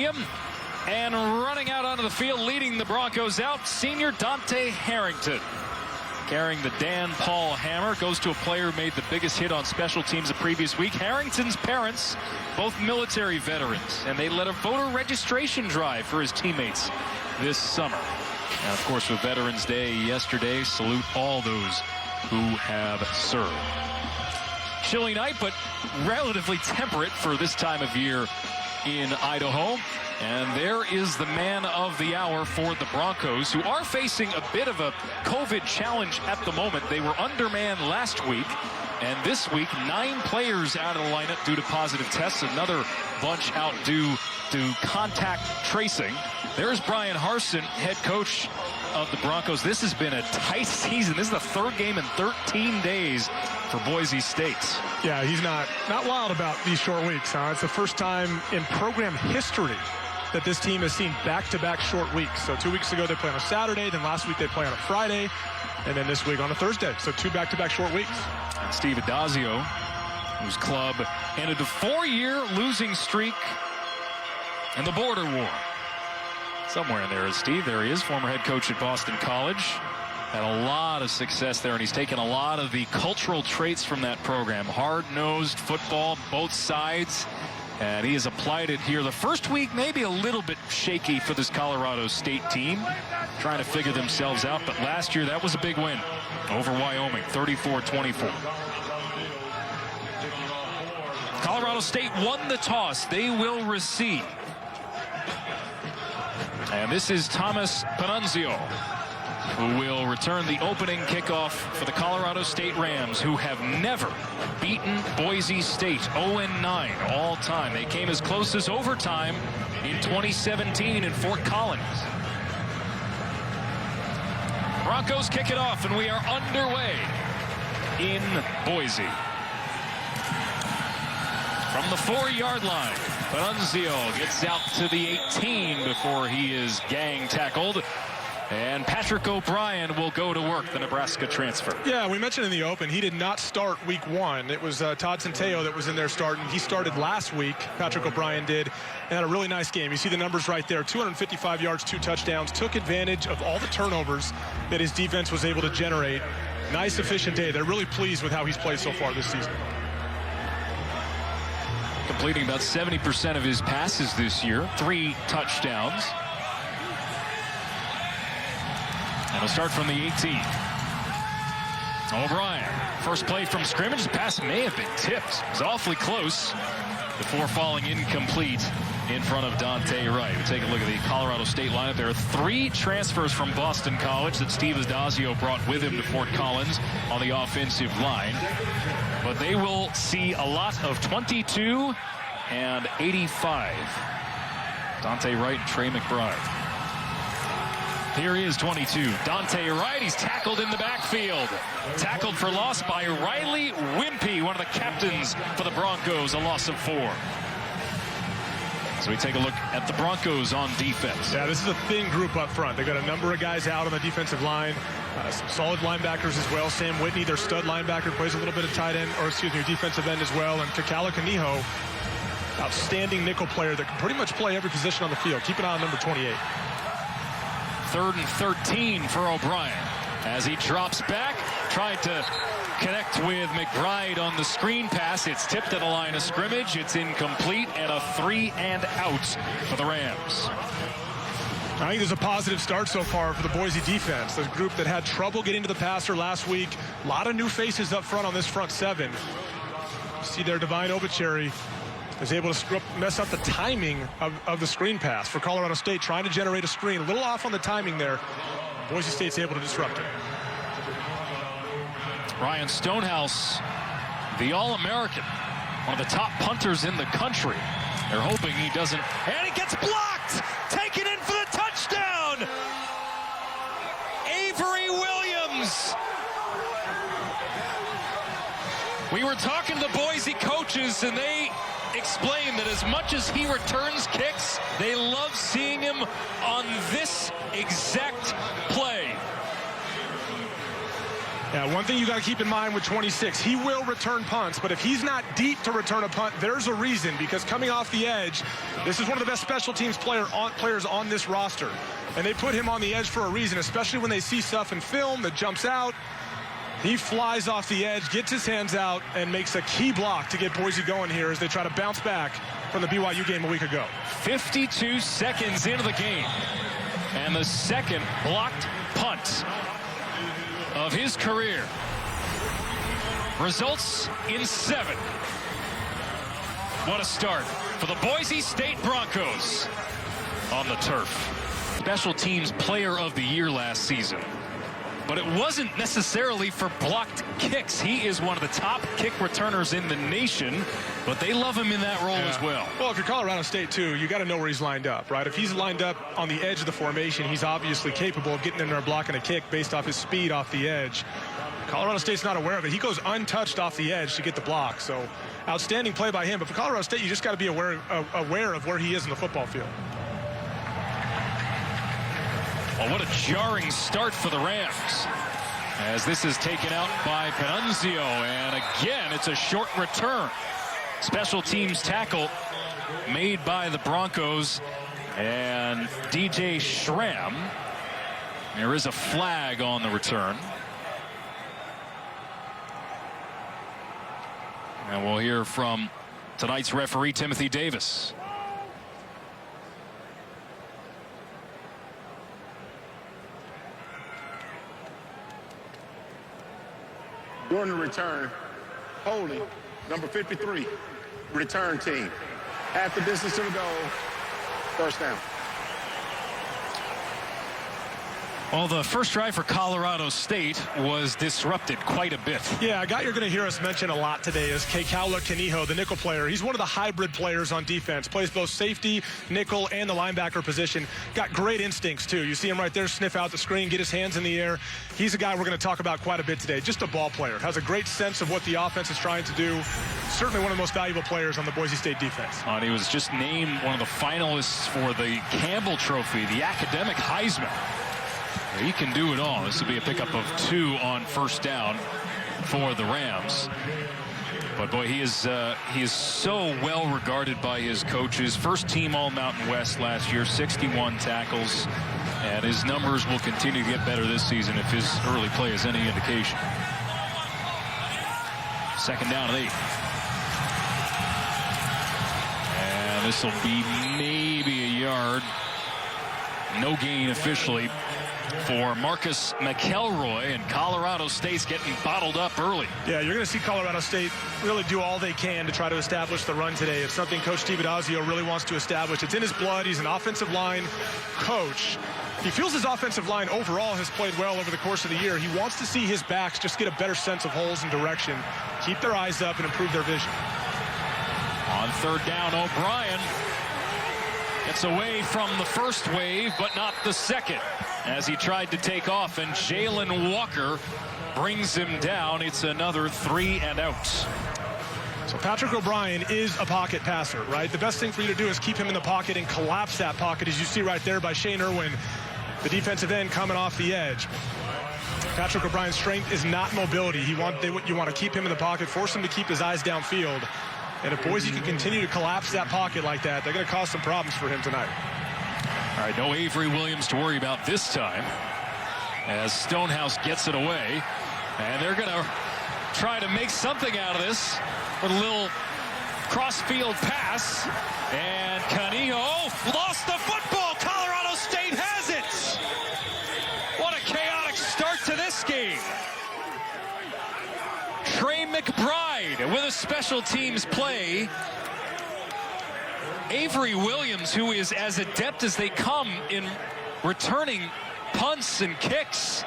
Stadium. And running out onto the field, leading the Broncos out, senior Dante Harrington. Carrying the Dan Paul hammer, goes to a player who made the biggest hit on special teams the previous week. Harrington's parents, both military veterans, and they led a voter registration drive for his teammates this summer. And of course, with Veterans Day yesterday, salute all those who have served. Chilly night, but relatively temperate for this time of year in Idaho. And there is the man of the hour for the Broncos, who are facing a bit of a COVID challenge at the moment. They were undermanned last week, and this week 9 players out of the lineup due to positive tests, another bunch out due to contact tracing. There's Brian Harsin, head coach of the Broncos. This has been a tight season. This is the 3rd game in 13 days for Boise State. Yeah, he's not wild about these short weeks, huh? It's the first time in program history that this team has seen back-to-back short weeks. So 2 weeks ago they play on a Saturday, then last week they play on a Friday, and then this week on a Thursday. So 2 back-to-back short weeks. And Steve Adazio, whose club ended a 4-year losing streak in the border war. Somewhere in there is Steve. There he is, former head coach at Boston College. Had a lot of success there, and he's taken a lot of the cultural traits from that program. Hard-nosed football, both sides. And he has applied it here. The first week maybe a little bit shaky for this Colorado State team, trying to figure themselves out. But last year, that was a big win over Wyoming, 34-24. Colorado State won the toss. They will receive. And this is Thomas Panunzio, who will return the opening kickoff for the Colorado State Rams, who have never beaten Boise State. 0-9 all time. They came as close as overtime in 2017 in Fort Collins. Broncos kick it off, and we are underway in Boise. From the 4-yard line, Panunzio gets out to the 18 before he is gang tackled. And Patrick O'Brien will go to work, the Nebraska transfer. Yeah, we mentioned in the open, he did not start week 1. It was Todd Centeio that was in there starting. He started last week, Patrick O'Brien did, and had a really nice game. You see the numbers right there, 255 yards, 2 touchdowns, took advantage of all the turnovers that his defense was able to generate. Nice, efficient day. They're really pleased with how he's played so far this season. Completing about 70% of his passes this year, 3 touchdowns. And he'll start from the 18. O'Brien, first play from scrimmage. The pass may have been tipped. It was awfully close before falling incomplete in front of Dante Wright. We take a look at the Colorado State lineup. There are 3 transfers from Boston College that Steve Adazio brought with him to Fort Collins on the offensive line. But they will see a lot of 22 and 85. Dante Wright and Trey McBride. Here he is, 22. Dante Wright, he's tackled in the backfield. Tackled for loss by Riley Wimpy, one of the captains for the Broncos, a loss of 4. So we take a look at the Broncos on defense. Yeah, this is a thin group up front. They got a number of guys out on the defensive line. Some solid linebackers as well. Sam Whitney, their stud linebacker, plays a little bit of tight end, or excuse me, defensive end as well. And Takala Kaniho, outstanding nickel player that can pretty much play every position on the field. Keep an eye on number 28. 3rd and 13 for O'Brien as he drops back, tried to connect with McBride on the screen pass. It's tipped at the line of scrimmage. It's incomplete, and a 3 and out for the Rams. I think there's a positive start so far for the Boise defense. The group that had trouble getting to the passer last week. A lot of new faces up front on this front 7. You see there, Divine Obicheri is able to mess up the timing of the screen pass for Colorado State, trying to generate a screen. A little off on the timing there. Boise State's able to disrupt it. Ryan Stonehouse, the All-American, one of the top punters in the country. They're hoping he doesn't. And it gets blocked! Taken in for the touchdown! Avery Williams! We were talking to Boise coaches, and they explained that as much as he returns kicks, they love seeing him on this exact play. Yeah, one thing you got to keep in mind with 26, he will return punts, but if he's not deep to return a punt, there's a reason, because coming off the edge, this is one of the best special teams players on this roster, and they put him on the edge for a reason, especially when they see stuff in film that jumps out. He flies off the edge, gets his hands out, and makes a key block to get Boise going here as they try to bounce back from the BYU game a week ago. 52 seconds into the game, and the second blocked punt of his career results in 7. What a start for the Boise State Broncos on the turf. Special teams player of the year last season, but it wasn't necessarily for blocked kicks. He is one of the top kick returners in the nation, but they love him in that role as well. Well, if you're Colorado State, too, you got to know where he's lined up, right? If he's lined up on the edge of the formation, he's obviously capable of getting in there and blocking a kick based off his speed off the edge. Colorado State's not aware of it. He goes untouched off the edge to get the block. So, outstanding play by him. But for Colorado State, you just got to be aware of where he is in the football field. Well, what a jarring start for the Rams, as this is taken out by Panunzio, and again it's a short return. Special teams tackle made by the Broncos and DJ Schramm. There is a flag on the return, and we'll hear from tonight's referee, Timothy Davis. During the return, holding, number 53, return team. Half the distance to the goal, first down. Well, the first drive for Colorado State was disrupted quite a bit. Yeah, a guy you're going to hear us mention a lot today is Kekaula Kaniho, the nickel player. He's one of the hybrid players on defense. Plays both safety, nickel, and the linebacker position. Got great instincts, too. You see him right there sniff out the screen, get his hands in the air. He's a guy we're going to talk about quite a bit today. Just a ball player. Has a great sense of what the offense is trying to do. Certainly one of the most valuable players on the Boise State defense. And he was just named one of the finalists for the Campbell Trophy, the academic Heisman. He can do it all. This will be a pickup of 2 on first down for the Rams. But boy, he is so well regarded by his coaches. First team All Mountain West last year, 61 tackles, and his numbers will continue to get better this season if his early play is any indication. Second down and 8. And this will be maybe a yard. No gain officially for Marcus McElroy, and Colorado State's getting bottled up early. Yeah, you're going to see Colorado State really do all they can to try to establish the run today. It's something Coach DiViddazio really wants to establish. It's in his blood. He's an offensive line coach. He feels his offensive line overall has played well over the course of the year. He wants to see his backs just get a better sense of holes and direction, keep their eyes up, and improve their vision. On third down, O'Brien gets away from the first wave, but not the second, as he tried to take off, and Jalen Walker brings him down. It's another 3 and out. So Patrick O'Brien is a pocket passer, right? The best thing for you to do is keep him in the pocket and collapse that pocket, as you see right there by Shane Irwin, the defensive end coming off the edge. Patrick O'Brien's strength is not mobility. You want to keep him in the pocket, force him to keep his eyes downfield. And if Boise can continue to collapse that pocket like that, they're going to cause some problems for him tonight. All right, no Avery Williams to worry about this time, as Stonehouse gets it away. And they're going to try to make something out of this with a little cross-field pass. And Kaniho lost the football. Colorado State has it. What a chaotic start to this game. Trey McBride with a special teams play. Avery Williams, who is as adept as they come in returning punts and kicks.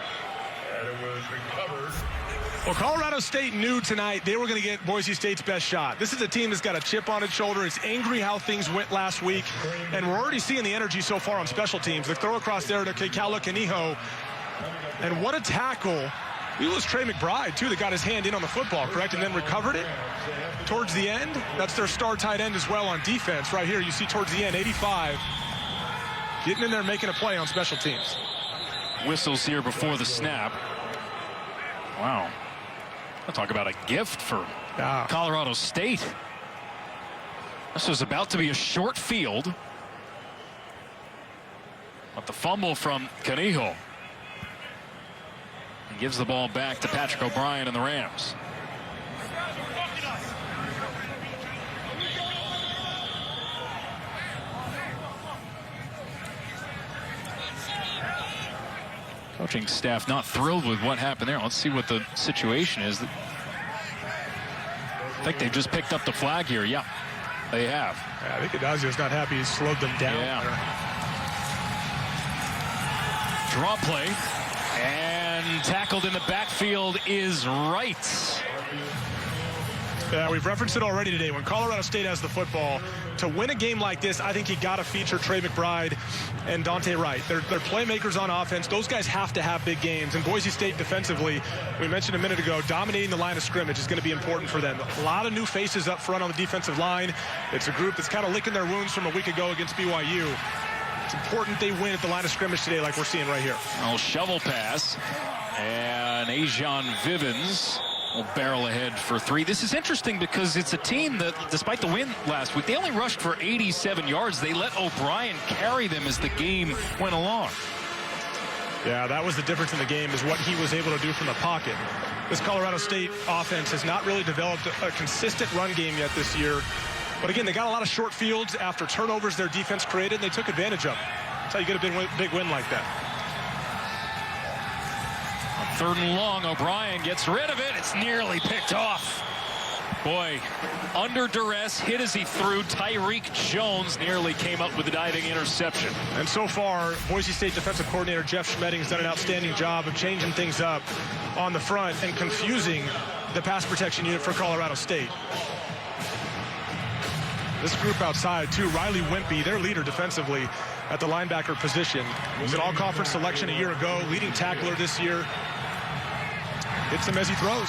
Well, Colorado State knew tonight they were going to get Boise State's best shot. This is a team that's got a chip on its shoulder. It's angry how things went last week, and we're already seeing the energy so far on special teams. The throw across there to Kekaula Kaniho, and what a tackle. It was Trey McBride, too, that got his hand in on the football, correct, and then recovered it towards the end. That's their star tight end as well on defense. Right here, you see towards the end, 85, getting in there making a play on special teams. Whistles here before the snap. Wow. I'll talk about a gift for Colorado State. This was about to be a short field. But the fumble from Canijo. He gives the ball back to Patrick O'Brien and the Rams. Coaching staff not thrilled with what happened there. Let's see what the situation is. I think they've just picked up the flag here. Yeah, they have. Yeah, I think Adazio's not happy. He slowed them down. Yeah. Draw play. And tackled in the backfield is Wright. Yeah, we've referenced it already today. When Colorado State has the football, to win a game like this, I think you got to feature Trey McBride and Dante Wright. They're playmakers on offense. Those guys have to have big games. And Boise State defensively, we mentioned a minute ago, dominating the line of scrimmage is going to be important for them. A lot of new faces up front on the defensive line. It's a group that's kind of licking their wounds from a week ago against BYU. It's important they win at the line of scrimmage today like we're seeing right here. Little shovel pass. And Ajon Vivens will barrel ahead for 3. This is interesting because it's a team that, despite the win last week, they only rushed for 87 yards. They let O'Brien carry them as the game went along. Yeah, that was the difference in the game, is what he was able to do from the pocket. This Colorado State offense has not really developed a consistent run game yet this year. But again, they got a lot of short fields after turnovers their defense created, and they took advantage of it. That's how you get a big win like that. On 3rd and long, O'Brien gets rid of it. It's nearly picked off. Boy, under duress, hit as he threw. Tyreek Jones nearly came up with a diving interception. And so far, Boise State defensive coordinator Jeff Schmedding has done an outstanding job of changing things up on the front and confusing the pass protection unit for Colorado State. This group outside, too, Riley Wimpy, their leader defensively at the linebacker position. He was an all-conference selection a year ago, leading tackler this year. Hits him as he throws.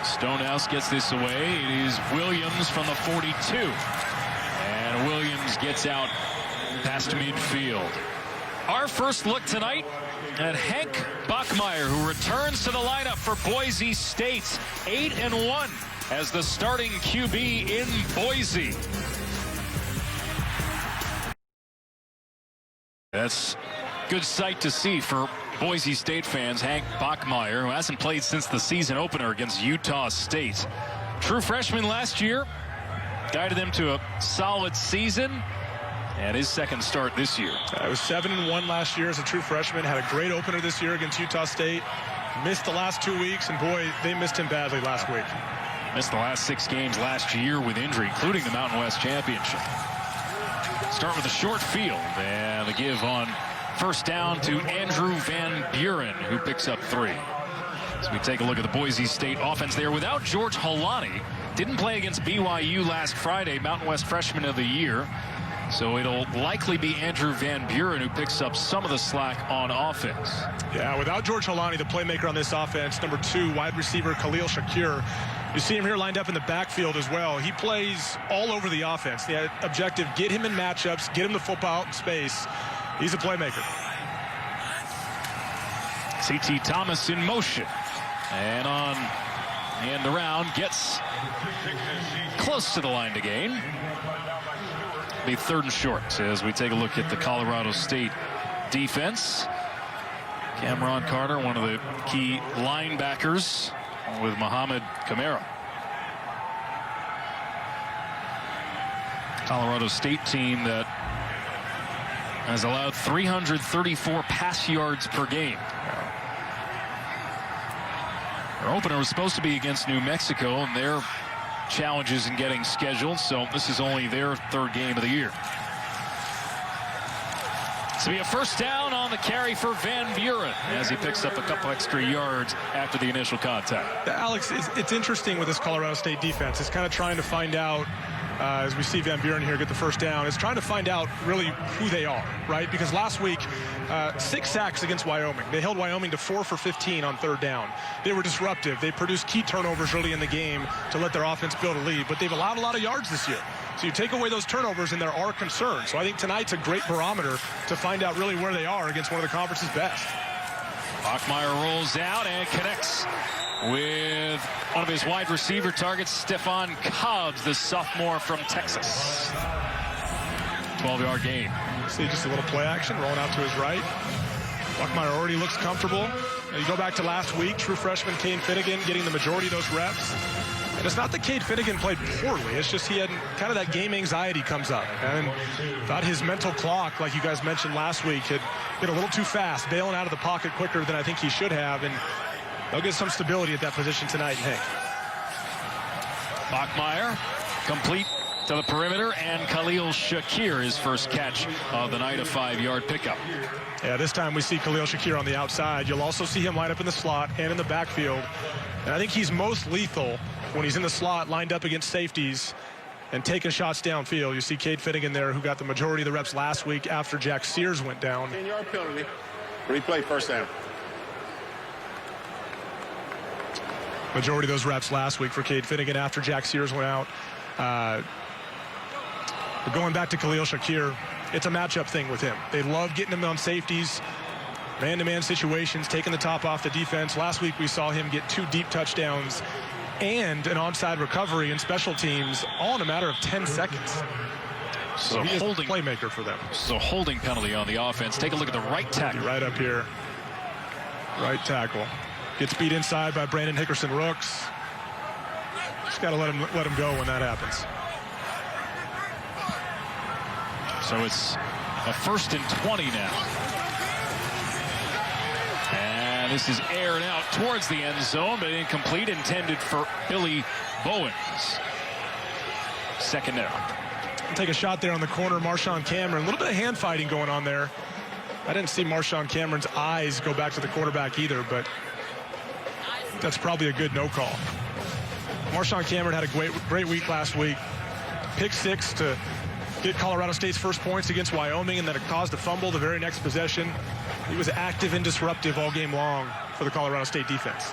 Stonehouse gets this away. It is Williams from the 42. And Williams gets out past midfield. Our first look tonight at Hank Bachmeier, who returns to the lineup for Boise State. 8-1 as the starting QB in Boise. That's a good sight to see for Boise State fans. Hank Bachmeier, who hasn't played since the season opener against Utah State. True freshman last year, guided them to a solid season, and his second start this year. It was 7-1 last year as a true freshman. Had a great opener this year against Utah State. Missed the last 2 weeks, and boy, they missed him badly last week. Missed the last 6 games last year with injury, including the Mountain West Championship. Start with a short field, and the give on first down to Andrew Van Buren, who picks up 3. As we take a look at the Boise State offense there without George Holani. Didn't play against BYU last Friday, Mountain West Freshman of the Year. So it'll likely be Andrew Van Buren who picks up some of the slack on offense. Yeah, without George Holani, the playmaker on this offense, number 2, wide receiver Khalil Shakir. You see him here lined up in the backfield as well. He plays all over the offense. The objective, get him in matchups, get him the football out in space. He's a playmaker. C.T. Thomas in motion. And on and around, gets close to the line to gain. Be 3rd and short as we take a look at the Colorado State defense. Cameron Carter, one of the key linebackers, with Mohamed Kamara. Colorado State team that has allowed 334 pass yards per game. Their opener was supposed to be against New Mexico, and their challenges in getting scheduled, so this is only their 3rd game of the year. So be a first down on the carry for Van Buren as he picks up a couple extra yards after the initial contact. Alex, it's interesting with this Colorado State defense. It's kind of trying to find out, as we see Van Buren here get the first down, it's trying to find out really who they are, right? Because last week, 6 sacks against Wyoming. They held Wyoming to 4 for 15 on 3rd down. They were disruptive. They produced key turnovers early in the game to let their offense build a lead, but they've allowed a lot of yards this year. So you take away those turnovers, and there are concerns. So I think tonight's a great barometer to find out really where they are against one of the conference's best. Bachmeier rolls out and connects with one of his wide receiver targets, Stephon Cobbs, the sophomore from Texas. 12-yard gain. See just a little play action rolling out to his right. Bachmeier already looks comfortable. And you go back to last week, true freshman Cade Finnegan getting the majority of those reps. And it's not that Cade Finnegan played poorly. It's just he had kind of that game anxiety comes up. And thought his mental clock, like you guys mentioned last week, had been a little too fast, bailing out of the pocket quicker than I think he should have. And they'll get some stability at that position tonight, Hank. Bachmeier complete to the perimeter, and Khalil Shakir, his first catch of the night, a 5-yard pickup. Yeah, this time we see Khalil Shakir on the outside. You'll also see him line up in the slot and in the backfield. And I think he's most lethal when he's in the slot, lined up against safeties and taking shots downfield. You see Cade Finnegan there, who got the majority of the reps last week after Jack Sears went down. 10-yard penalty. Replay first down. Majority of those reps last week for Cade Finnegan after Jack Sears went out. But going back to Khalil Shakir, it's a matchup thing with him. They love getting him on safeties, man-to-man situations, taking the top off the defense. Last week we saw him get 2 deep touchdowns and an onside recovery in special teams, all in a matter of 10 seconds. So he is a playmaker for them. So holding penalty on the offense. Take a look at the right tackle. Right up here. Right tackle. Gets beat inside by Brandon Hickerson-Rooks. Just got to let him go when that happens. So it's a 1st and 20 now. And this is aired out towards the end zone, but incomplete, intended for Billy Bowens. 2nd down. Take a shot there on the corner, Marshawn Cameron. A little bit of hand fighting going on there. I didn't see Marshawn Cameron's eyes go back to the quarterback either, but that's probably a good no call. Marshawn Cameron had a great week last week. Pick 6 to get Colorado State's first points against Wyoming, and then it caused a fumble the very next possession. He was active and disruptive all game long for the Colorado State defense.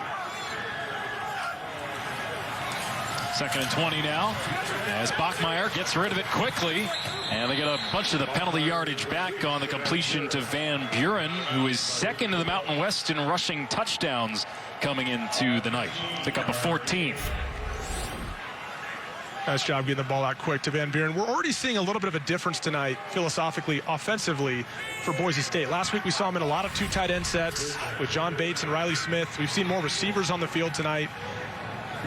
2nd and 20 now, as Bachmeier gets rid of it quickly, and they get a bunch of the penalty yardage back on the completion to Van Buren, who is 2nd in the Mountain West in rushing touchdowns coming into the night. Pick up a 14. Nice job getting the ball out quick to Van Buren. We're already seeing a little bit of a difference tonight, philosophically, offensively, for Boise State. Last week we saw them in a lot of 2 tight end sets with John Bates and Riley Smith. We've seen more receivers on the field tonight.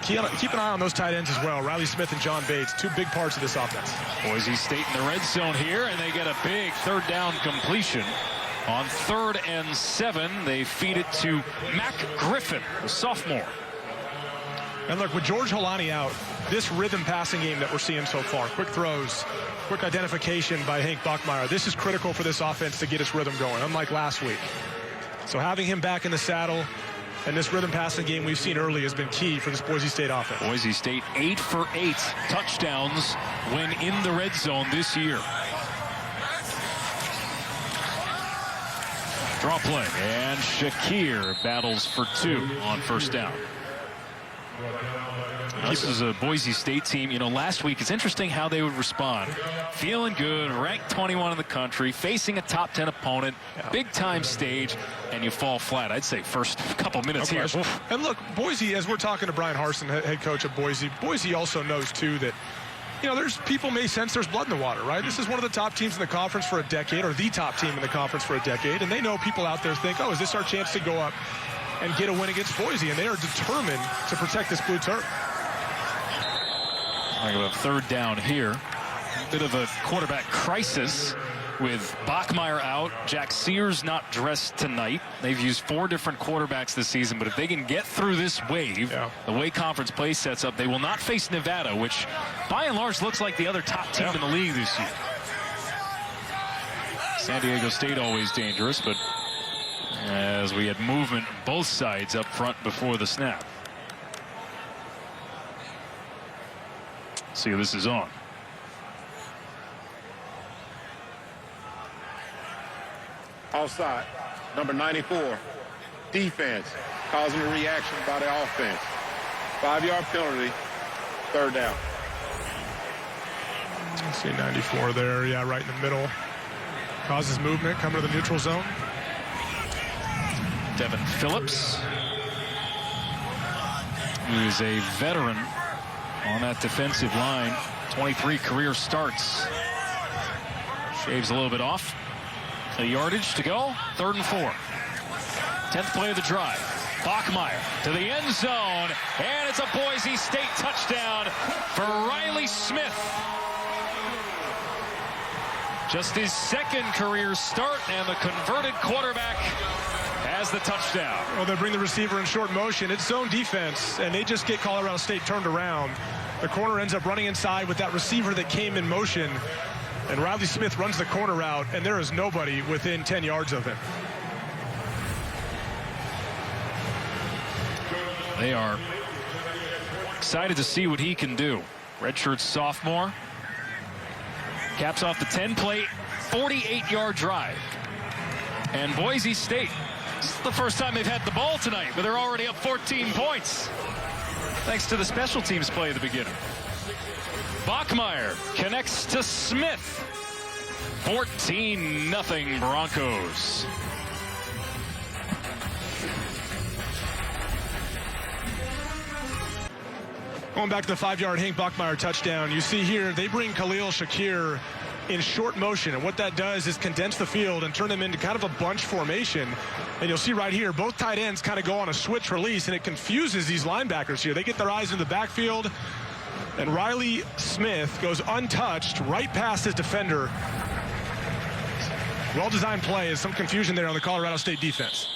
Keep an eye on those tight ends as well. Riley Smith and John Bates, 2 big parts of this offense. Boise State in the red zone here, and they get a big 3rd down completion. On 3rd and 7, they feed it to Mac Griffin, the sophomore. And look, with George Holani out, this rhythm passing game that we're seeing so far, quick throws, quick identification by Hank Bachmeier, this is critical for this offense to get its rhythm going, unlike last week. So having him back in the saddle and this rhythm passing game we've seen early has been key for this Boise State offense. Boise State 8 for 8 touchdowns when in the red zone this year. Draw play, and Shakir battles for 2 on 1st down. This is a Boise State team. You know, last week, it's interesting how they would respond. Feeling good, ranked 21 in the country, facing a top 10 opponent, big time stage, and you fall flat. I'd say first couple minutes here. And look, Boise, as we're talking to Brian Harsin, head coach of Boise, Boise also knows, too, that, you know, there's people may sense there's blood in the water, right? This is one of the top teams in the conference for a decade, or the top team in the conference for a decade, and they know people out there think, oh, is this our chance to go up and get a win against Boise? And they are determined to protect this blue turf. I have a 3rd down here. Bit of a quarterback crisis with Bachmeier out. Jack Sears not dressed tonight. They've used 4 different quarterbacks this season, but if they can get through this wave, the way conference play sets up, they will not face Nevada, which by and large looks like the other top team in the league this year. San Diego State always dangerous, but as we had movement both sides up front before the snap. See, this is on. Offside, number 94. Defense causing a reaction by the offense. 5-yard penalty, 3rd down. See 94 there, yeah, right in the middle. Causes movement, coming to the neutral zone. Devin Phillips, who is a veteran on that defensive line. 23 career starts. Shaves a little bit off. A yardage to go. 3rd and 4. 10th play of the drive. Bachmeier to the end zone. And it's a Boise State touchdown for Riley Smith. Just his 2nd career start, and the converted quarterback has the touchdown. Well, they bring the receiver in short motion. It's zone defense, and they just get Colorado State turned around. The corner ends up running inside with that receiver that came in motion. And Riley Smith runs the corner route, and there is nobody within 10 yards of him. They are excited to see what he can do. Redshirt sophomore. Caps off the 10-play, 48-yard drive. And Boise State, this is the first time they've had the ball tonight, but they're already up 14 points. Thanks to the special teams play at the beginning. Bachmeier connects to Smith. 14-0 Broncos. Going back to the 5-yard Hank Bachmeier touchdown, you see here they bring Khalil Shakir in short motion, and what that does is condense the field and turn them into kind of a bunch formation. And you'll see right here, both tight ends kind of go on a switch release, and it confuses these linebackers here. They get their eyes in the backfield, and Riley Smith goes untouched right past his defender. Well-designed play. Is some confusion there on the Colorado State defense.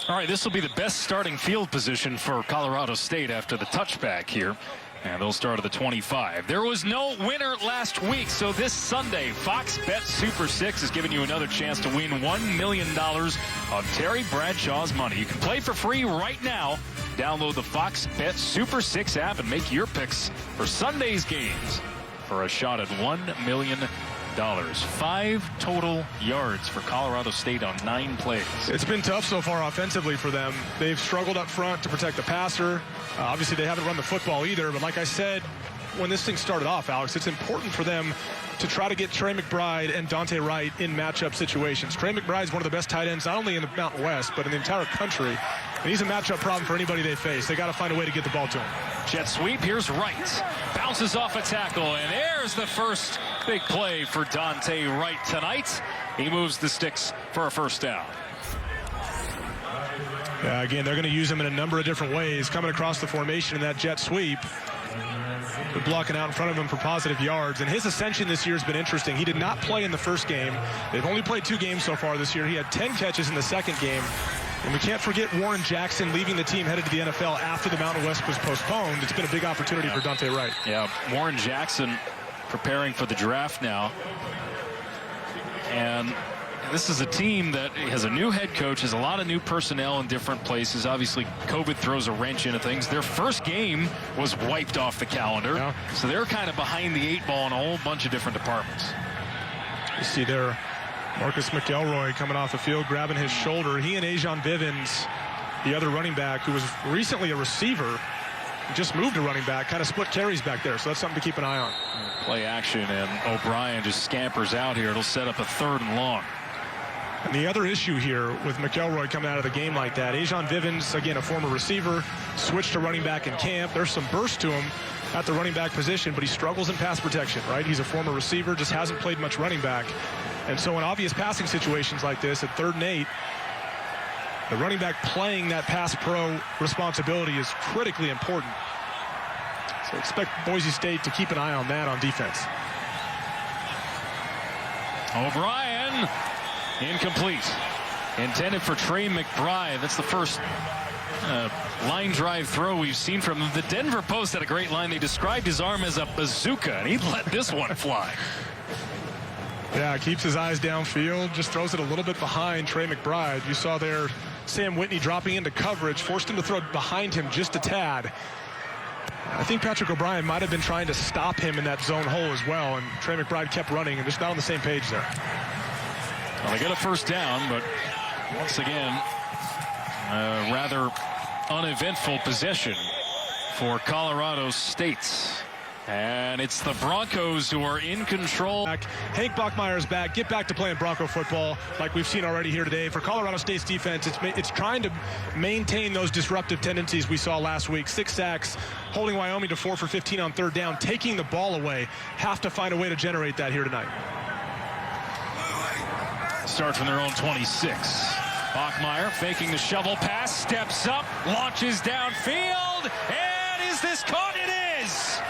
All right, this will be the best starting field position for Colorado State after the touchback here. And they'll start at the 25. There was no winner last week, so this Sunday, Fox Bet Super 6 is giving you another chance to win $1 million of Terry Bradshaw's money. You can play for free right now. Download the Fox Bet Super 6 app and make your picks for Sunday's games for a shot at $1 million. 5 total yards for Colorado State on 9 plays. It's been tough so far offensively for them. They've struggled up front to protect the passer. Obviously, they haven't run the football either. But like I said, when this thing started off, Alex, it's important for them to try to get Trey McBride and Dante Wright in matchup situations. Trey McBride is one of the best tight ends, not only in the Mountain West, but in the entire country. And he's a matchup problem for anybody they face. They got to find a way to get the ball to him. Jet sweep. Here's Wright. Bounces off a tackle, and there's the first big play for Dante Wright tonight. He moves the sticks for a first down. Yeah, again, they're going to use him in a number of different ways. Coming across the formation in that jet sweep. They're blocking out in front of him for positive yards. And his ascension this year has been interesting. He did not play in the first game. They've only played 2 games so far this year. He had 10 catches in the second game. And we can't forget Warren Jackson leaving the team headed to the NFL after the Mountain West was postponed. It's been a big opportunity for Dante Wright. Yeah, Warren Jackson preparing for the draft now. And this is a team that has a new head coach, has a lot of new personnel in different places. Obviously, COVID throws a wrench into things. Their first game was wiped off the calendar. Yeah. So they're kind of behind the 8 ball in a whole bunch of different departments. You see there, Marcus McElroy coming off the field, grabbing his shoulder. He and Ajon Bivens, the other running back, who was recently a receiver, just moved to running back, kind of split carries back there. So that's something to keep an eye on. Play action, and O'Brien just scampers out here. It'll set up a 3rd and long. And the other issue here with McElroy coming out of the game like that, Ajon Bivens, again, a former receiver, switched to running back in camp. There's some burst to him at the running back position, but he struggles in pass protection, right? He's a former receiver, just hasn't played much running back. And so in obvious passing situations like this, at 3rd and 8, the running back playing that pass pro responsibility is critically important. So expect Boise State to keep an eye on that on defense. O'Brien, incomplete. Intended for Trey McBride. That's the first line drive throw we've seen from him. The Denver Post had a great line. They described his arm as a bazooka, and he let this one fly. Yeah, keeps his eyes downfield, just throws it a little bit behind Trey McBride. You saw there Sam Whitney dropping into coverage, forced him to throw behind him just a tad. I think Patrick O'Brien might have been trying to stop him in that zone hole as well, and Trey McBride kept running and just not on the same page there. Well, they get a first down, but once again, a rather uneventful possession for Colorado State. And it's the Broncos who are in control. Hank Bachmeier's back. Get back to playing Bronco football like we've seen already here today. For Colorado State's defense, it's trying to maintain those disruptive tendencies we saw last week. 6 sacks, holding Wyoming to 4 for 15 on third down, taking the ball away. Have to find a way to generate that here tonight. Start from their own 26. Bachmeier faking the shovel pass, steps up, launches downfield, and is this caught? It is!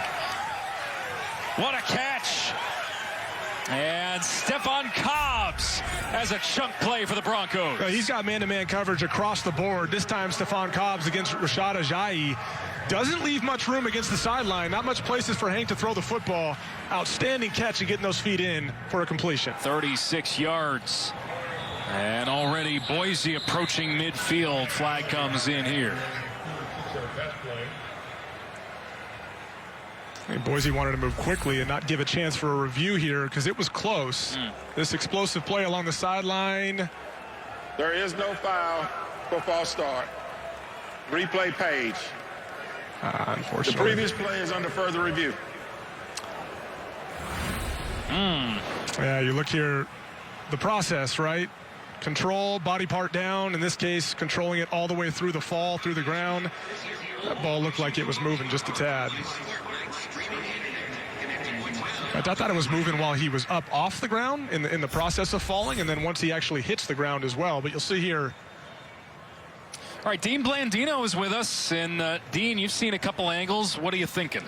What a catch. And Stephon Cobbs has a chunk play for the Broncos. He's got man-to-man coverage across the board. This time Stephon Cobbs against Rashad Ajayi. Doesn't leave much room against the sideline. Not much places for Hank to throw the football. Outstanding catch and getting those feet in for a completion. 36 yards. And already Boise approaching midfield. Flag comes in here. And Boise wanted to move quickly and not give a chance for a review here because it was close. This explosive play along the sideline. There is no foul for false start. Replay page. Unfortunately. The previous play is under further review. Yeah, you look here, the process, right? Control, body part down. In this case, controlling it all the way through the fall, through the ground. That ball looked like it was moving just a tad. I thought it was moving while he was up off the ground in the process of falling, and then once he actually hits the ground as well. But you'll see here. All right, Dean Blandino is with us. And, Dean, you've seen a couple angles. What are you thinking?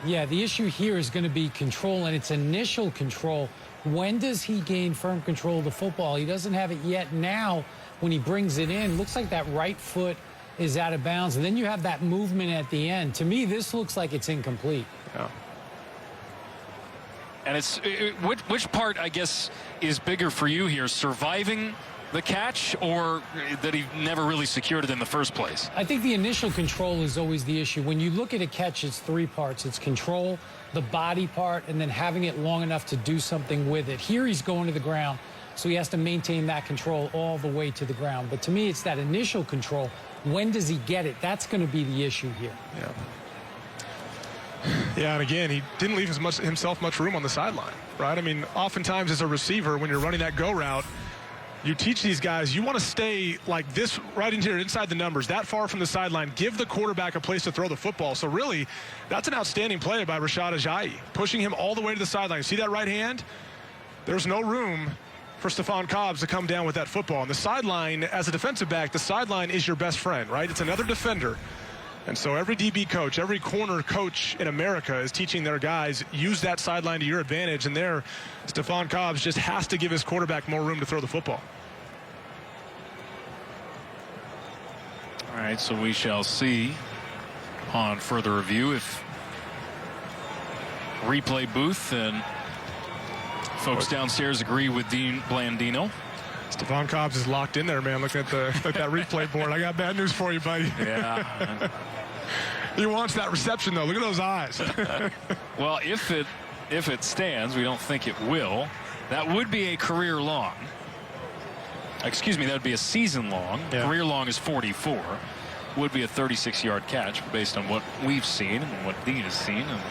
Yeah, the issue here is going to be control, and it's initial control. When does he gain firm control of the football? He doesn't have it yet. Now, when he brings it in, looks like that right foot is out of bounds. And then you have that movement at the end. To me, this looks like it's incomplete. Yeah. And it's which part, I guess, is bigger for you here? Surviving the catch or that he never really secured it in the first place? I think the initial control is always the issue. When you look at a catch, it's 3 parts. It's control, the body part, and then having it long enough to do something with it. Here he's going to the ground, so he has to maintain that control all the way to the ground. But to me, it's that initial control. When does he get it? That's going to be the issue here. Yeah. Yeah, and again, he didn't leave himself much room on the sideline, right? I mean, oftentimes as a receiver, when you're running that go route, you teach these guys, you want to stay like this right in here, inside the numbers, that far from the sideline, give the quarterback a place to throw the football. So really, that's an outstanding play by Rashad Ajayi, pushing him all the way to the sideline. See that right hand? There's no room for Stephon Cobbs to come down with that football. And the sideline, as a defensive back, the sideline is your best friend, right? It's another defender. And so every DB coach, every corner coach in America is teaching their guys, use that sideline to your advantage. And there, Stephon Cobbs just has to give his quarterback more room to throw the football. All right, so we shall see on further review if replay booth and folks downstairs agree with Dean Blandino. Stephon Cobbs is locked in there, man. Looking at that replay board. I got bad news for you, buddy. Yeah. He wants that reception, though. Look at those eyes. Well, if it stands, we don't think it will. That would be a career long. Excuse me, that would be a season long. Yeah. Career long is 44. Would be a 36-yard catch based on what we've seen and what Dean has seen. And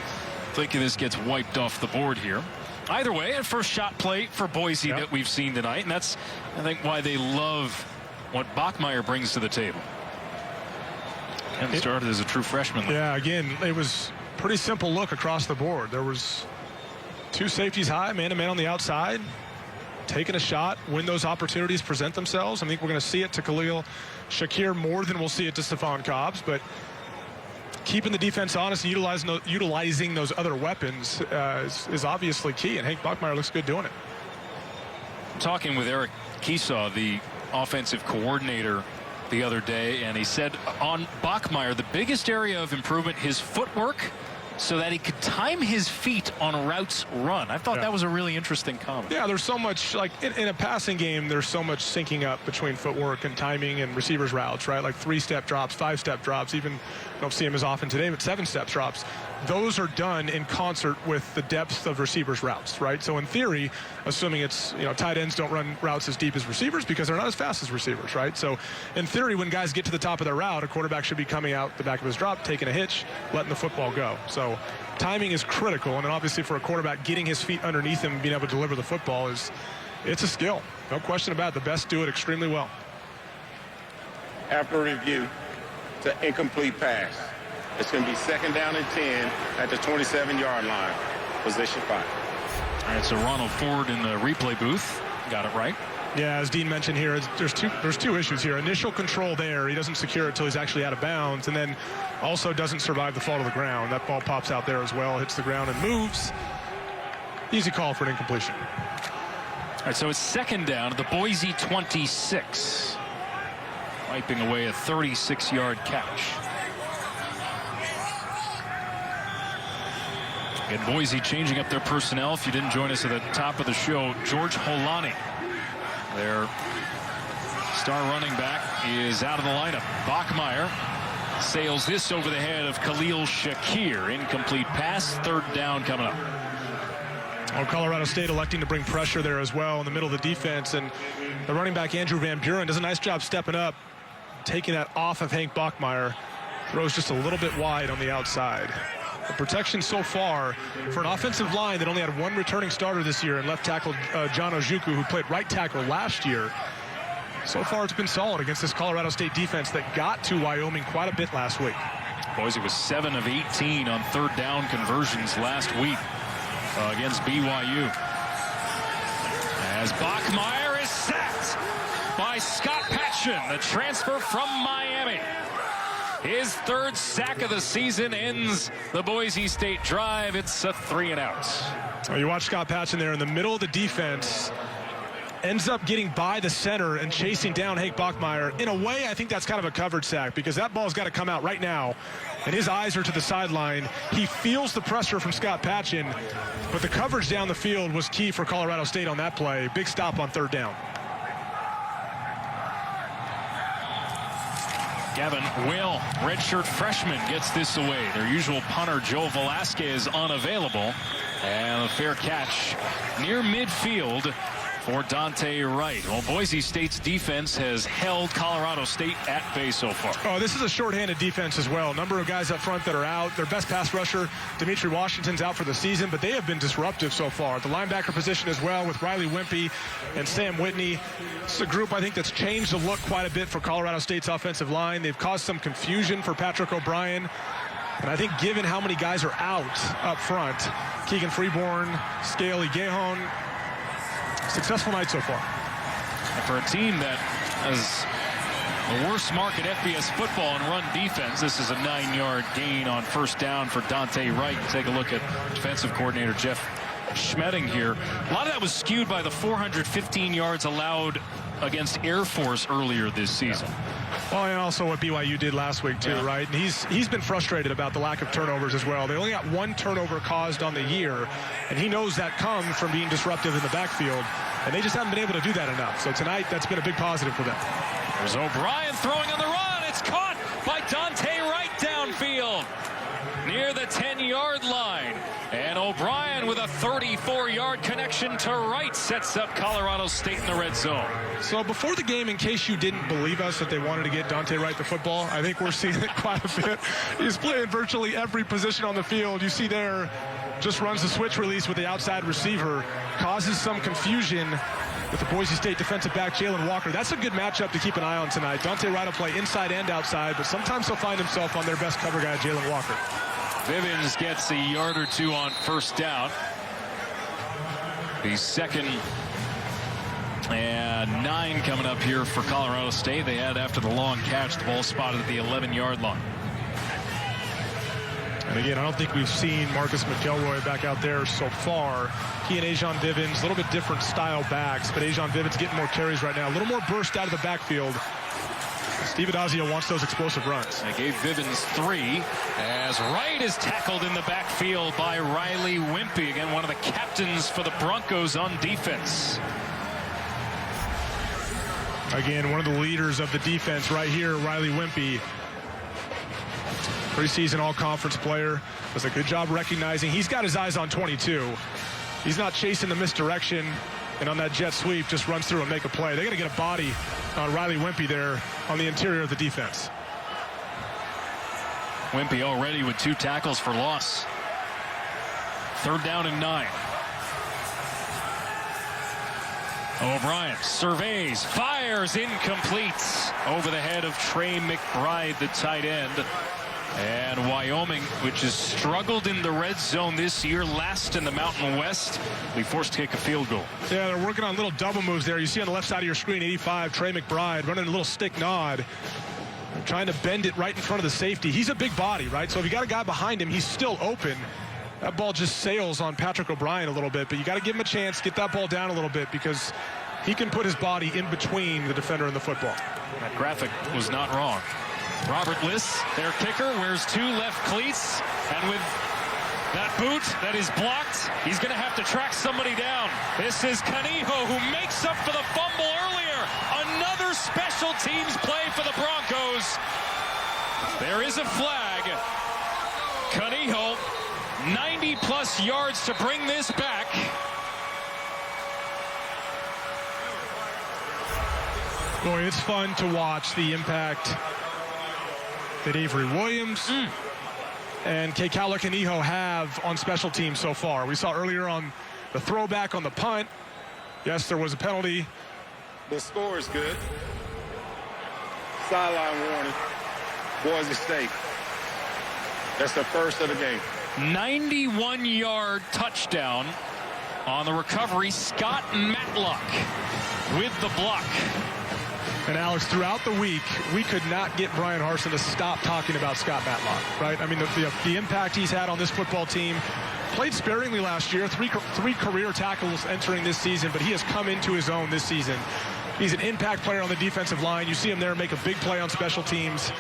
thinking this gets wiped off the board here. Either way, a first shot play for Boise that we've seen tonight. And that's, I think, why they love what Bachmeier brings to the table. And started as a true freshman. Yeah, again, it was pretty simple look across the board. There was 2 safeties high, man-to-man on the outside. Taking a shot when those opportunities present themselves. I think we're going to see it to Khalil Shakir more than we'll see it to Stephon Cobbs. But keeping the defense honest and utilizing those other weapons is obviously key. And Hank Bachmeier looks good doing it. Talking with Eric Keesaw, the offensive coordinator, the other day, and he said on Bachmeier, the biggest area of improvement, his footwork, so that he could time his feet on routes run. I thought that was a really interesting comment. Yeah, there's so much, like in a passing game, there's so much syncing up between footwork and timing and receivers' routes, right? Like 3-step drops, 5-step drops, even don't see him as often today, but 7-step drops. those are done in concert with the depth of receivers' routes, right? So in theory, assuming it's, tight ends don't run routes as deep as receivers because they're not as fast as receivers, right? So in theory, when guys get to the top of their route, a quarterback should be coming out the back of his drop, taking a hitch, letting the football go. So timing is critical, and then obviously for a quarterback, getting his feet underneath him and being able to deliver the football it's a skill. No question about it. The best do it extremely well. After review, it's an incomplete pass. It's going to be 2nd down and 10 at the 27-yard line. Position 5. All right, so Ronald Ford in the replay booth got it right. Yeah, as Dean mentioned here, there's two issues here. Initial control there. He doesn't secure it until he's actually out of bounds, and then also doesn't survive the fall to the ground. That ball pops out there as well, hits the ground and moves. Easy call for an incompletion. All right, so it's 2nd down at the Boise 26. Wiping away a 36-yard catch. And Boise changing up their personnel. If you didn't join us at the top of the show, George Holani, their star running back, is out of the lineup. Bachmeier sails this over the head of Khalil Shakir. Incomplete pass. 3rd down coming up. Well, Colorado State electing to bring pressure there as well in the middle of the defense. And the running back, Andrew Van Buren, does a nice job stepping up, taking that off of Hank Bachmeier. Throws just a little bit wide on the outside. The protection so far for an offensive line that only had one returning starter this year and left tackle John Ojukwu, who played right tackle last year. So far it's been solid against this Colorado State defense that got to Wyoming quite a bit last week. Boise was 7 of 18 on 3rd down conversions last week against BYU. As Bachmeier is sacked by Scott Patchen, the transfer from Miami. His 3rd sack of the season ends the Boise State drive. It's a 3-and-out. Well, you watch Scott Patchen there in the middle of the defense. Ends up getting by the center and chasing down Hank Bachmeier. In a way, I think that's kind of a covered sack because that ball's got to come out right now. And his eyes are to the sideline. He feels the pressure from Scott Patchen. But the coverage down the field was key for Colorado State on that play. Big stop on 3rd down. Gavin Will, redshirt freshman, gets this away. Their usual punter, Joe Velasquez, unavailable. And a fair catch near midfield for Dante Wright. Well, Boise State's defense has held Colorado State at bay so far. Oh, this is a shorthanded defense as well. Number of guys up front that are out. Their best pass rusher, Dimitri Washington's out for the season, but they have been disruptive so far. The linebacker position as well with Riley Wimpy and Sam Whitney. It's a group I think that's changed the look quite a bit for Colorado State's offensive line. They've caused some confusion for Patrick O'Brien. And I think given how many guys are out up front, Keegan Freeborn, Scaly Gahon, successful night so far. And for a team that has the worst mark at FBS football in run defense, this is a 9-yard gain on 1st down for Dante Wright. Take a look at defensive coordinator Jeff Schmedding here. A lot of that was skewed by the 415 yards allowed against Air Force earlier this season. Well, and also what BYU did last week too, right? And he's been frustrated about the lack of turnovers as well. They only got 1 turnover caused on the year, and he knows that comes from being disruptive in the backfield, and they just haven't been able to do that enough. So tonight, that's been a big positive for them. There's O'Brien throwing on the run. It's caught by Dante Wright downfield near the 10-yard line. And O'Brien with a 34-yard connection to Wright sets up Colorado State in the red zone. So before the game, in case you didn't believe us that they wanted to get Dante Wright the football, I think we're seeing it quite a bit. He's playing virtually every position on the field. You see there, just runs the switch release with the outside receiver, causes some confusion with the Boise State defensive back, Jalen Walker. That's a good matchup to keep an eye on tonight. Dante Wright will play inside and outside, but sometimes he'll find himself on their best cover guy, Jalen Walker. Vivens gets a yard or 2 on 1st down. The 2nd and 9 coming up here for Colorado State. They had, after the long catch, the ball spotted at the 11-yard line. And again, I don't think we've seen Marcus McElroy back out there so far. He and Ajon Vivens, a little bit different style backs, but Ajon Vivens getting more carries right now. A little more burst out of the backfield. Steve Adazio wants those explosive runs. They gave Vivens 3 as Wright is tackled in the backfield by Riley Wimpy. Again, one of the captains for the Broncos on defense. Again, one of the leaders of the defense right here, Riley Wimpy. preseason all-conference player. Does a good job recognizing. He's got his eyes on 22. He's not chasing the misdirection, and on that jet sweep just runs through and make a play. They got to get a body on Riley Wimpy there on the interior of the defense. Wimpy already with 2 tackles for loss. 3rd down and 9. O'Brien surveys, fires, incomplete over the head of Trey McBride, the tight end. And Wyoming, which has struggled in the red zone this year, last in the Mountain West, be forced to kick a field goal. Yeah, they're working on little double moves there. You see on the left side of your screen, 85, Trey McBride running a little stick nod, trying to bend it right in front of the safety. He's a big body, right? So if you got a guy behind him, he's still open. That ball just sails on Patrick O'Brien a little bit, but you got to give him a chance, get that ball down a little bit, because he can put his body in between the defender and the football. That graphic was not wrong. Robert Liss, their kicker, wears 2 left cleats, and with that boot that is blocked, he's going to have to track somebody down. This is Canijo, who makes up for the fumble earlier. Another special teams play for the Broncos. There is a flag. Canijo, 90-plus yards to bring this back. Boy, it's fun to watch the impact that Avery Williams and Kekala Canijo have on special teams so far. We saw earlier on the throwback on the punt. Yes, there was a penalty. The score is good. Sideline warning. Boise State. That's the first of the game. 91-yard touchdown on the recovery. Scott Matlock with the block. And Alex, throughout the week, we could not get Brian Harsin to stop talking about Scott Matlock, right? I mean, the impact he's had on this football team. Played sparingly last year, three career tackles entering this season, but he has come into his own this season. He's an impact player on the defensive line. You see him there make a big play on special teams.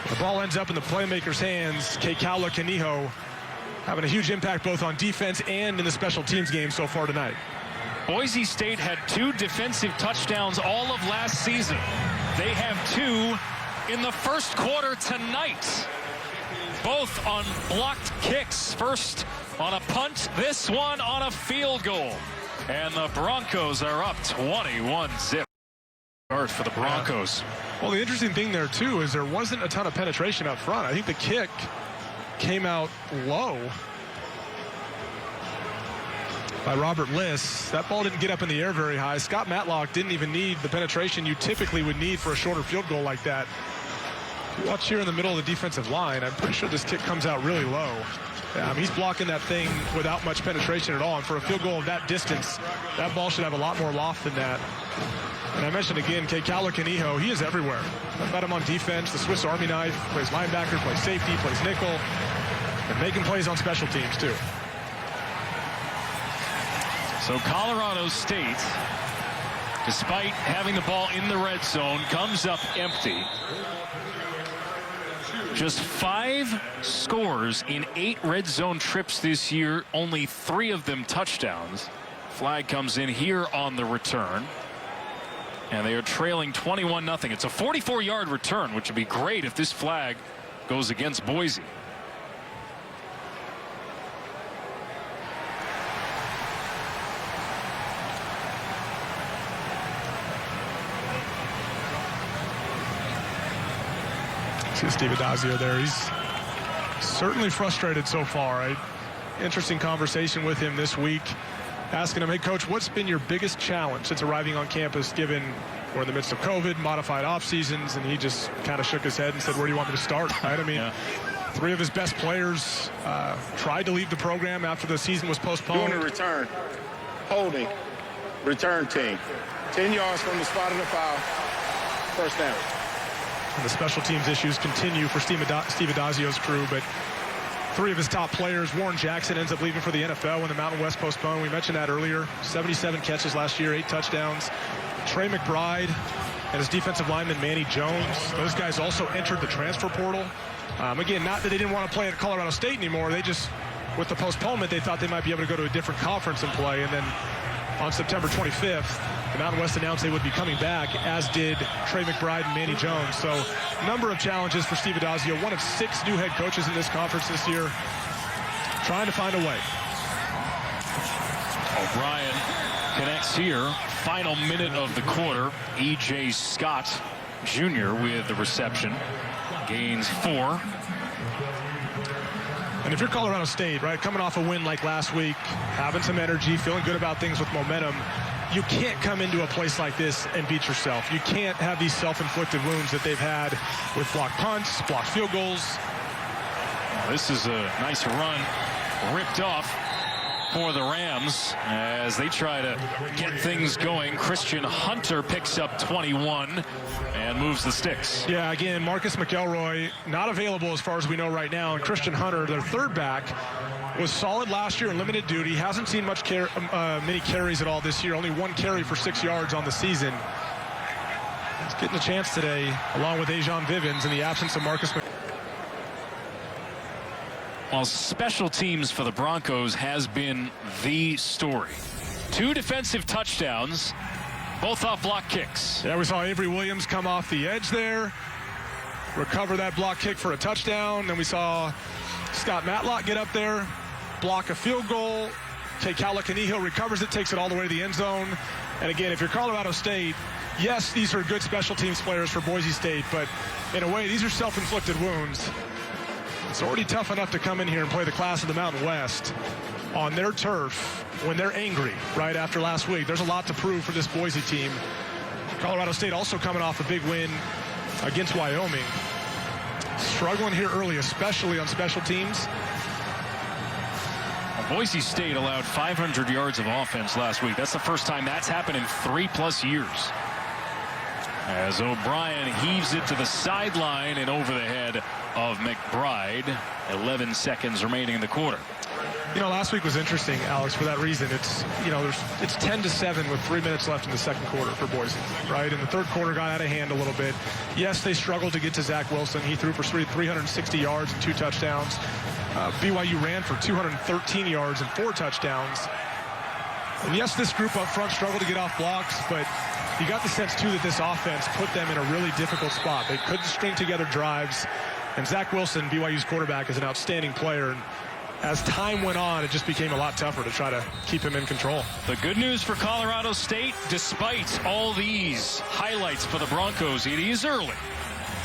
The ball ends up in the playmaker's hands. Kekala Canijo having a huge impact both on defense and in the special teams game so far tonight. Boise State had 2 defensive touchdowns all of last season. They have 2 in the first quarter tonight. Both on blocked kicks. First on a punt, this one on a field goal. And the Broncos are up 21-0. Start for the Broncos. Well, the interesting thing there, too, is there wasn't a ton of penetration up front. I think the kick came out low by Robert Liss. That ball didn't get up in the air very high. Scott Matlock didn't even need the penetration you typically would need for a shorter field goal like that. Watch here in the middle of the defensive line. I'm pretty sure this kick comes out really low. He's blocking that thing without much penetration at all. And for a field goal of that distance, that ball should have a lot more loft than that. And I mentioned again, Kekala Canijo, he is everywhere. I've got him on defense, the Swiss Army knife, plays linebacker, plays safety, plays nickel, and making plays on special teams too. So Colorado State, despite having the ball in the red zone, comes up empty. Just 5 scores in 8 red zone trips this year, only 3 of them touchdowns. Flag comes in here on the return. And they are trailing 21-0. It's a 44-yard return, which would be great if this flag goes against Boise. See Steve Adazio there. He's certainly frustrated so far. Interesting conversation with him this week. Asking him, hey, Coach, what's been your biggest challenge since arriving on campus, given we're in the midst of COVID, modified off seasons? And he just kind of shook his head and said, where do you want me to start? Right? I mean, 3 of his best players tried to leave the program after the season was postponed. Doing a return, holding, return team. 10 yards from the spot of the foul, first down. And the special teams issues continue for Steve Adazio's crew, but 3 of his top players, Warren Jackson, ends up leaving for the NFL when the Mountain West postponed. We mentioned that earlier. 77 catches last year, 8 touchdowns. Trey McBride and his defensive lineman, Manny Jones. Those guys also entered the transfer portal. Again, not that they didn't want to play at Colorado State anymore. They just, with the postponement, they thought they might be able to go to a different conference and play. And then on September 25th, The Mountain West announced they would be coming back, as did Trey McBride and Manny Jones. So, number of challenges for Steve Addazio, one of 6 new head coaches in this conference this year, trying to find a way. O'Brien connects here. Final minute of the quarter. E.J. Scott Jr. with the reception. Gains 4. And if you're Colorado State, right, coming off a win like last week, having some energy, feeling good about things with momentum, you can't come into a place like this and beat yourself. You can't have these self-inflicted wounds that they've had with blocked punts, blocked field goals. This is a nice run ripped off for the Rams as they try to get things going. Christian Hunter picks up 21 and moves the sticks. Yeah, again, Marcus McElroy not available as far as we know right now. And Christian Hunter, their third back, was solid last year in limited duty. Hasn't seen many carries at all this year. Only 1 carry for 6 yards on the season. He's getting a chance today, along with Ajon Vivens, in the absence of Marcus McElroy. Well, special teams for the Broncos has been the story. 2 defensive touchdowns, both off block kicks. Yeah, we saw Avery Williams come off the edge there, recover that block kick for a touchdown. Then we saw Scott Matlock get up there, block a field goal. Kekala Kanihill recovers it, takes it all the way to the end zone. And again, if you're Colorado State, yes, these are good special teams players for Boise State, but in a way, these are self-inflicted wounds. It's already tough enough to come in here and play the class of the Mountain West on their turf when they're angry right after last week. There's a lot to prove for this Boise team. Colorado State also coming off a big win against Wyoming. Struggling here early, especially on special teams. Boise State allowed 500 yards of offense last week. That's the first time that's happened in 3+ years. As O'Brien heaves it to the sideline and over the head of McBride. 11 seconds remaining in the quarter. You know, last week was interesting, Alex, for that reason. It's 10-7 with 3 minutes left in the second quarter for Boise, right? And the third quarter got out of hand a little bit. Yes, they struggled to get to Zach Wilson. He threw for 360 yards and 2 touchdowns. BYU ran for 213 yards and 4 touchdowns. And yes, this group up front struggled to get off blocks, but you got the sense, too, that this offense put them in a really difficult spot. They couldn't string together drives. And Zach Wilson, BYU's quarterback, is an outstanding player. And as time went on, it just became a lot tougher to try to keep him in control. The good news for Colorado State, despite all these highlights for the Broncos, it is early.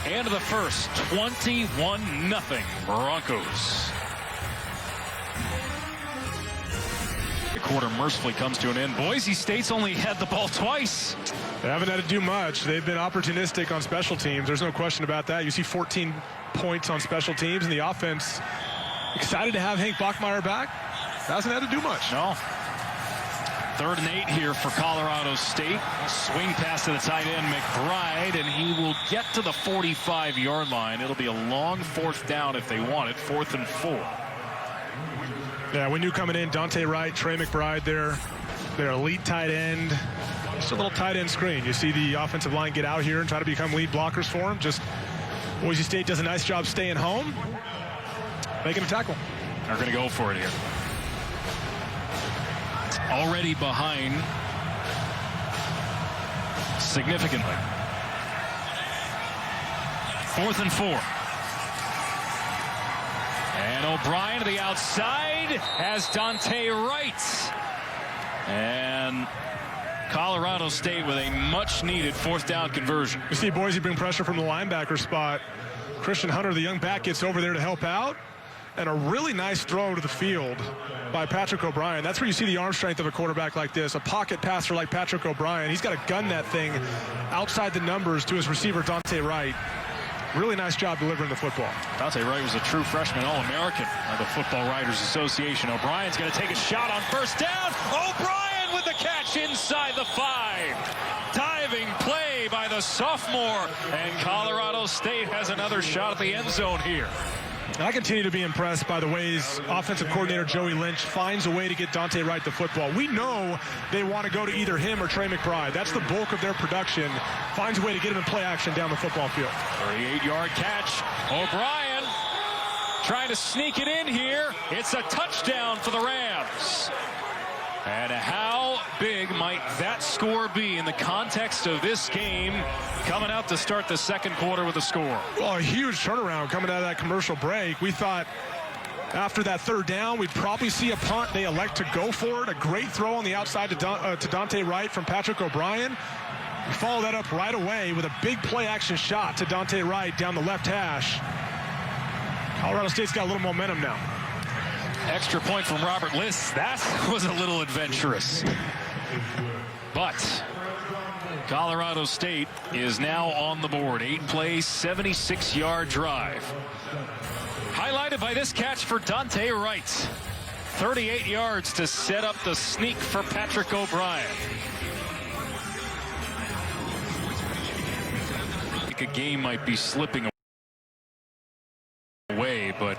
End of the first, 21-0 Broncos. The quarter mercifully comes to an end. Boise State's only had the ball twice. They haven't had to do much. They've been opportunistic on special teams. There's no question about that. You see 14 points on special teams, and the offense excited to have Hank Bachmeier back. Hasn't had to do much. No. 3rd and 8 here for Colorado State. Swing pass to the tight end, McBride, and he will get to the 45-yard line. It'll be a long 4th down if they want it. 4th and 4. Yeah, we knew coming in, Dante Wright, Trey McBride, their elite tight end. Just a little tight end screen. You see the offensive line get out here and try to become lead blockers for him. Just Boise State does a nice job staying home, making a tackle. They're going to go for it here. Already behind significantly. 4th and 4. And O'Brien to the outside has Dante Wright. And Colorado State with a much-needed 4th down conversion. You see Boise bring pressure from the linebacker spot. Christian Hunter, the young back, gets over there to help out. And a really nice throw to the field by Patrick O'Brien. That's where you see the arm strength of a quarterback like this. A pocket passer like Patrick O'Brien. He's got to gun that thing outside the numbers to his receiver, Dante Wright. Really nice job delivering the football. Dante Wright was a true freshman All-American by the Football Writers Association. O'Brien's going to take a shot on 1st down. O'Brien with the catch inside the 5. Diving play by the sophomore. And Colorado State has another shot at the end zone here. And I continue to be impressed by the ways offensive coordinator Joey Lynch finds a way to get Dante Wright the football. We know they want to go to either him or Trey McBride. That's the bulk of their production. Finds a way to get him in play action down the football field. 38-yard catch. O'Brien trying to sneak it in here. It's a touchdown for the Rams. And how big might that score be in the context of this game coming out to start the second quarter with a score? Well, a huge turnaround coming out of that commercial break. We thought after that third down, we'd probably see a punt. They elect to go for it. A great throw on the outside to Dante Wright from Patrick O'Brien. We follow that up right away with a big play-action shot to Dante Wright down the left hash. Colorado State's got a little momentum now. Extra point from Robert Liss. That was a little adventurous. But Colorado State is now on the board. 8-play, 76-yard drive. Highlighted by this catch for Dante Wright. 38 yards to set up the sneak for Patrick O'Brien. I think a game might be slipping away, but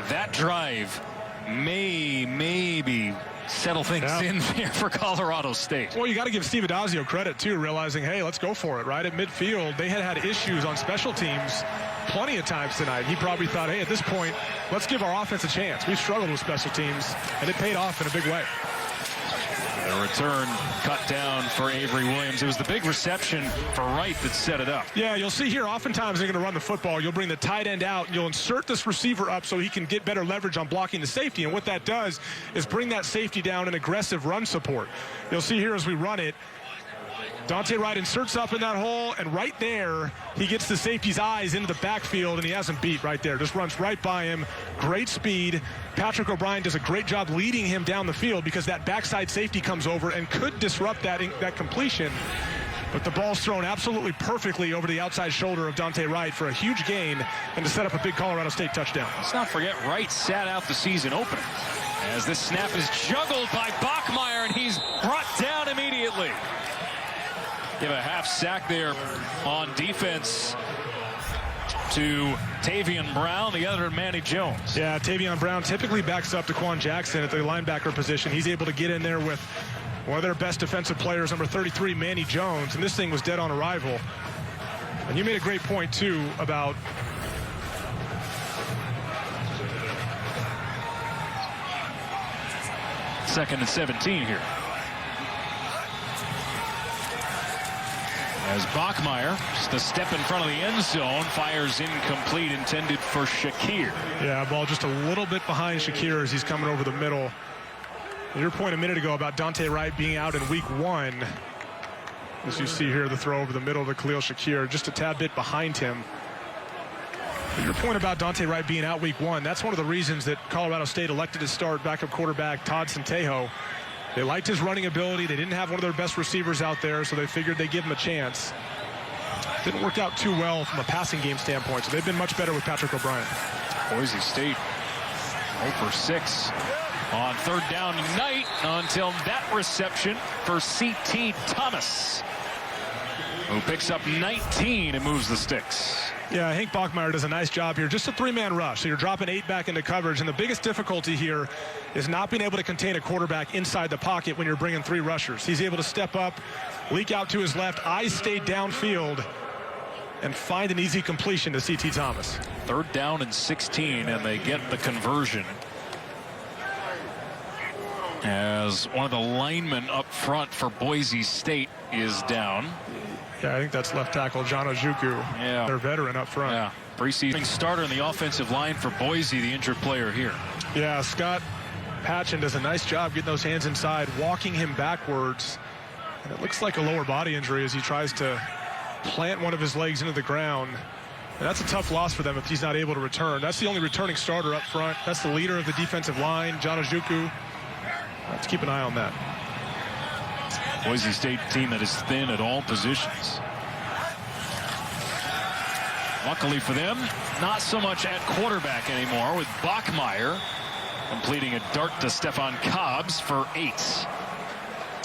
that drive maybe settle things in there for Colorado State. Well, you got to give Steve Adazio credit, too, realizing, hey, let's go for it, right? At midfield, they had issues on special teams plenty of times tonight. He probably thought, hey, at this point, let's give our offense a chance. We've struggled with special teams, and it paid off in a big way. The return cut down for Avery Williams. It was the big reception for Wright that set it up. Yeah, you'll see here, oftentimes they're going to run the football. You'll bring the tight end out, and you'll insert this receiver up so he can get better leverage on blocking the safety. And what that does is bring that safety down in aggressive run support. You'll see here as we run it, Dante Wright inserts up in that hole, and right there, he gets the safety's eyes into the backfield, and he has him beat right there. Just runs right by him. Great speed. Patrick O'Brien does a great job leading him down the field because that backside safety comes over and could disrupt that completion. But the ball's thrown absolutely perfectly over the outside shoulder of Dante Wright for a huge gain and to set up a big Colorado State touchdown. Let's not forget Wright sat out the season opener as this snap is juggled by Bachmeier, and he's brought down immediately. Give a half sack there on defense to Tavion Brown, the other Manny Jones. Yeah, Tavion Brown typically backs up to Quan Jackson at the linebacker position. He's able to get in there with one of their best defensive players, number 33, Manny Jones, and this thing was dead on arrival. And you made a great point, too, about second and 17 here. As Bachmeier, just a step in front of the end zone, fires incomplete, intended for Shakir. Yeah, ball just a little bit behind Shakir as he's coming over the middle. Your point a minute ago about Dante Wright being out in week 1. As you see here, the throw over the middle to Khalil Shakir, just a tad bit behind him. But your point about Dante Wright being out week 1, that's one of the reasons that Colorado State elected to start backup quarterback Todd Centejo. They liked his running ability. They didn't have one of their best receivers out there, so they figured they'd give him a chance. Didn't work out too well from a passing game standpoint, so they've been much better with Patrick O'Brien. Boise State 0 for 6 on third down tonight until that reception for C.T. Thomas, who picks up 19 and moves the sticks. Yeah, Hank Bachmeier does a nice job here. Just a 3-man rush, so you're dropping 8 back into coverage. And the biggest difficulty here is not being able to contain a quarterback inside the pocket when you're bringing 3 rushers. He's able to step up, leak out to his left, eyes stay downfield, and find an easy completion to C.T. Thomas. Third down and 16, and they get the conversion. As one of the linemen up front for Boise State is down. Yeah, I think that's left tackle John Ojukwu. Yeah. Their veteran up front. Yeah. Preseason starter in the offensive line for Boise, the injured player here. Yeah, Scott Patchen does a nice job getting those hands inside, walking him backwards. And it looks like a lower body injury as he tries to plant one of his legs into the ground. And that's a tough loss for them if he's not able to return. That's the only returning starter up front. That's the leader of the defensive line, John Ojukwu. Let's keep an eye on that. Boise State team that is thin at all positions. Luckily for them, not so much at quarterback anymore, with Bachmeier completing a dart to Stefan Cobbs for 8.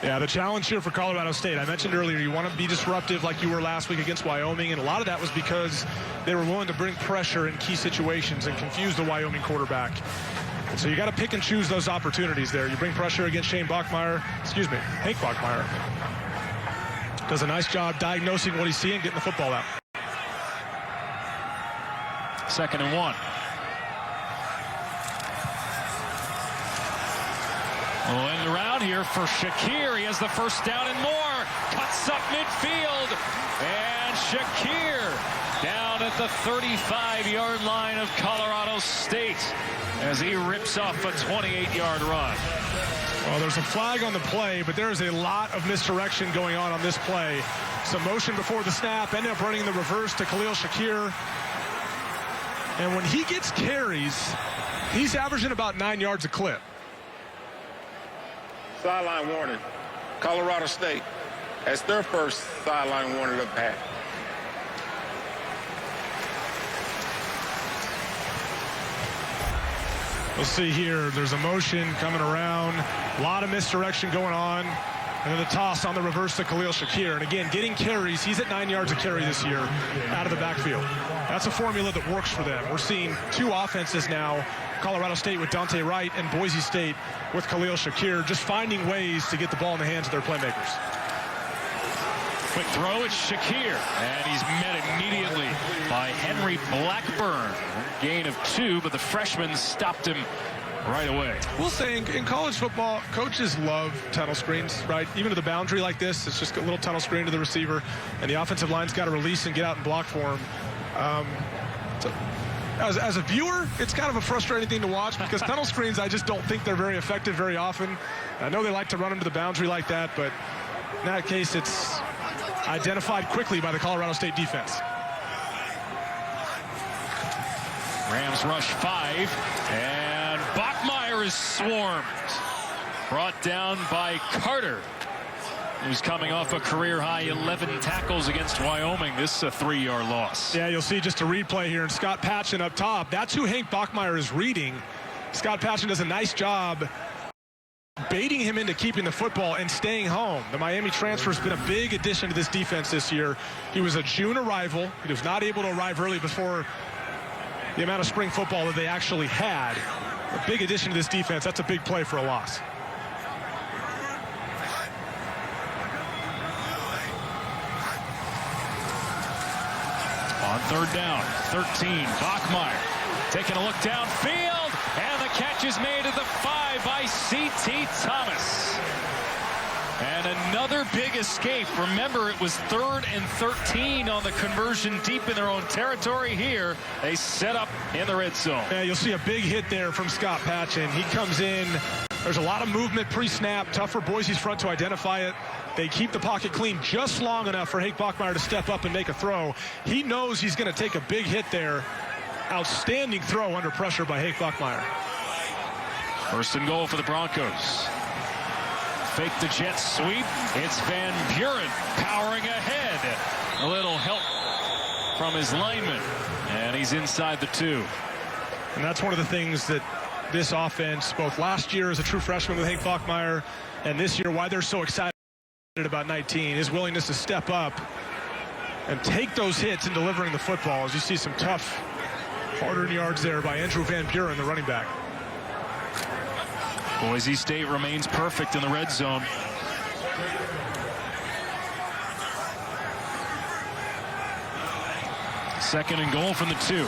Yeah, the challenge here for Colorado State, I mentioned earlier, you want to be disruptive like you were last week against Wyoming, and a lot of that was because they were willing to bring pressure in key situations and confuse the Wyoming quarterback. And so you got to pick and choose those opportunities there. You bring pressure against Hank Bachmeier. Does a nice job diagnosing what he's seeing, getting the football out. 2nd and 1. We'll end around here for Shakir. He has the first down and more. Cuts up midfield. And Shakir down at the 35-yard line of Colorado State as he rips off a 28-yard run. Well, there's a flag on the play, but there's a lot of misdirection going on this play. Some motion before the snap, ended up running the reverse to Khalil Shakir. And when he gets carries, he's averaging about 9 yards a clip. Sideline warning. Colorado State has their first sideline warning of the half. We'll see here. There's a motion coming around. A lot of misdirection going on. And then the toss on the reverse to Khalil Shakir. And again, getting carries. He's at 9 yards a carry this year out of the backfield. That's a formula that works for them. We're seeing two offenses now. Colorado State with Dante Wright and Boise State with Khalil Shakir, just finding ways to get the ball in the hands of their playmakers. Quick throw, it's Shakir, and he's met immediately by Henry Blackburn. Gain of 2, but the freshman stopped him right away. We'll say in college football, coaches love tunnel screens, right? Even to the boundary like this, it's just a little tunnel screen to the receiver, and the offensive line's got to release and get out and block for him. As a viewer, it's kind of a frustrating thing to watch because tunnel screens, I just don't think they're very effective very often. I know they like to run them to the boundary like that, but in that case, it's identified quickly by the Colorado State defense. Rams rush 5, and Bachmeier is swarmed. Brought down by Carter, who's coming off a career-high 11 tackles against Wyoming. This is a 3-yard loss. Yeah, you'll see just a replay here, and Scott Patchen up top. That's who Hank Bachmeier is reading. Scott Patchen does a nice job baiting him into keeping the football and staying home. The Miami transfer has been a big addition to this defense this year. He was a June arrival. He was not able to arrive early before the amount of spring football that they actually had. A big addition to this defense. That's a big play for a loss. On third down, 13, Bachmeier taking a look downfield, and the catch is made at the 5 by C.T. Thomas. And another big escape. Remember, it was 3rd and 13 on the conversion deep in their own territory. Here, they set up in the red zone. Yeah, you'll see a big hit there from Scott Patchen. He comes in. There's a lot of movement pre-snap. Tough for Boise's front to identify it. They keep the pocket clean just long enough for Hank Bachmeier to step up and make a throw. He knows he's going to take a big hit there. Outstanding throw under pressure by Hank Bachmeier. 1st and goal for the Broncos. Fake the jet sweep. It's Van Buren powering ahead. A little help from his lineman. And he's inside the 2. And that's one of the things that this offense, both last year as a true freshman with Hank Bachmeier and this year, why they're so excited about 19, his willingness to step up and take those hits in delivering the football. As you see some tough, hard-earned yards there by Andrew Van Buren, the running back. Boise State remains perfect in the red zone. Second and goal from the 2.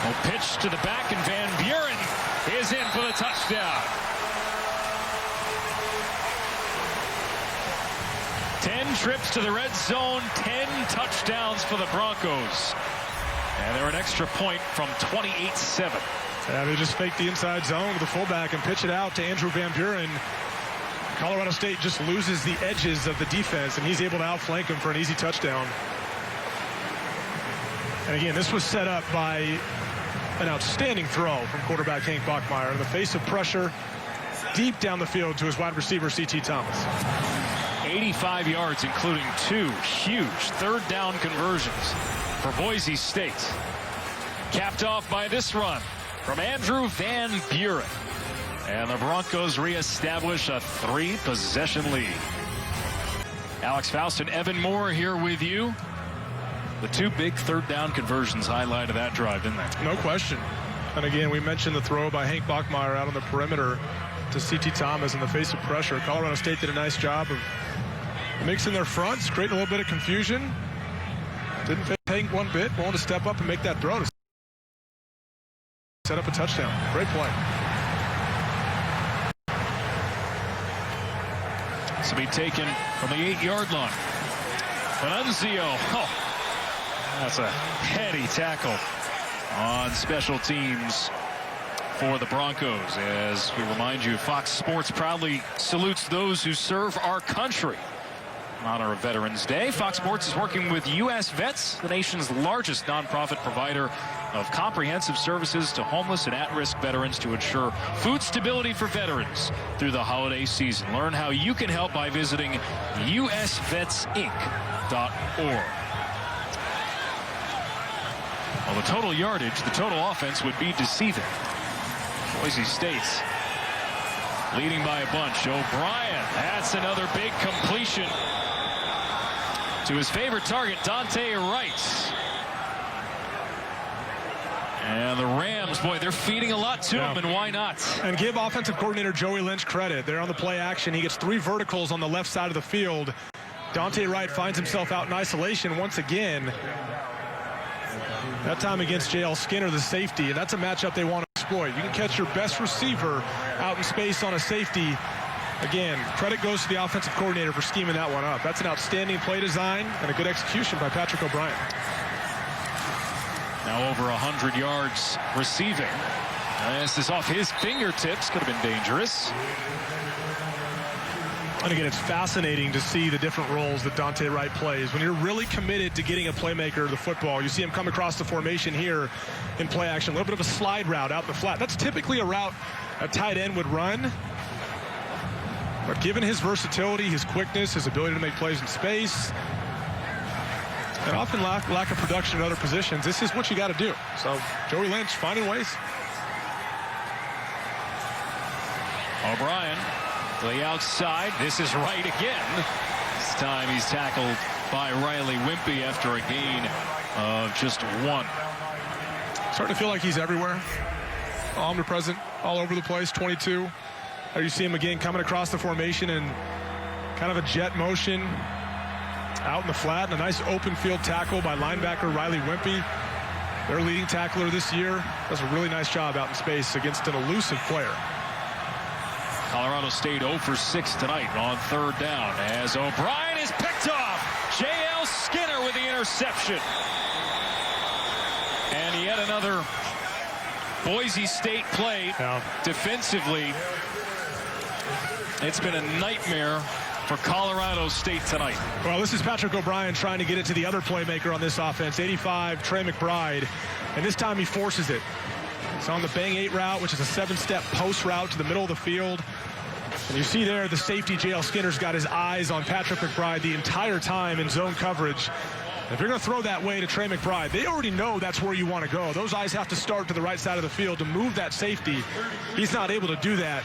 A pitch to the back, and Van Buren is in for the touchdown. 10 trips to the red zone, 10 touchdowns for the Broncos. And they're an extra point from 28-7. Yeah, they just fake the inside zone to the fullback and pitch it out to Andrew Van Buren. Colorado State just loses the edges of the defense, and he's able to outflank him for an easy touchdown. And again, this was set up by an outstanding throw from quarterback Hank Bachmeier in the face of pressure deep down the field to his wide receiver, C.T. Thomas. 85 yards, including 2 huge 3rd down conversions for Boise State. Capped off by this run from Andrew Van Buren. And the Broncos reestablish a 3-possession lead. Alex Faust and Evan Moore here with you. The 2 big 3rd down conversions highlighted that drive, didn't they? No question. And again, we mentioned the throw by Hank Bachmeier out on the perimeter to C.T. Thomas in the face of pressure. Colorado State did a nice job of mixing their fronts, creating a little bit of confusion. Didn't fake Hank one bit, willing to step up and make that throw to set up a touchdown. Great play. This will be taken from the 8-yard line. Panunzio. Oh, that's a heady tackle on special teams for the Broncos. As we remind you, Fox Sports proudly salutes those who serve our country. In honor of Veterans Day, Fox Sports is working with U.S. Vets, the nation's largest nonprofit provider of comprehensive services to homeless and at-risk veterans to ensure food stability for veterans through the holiday season. Learn how you can help by visiting usvetsinc.org. Well, the total yardage, the total offense would be deceiving. Boise State's leading by a bunch. O'Brien, that's another big completion to his favorite target, Dante Wright. And the Rams, boy, they're feeding a lot to him, and why not? And give offensive coordinator Joey Lynch credit. They're on the play action. He gets 3 verticals on the left side of the field. Dante Wright finds himself out in isolation once again. That time against J.L. Skinner, the safety, and that's a matchup they want to exploit. You can catch your best receiver out in space on a safety. Again, credit goes to the offensive coordinator for scheming that one up. That's an outstanding play design and a good execution by Patrick O'Brien. Now over 100 yards receiving. This is off his fingertips. Could have been dangerous. And again, it's fascinating to see the different roles that Dante Wright plays. When you're really committed to getting a playmaker the football, you see him come across the formation here in play action. A little bit of a slide route out in the flat. That's typically a route a tight end would run. But given his versatility, his quickness, his ability to make plays in space, and often lack of production in other positions, this is what you got to do. So Joey Lynch finding ways. O'Brien to the outside. This is Wright again. This time he's tackled by Riley Wimpy after a gain of just 1. Starting to feel like he's everywhere. Omnipresent, all over the place, 22. There you see him again coming across the formation in kind of a jet motion out in the flat, and a nice open field tackle by linebacker Riley Wimpy. Their leading tackler this year does a really nice job out in space against an elusive player. Colorado State 0 for 6 tonight on 3rd down as O'Brien is picked off. J.L. Skinner with the interception. And yet another Boise State play defensively. It's been a nightmare for Colorado State tonight. Well, this is Patrick O'Brien trying to get it to the other playmaker on this offense, 85, Trey McBride, and this time he forces it. It's on the bang 8 route, which is a 7-step post route to the middle of the field. And you see there the safety, J.L. Skinner's got his eyes on Patrick McBride the entire time in zone coverage. If you're going to throw that way to Trey McBride, they already know that's where you want to go. Those eyes have to start to the right side of the field to move that safety. He's not able to do that.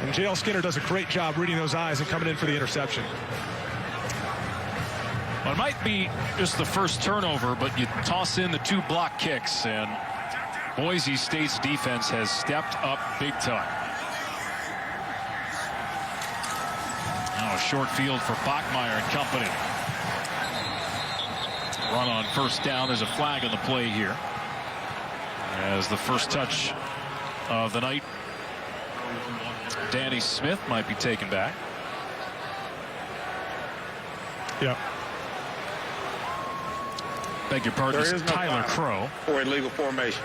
And J.L. Skinner does a great job reading those eyes and coming in for the interception. Well, it might be just the first turnover, but you toss in the 2 block kicks, and Boise State's defense has stepped up big time. Now a short field for Bachmeier and company. Run on 1st down. There's a flag on the play here, as the first touch of the night. Danny Smith might be taken back. Yeah. Beg your pardon, this is Tyler Crow. For illegal formation.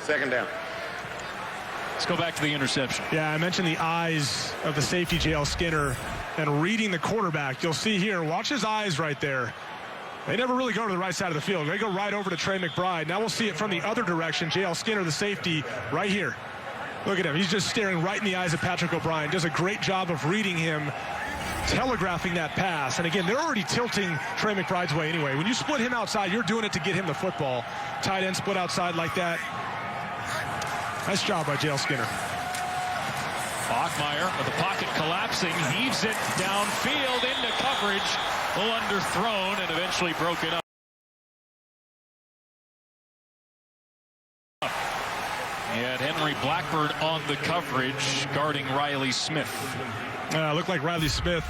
2nd down. Let's go back to the interception. Yeah, I mentioned the eyes of the safety, J.L. Skinner, and reading the quarterback. You'll see here, watch his eyes right there. They never really go to the right side of the field. They go right over to Trey McBride. Now we'll see it from the other direction. J.L. Skinner, the safety, right here. Look at him. He's just staring right in the eyes of Patrick O'Brien. Does a great job of reading him, telegraphing that pass. And again, they're already tilting Trey McBride's way anyway. When you split him outside, you're doing it to get him the football. Tight end split outside like that. Nice job by J.L. Skinner. Bachmeier with the pocket collapsing, heaves it downfield into coverage. A little underthrown and eventually broken up. He had Henry Blackburn on the coverage, guarding Riley Smith. Looked like Riley Smith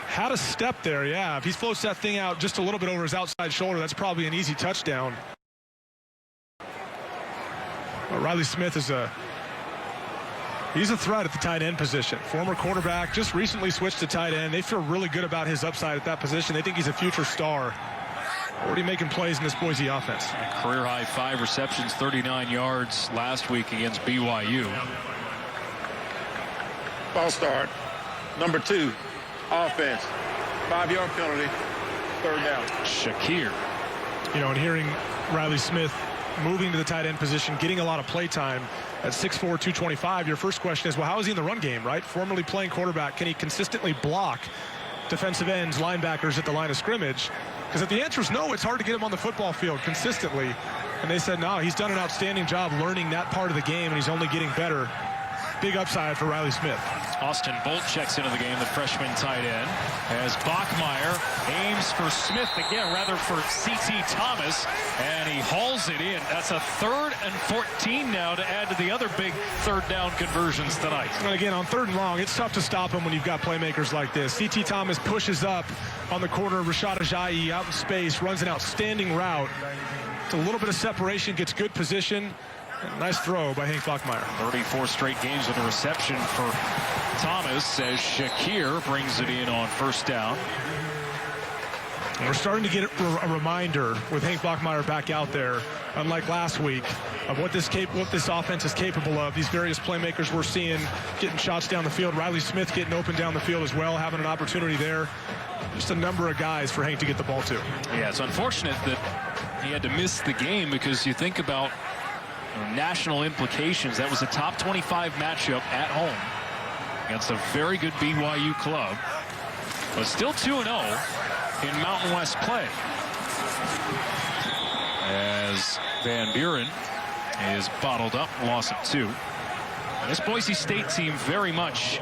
had a step there, yeah. If he floats that thing out just a little bit over his outside shoulder, that's probably an easy touchdown. Well, Riley Smith is He's a threat at the tight end position. Former quarterback, just recently switched to tight end. They feel really good about his upside at that position. They think he's a future star. Already making plays in this Boise offense. Career high 5 receptions, 39 yards last week against BYU. False start. Number 2, offense. 5-yard penalty, 3rd down. Shakir. You know, and hearing Riley Smith moving to the tight end position, getting a lot of play time at 6'4", 225, your first question is, well, how is he in the run game, right? Formerly playing quarterback, can he consistently block defensive ends, linebackers at the line of scrimmage? Because if the answer is no, it's hard to get him on the football field consistently. And they said, no, he's done an outstanding job learning that part of the game, and he's only getting better. Big upside for Riley Smith. Austin Bolt checks into the game, the freshman tight end, as Bachmeier aims for Smith again, rather for C.T. Thomas, and he hauls it in. That's a 3rd and 14 now to add to the other big 3rd down conversions tonight. And again, on 3rd and long, it's tough to stop him when you've got playmakers like this. C.T. Thomas pushes up on the corner. Rashad Ajayi out in space, runs an outstanding route. It's a little bit of separation, gets good position. Nice throw by Hank Bachmeier. 34 straight games with a reception for Thomas as Shakir brings it in on 1st down. And we're starting to get a reminder with Hank Bachmeier back out there, unlike last week, of what this offense is capable of. These various playmakers we're seeing getting shots down the field. Riley Smith getting open down the field as well, having an opportunity there. Just a number of guys for Hank to get the ball to. Yeah, it's unfortunate that he had to miss the game, because you think about national implications. That was a top 25 matchup at home against a very good BYU club, but still 2-0 in Mountain West play, as Van Buren is bottled up, loss of 2. And this Boise State team very much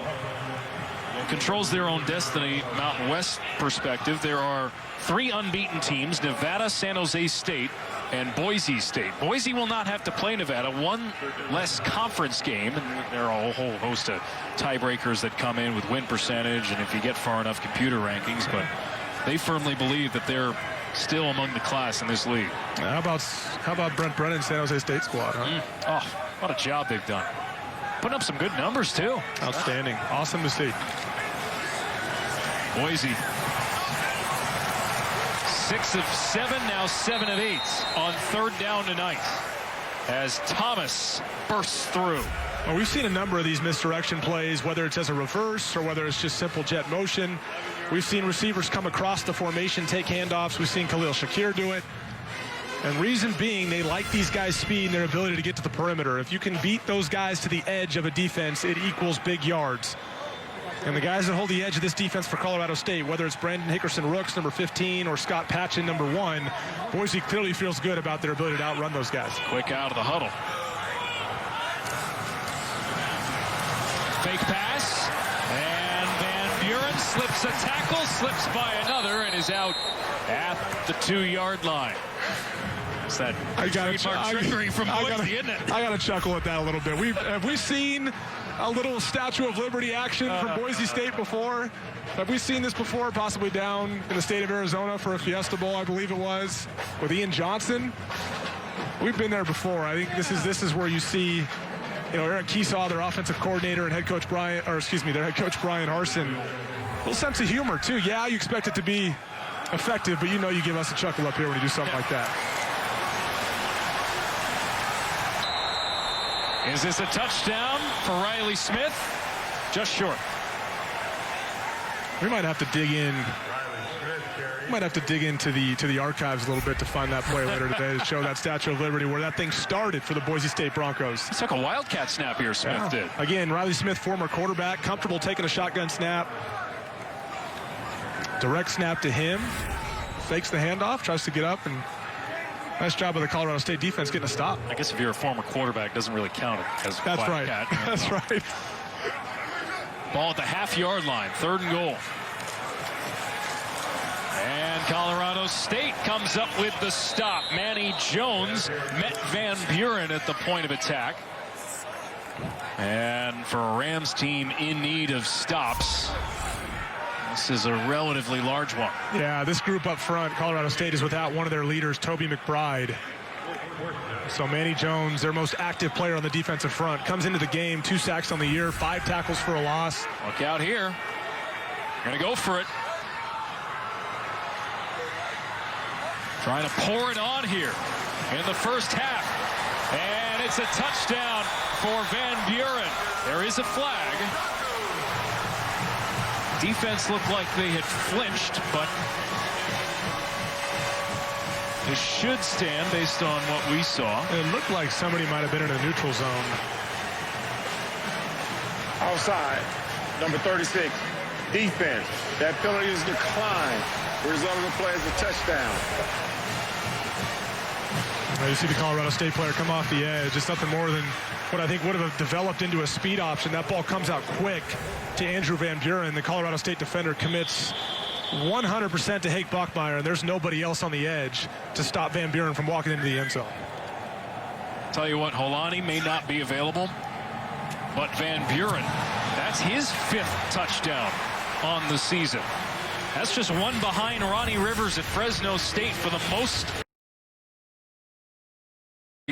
controls their own destiny. Mountain West perspective, there are 3 unbeaten teams: Nevada, San Jose State, and Boise State. Boise will not have to play Nevada. 1 less conference game, and there are a whole host of tiebreakers that come in with win percentage and if you get far enough computer rankings, but they firmly believe that they're still among the class in this league. How about Brent Brennan's San Jose State squad, huh? Oh, what a job they've done. Putting up some good numbers, too. Outstanding. Awesome to see. Boise, 6 of 7, now 7 of 8 on 3rd down tonight, as Thomas bursts through. Well, we've seen a number of these misdirection plays, whether it's as a reverse or whether it's just simple jet motion. We've seen receivers come across the formation, take handoffs. We've seen Khalil Shakir do it. And reason being, they like these guys' speed and their ability to get to the perimeter. If you can beat those guys to the edge of a defense, it equals big yards. And the guys that hold the edge of this defense for Colorado State, whether it's Brandon Hickerson-Rooks, number 15, or Scott Patchen, number 1, Boise clearly feels good about their ability to outrun those guys. Quick out of the huddle. Fake pass, and Van Buren slips a tackle, slips by another, and is out at the 2-yard line. It's that trademark trickery from Boise, isn't it? I got to chuckle at that a little bit. Have we seen a little Statue of Liberty action from Boise State before? Have we seen this before, possibly down in the state of Arizona for a Fiesta Bowl, I believe it was, with Ian Johnson? We've been there before. I think this is where you see, you know, Eric Keesaw, their offensive coordinator, and their head coach Brian Harsin. A little sense of humor, too. Yeah, you expect it to be effective, but you know you give us a chuckle up here when you do something like that. Is this a touchdown for Riley Smith? Just short. We might have to dig in. Might have to dig into the archives a little bit to find that play later today to show that Statue of Liberty where that thing started for the Boise State Broncos. He took a wildcat snap here, Smith did. Again, Riley Smith, former quarterback, comfortable taking a shotgun snap. Direct snap to him. Fakes the handoff, tries to get up, and nice job of the Colorado State defense getting a stop. I guess if you're a former quarterback, it doesn't really count as That's wildcat. right. That's right. Ball at the half-yard line, 3rd and goal. And Colorado State comes up with the stop. Manny Jones met Van Buren at the point of attack. And for a Rams team in need of stops, this is a relatively large one. Yeah, this group up front, Colorado State, is without one of their leaders, Toby McBride. So Manny Jones, their most active player on the defensive front, comes into the game, 2 sacks on the year, 5 tackles for a loss. Look out here. Gonna go for it. Trying to pour it on here in the first half. And it's a touchdown for Van Buren. There is a flag. Defense looked like they had flinched, but it should stand based on what we saw. It looked like somebody might have been in a neutral zone. Outside, number 36, defense. That penalty is declined. The result of the play is a touchdown. Now you see the Colorado State player come off the edge. Just nothing more than what I think would have developed into a speed option. That ball comes out quick to Andrew Van Buren. The Colorado State defender commits 100% to Hake Buckmeyer, and there's nobody else on the edge to stop Van Buren from walking into the end zone. Tell you what, Holani may not be available, but Van Buren, that's his 5th touchdown on the season. That's just one behind Ronnie Rivers at Fresno State for the most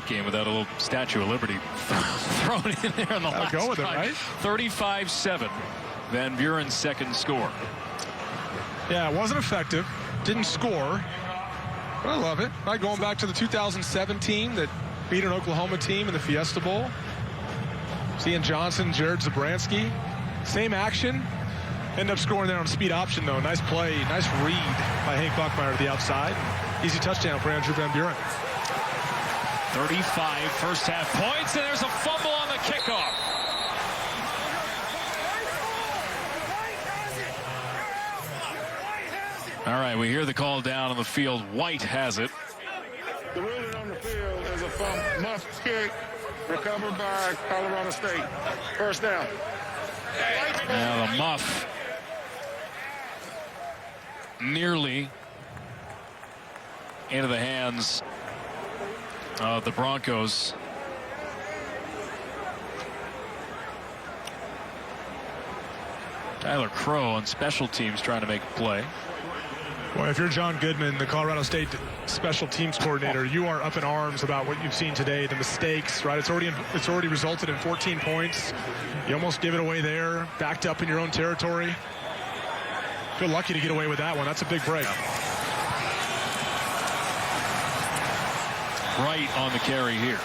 game without a little Statue of Liberty thrown in there on the last go with drive. it, right? 35-7, Van Buren's second score. Yeah, it wasn't effective. Didn't score. But I love it. Right, going back to the 2007 team that beat an Oklahoma team in the Fiesta Bowl. Seeing Johnson, Jared Zabransky. Same action. End up scoring there on speed option, though. Nice play. Nice read by Hake Buckmeyer to the outside. Easy touchdown for Andrew Van Buren. 35 first half points, and there's a fumble on the kickoff. All right, we hear the call down on the field. White has it. The ruling on the field is a muff kick recovered by Colorado State. First down. Now the muff nearly into the hands of the Broncos. Tyler Crow on special teams trying to make a play. Well, if you're John Goodman, the Colorado State special teams coordinator, you are up in arms about what you've seen today, the mistakes, right? It's already resulted in 14 points. You almost give it away there, backed up in your own territory. Feel lucky to get away with that one. That's a big break. Right on the carry here.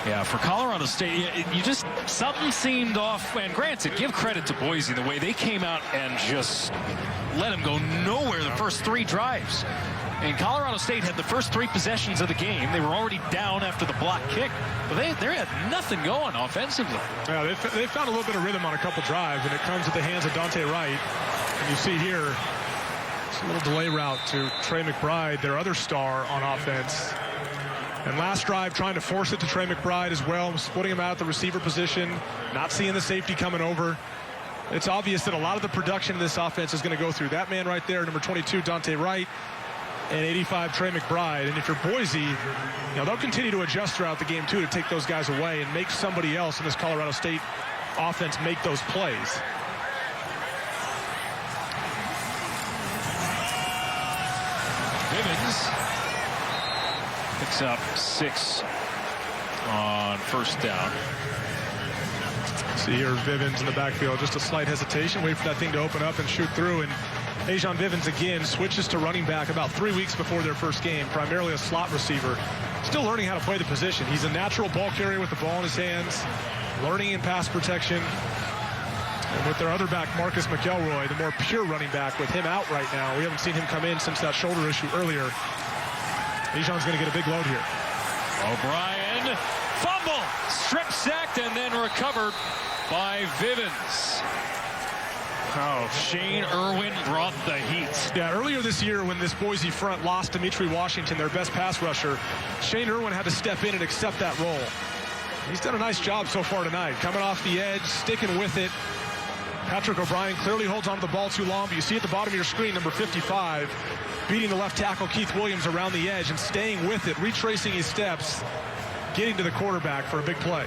Yeah, for Colorado State, something seemed off. And granted, give credit to Boise, the way they came out and just let them go nowhere the first 3 drives. And Colorado State had the first 3 possessions of the game. They were already down after the block kick, but they had nothing going offensively. Yeah, they found a little bit of rhythm on a couple drives, and it comes at the hands of Dante Wright. And you see here, it's a little delay route to Trey McBride, their other star on offense. And last drive, trying to force it to Trey McBride as well, splitting him out at the receiver position, not seeing the safety coming over. It's obvious that a lot of the production of this offense is going to go through that man right there, number 22, Dante Wright, and 85, Trey McBride. And if you're Boise, they'll continue to adjust throughout the game, too, to take those guys away and make somebody else in this Colorado State offense make those plays. Vivens picks up 6 on first down. See here, Vivens in the backfield, just a slight hesitation, wait for that thing to open up and shoot through. And Ajon Vivens again switches to running back about 3 weeks before their first game, primarily a slot receiver. Still learning how to play the position. He's a natural ball carrier with the ball in his hands, learning in pass protection. And with their other back, Marcus McElroy, the more pure running back, with him out right now. We haven't seen him come in since that shoulder issue earlier. Ajon's going to get a big load here. O'Brien, fumble, strip sacked, and then recovered by Vivens. Oh, Shane Irwin brought the heat. Yeah, earlier this year when this Boise front lost Dimitri Washington, their best pass rusher, Shane Irwin had to step in and accept that role. He's done a nice job so far tonight, coming off the edge, sticking with it. Patrick O'Brien clearly holds onto the ball too long, but you see at the bottom of your screen, number 55, beating the left tackle Keith Williams around the edge and staying with it, retracing his steps, getting to the quarterback for a big play.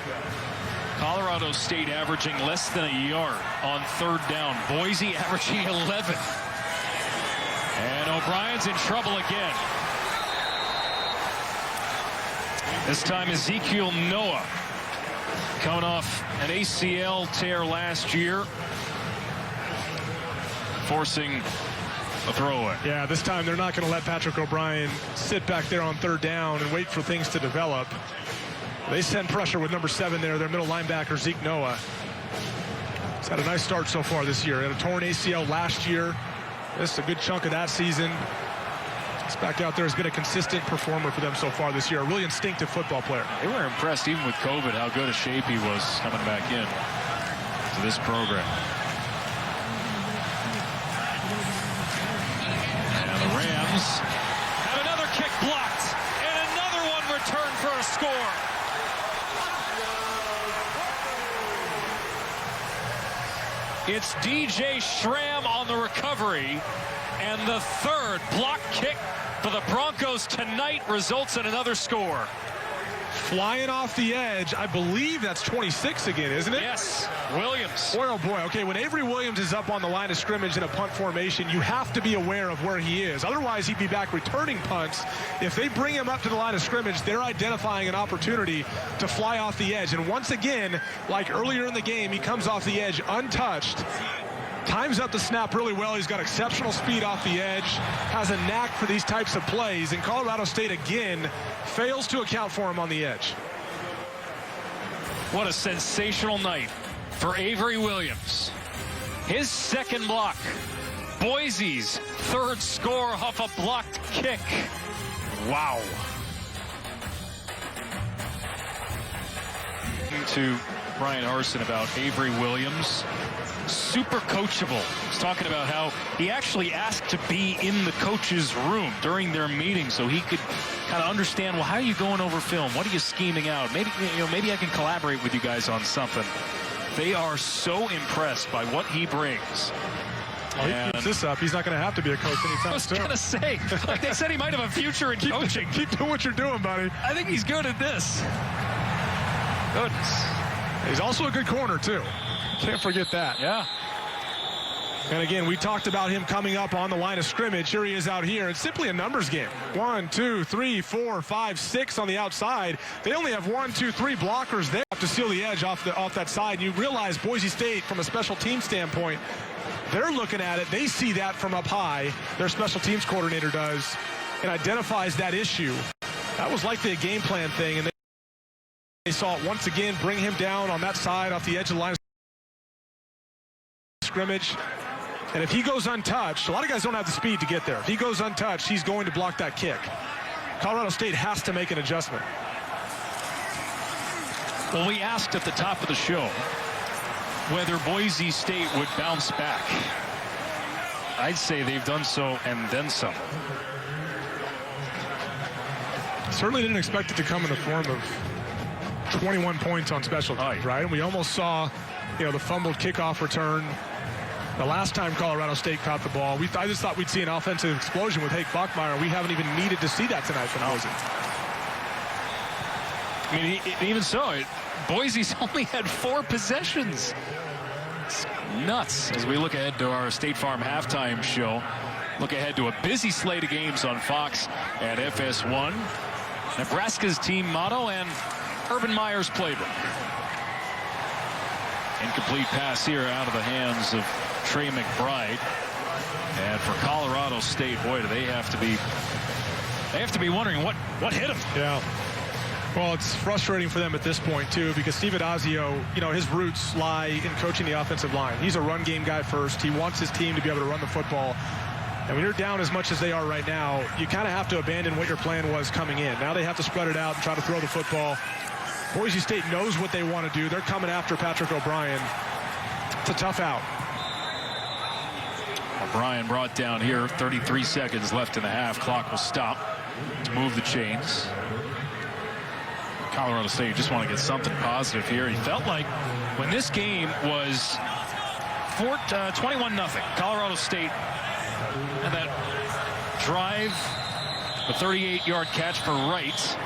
Colorado State averaging less than a yard on third down. Boise averaging 11. And O'Brien's in trouble again. This time Ezekiel Noah, coming off an ACL tear last year, forcing a throwaway. Yeah, this time they're not going to let Patrick O'Brien sit back there on third down and wait for things to develop. They send pressure with number 7 there, their middle linebacker, Zeke Noah. He's had a nice start so far this year. He had a torn ACL last year. Missed a good chunk of that season. He's back out there, has been a consistent performer for them so far this year. A really instinctive football player. They were impressed, even with COVID, how good a shape he was coming back in to this program. And the Rams have another kick blocked, and another one returned for a score. It's DJ Schramm on the recovery, and the third block kick for the Broncos tonight results in another score. Flying off the edge, I believe that's 26 again, isn't it? Yes, Williams. Boy, oh boy. Okay, when Avery Williams is up on the line of scrimmage in a punt formation, you have to be aware of where he is. Otherwise, he'd be back returning punts. If they bring him up to the line of scrimmage, they're identifying an opportunity to fly off the edge. And once again, like earlier in the game, he comes off the edge untouched. Times up the snap really well. He's got exceptional speed off the edge, has a knack for these types of plays, and Colorado State again fails to account for him on the edge. What a sensational night for Avery Williams. His second block. Boise's third score off a blocked kick. Wow. To Brian Harsin about Avery Williams. Super coachable. He's talking about how he actually asked to be in the coach's room during their meeting so he could kind of understand, well, how are you going over film? What are you scheming out? Maybe, maybe I can collaborate with you guys on something. They are so impressed by what he brings. Well, he keeps this up. He's not going to have to be a coach anytime soon. I was going to say, like they said, he might have a future in coaching. Keep doing what you're doing, buddy. I think he's good at this. Goodness. He's also a good corner, too. Can't forget that. Yeah. And again, we talked about him coming up on the line of scrimmage. Here he is out here. It's simply a numbers game. 1, 2, 3, 4, 5, 6 on the outside. They only have 1, 2, 3 blockers there to seal the edge off that side. And you realize Boise State, from a special team standpoint, they're looking at it. They see that from up high. Their special teams coordinator does, and identifies that issue. That was likely a game plan thing, and they saw it once again, bring him down on that side off the edge of the line of scrimmage. And if he goes untouched, a lot of guys don't have the speed to get there. If he goes untouched, he's going to block that kick. Colorado State has to make an adjustment. Well, we asked at the top of the show whether Boise State would bounce back. I'd say they've done so and then some. Certainly didn't expect it to come in the form of 21 points on special teams, right? And we almost saw, the fumbled kickoff return. The last time Colorado State caught the ball, I just thought we'd see an offensive explosion with Hake Bachmeier. We haven't even needed to see that tonight from Boise. I mean, even so, Boise's only had 4 possessions. It's nuts. As we look ahead to our State Farm halftime show, look ahead to a busy slate of games on Fox at FS1. Nebraska's team motto and Urban Meyer's playbook. Incomplete pass here out of the hands of Trey McBride. And for Colorado State, boy, do they have to be wondering what hit them. Yeah. Well, it's frustrating for them at this point, too, because Steve Addazio, his roots lie in coaching the offensive line. He's a run game guy first. He wants his team to be able to run the football. And when you're down as much as they are right now, you kind of have to abandon what your plan was coming in. Now they have to spread it out and try to throw the football. Boise State knows what they want to do. They're coming after Patrick O'Brien. It's a tough out. O'Brien brought down here. 33 seconds left in the half. Clock will stop to move the chains. Colorado State just want to get something positive here. He felt like when this game was 21-0, Colorado State and that drive, the 38-yard catch for Wright.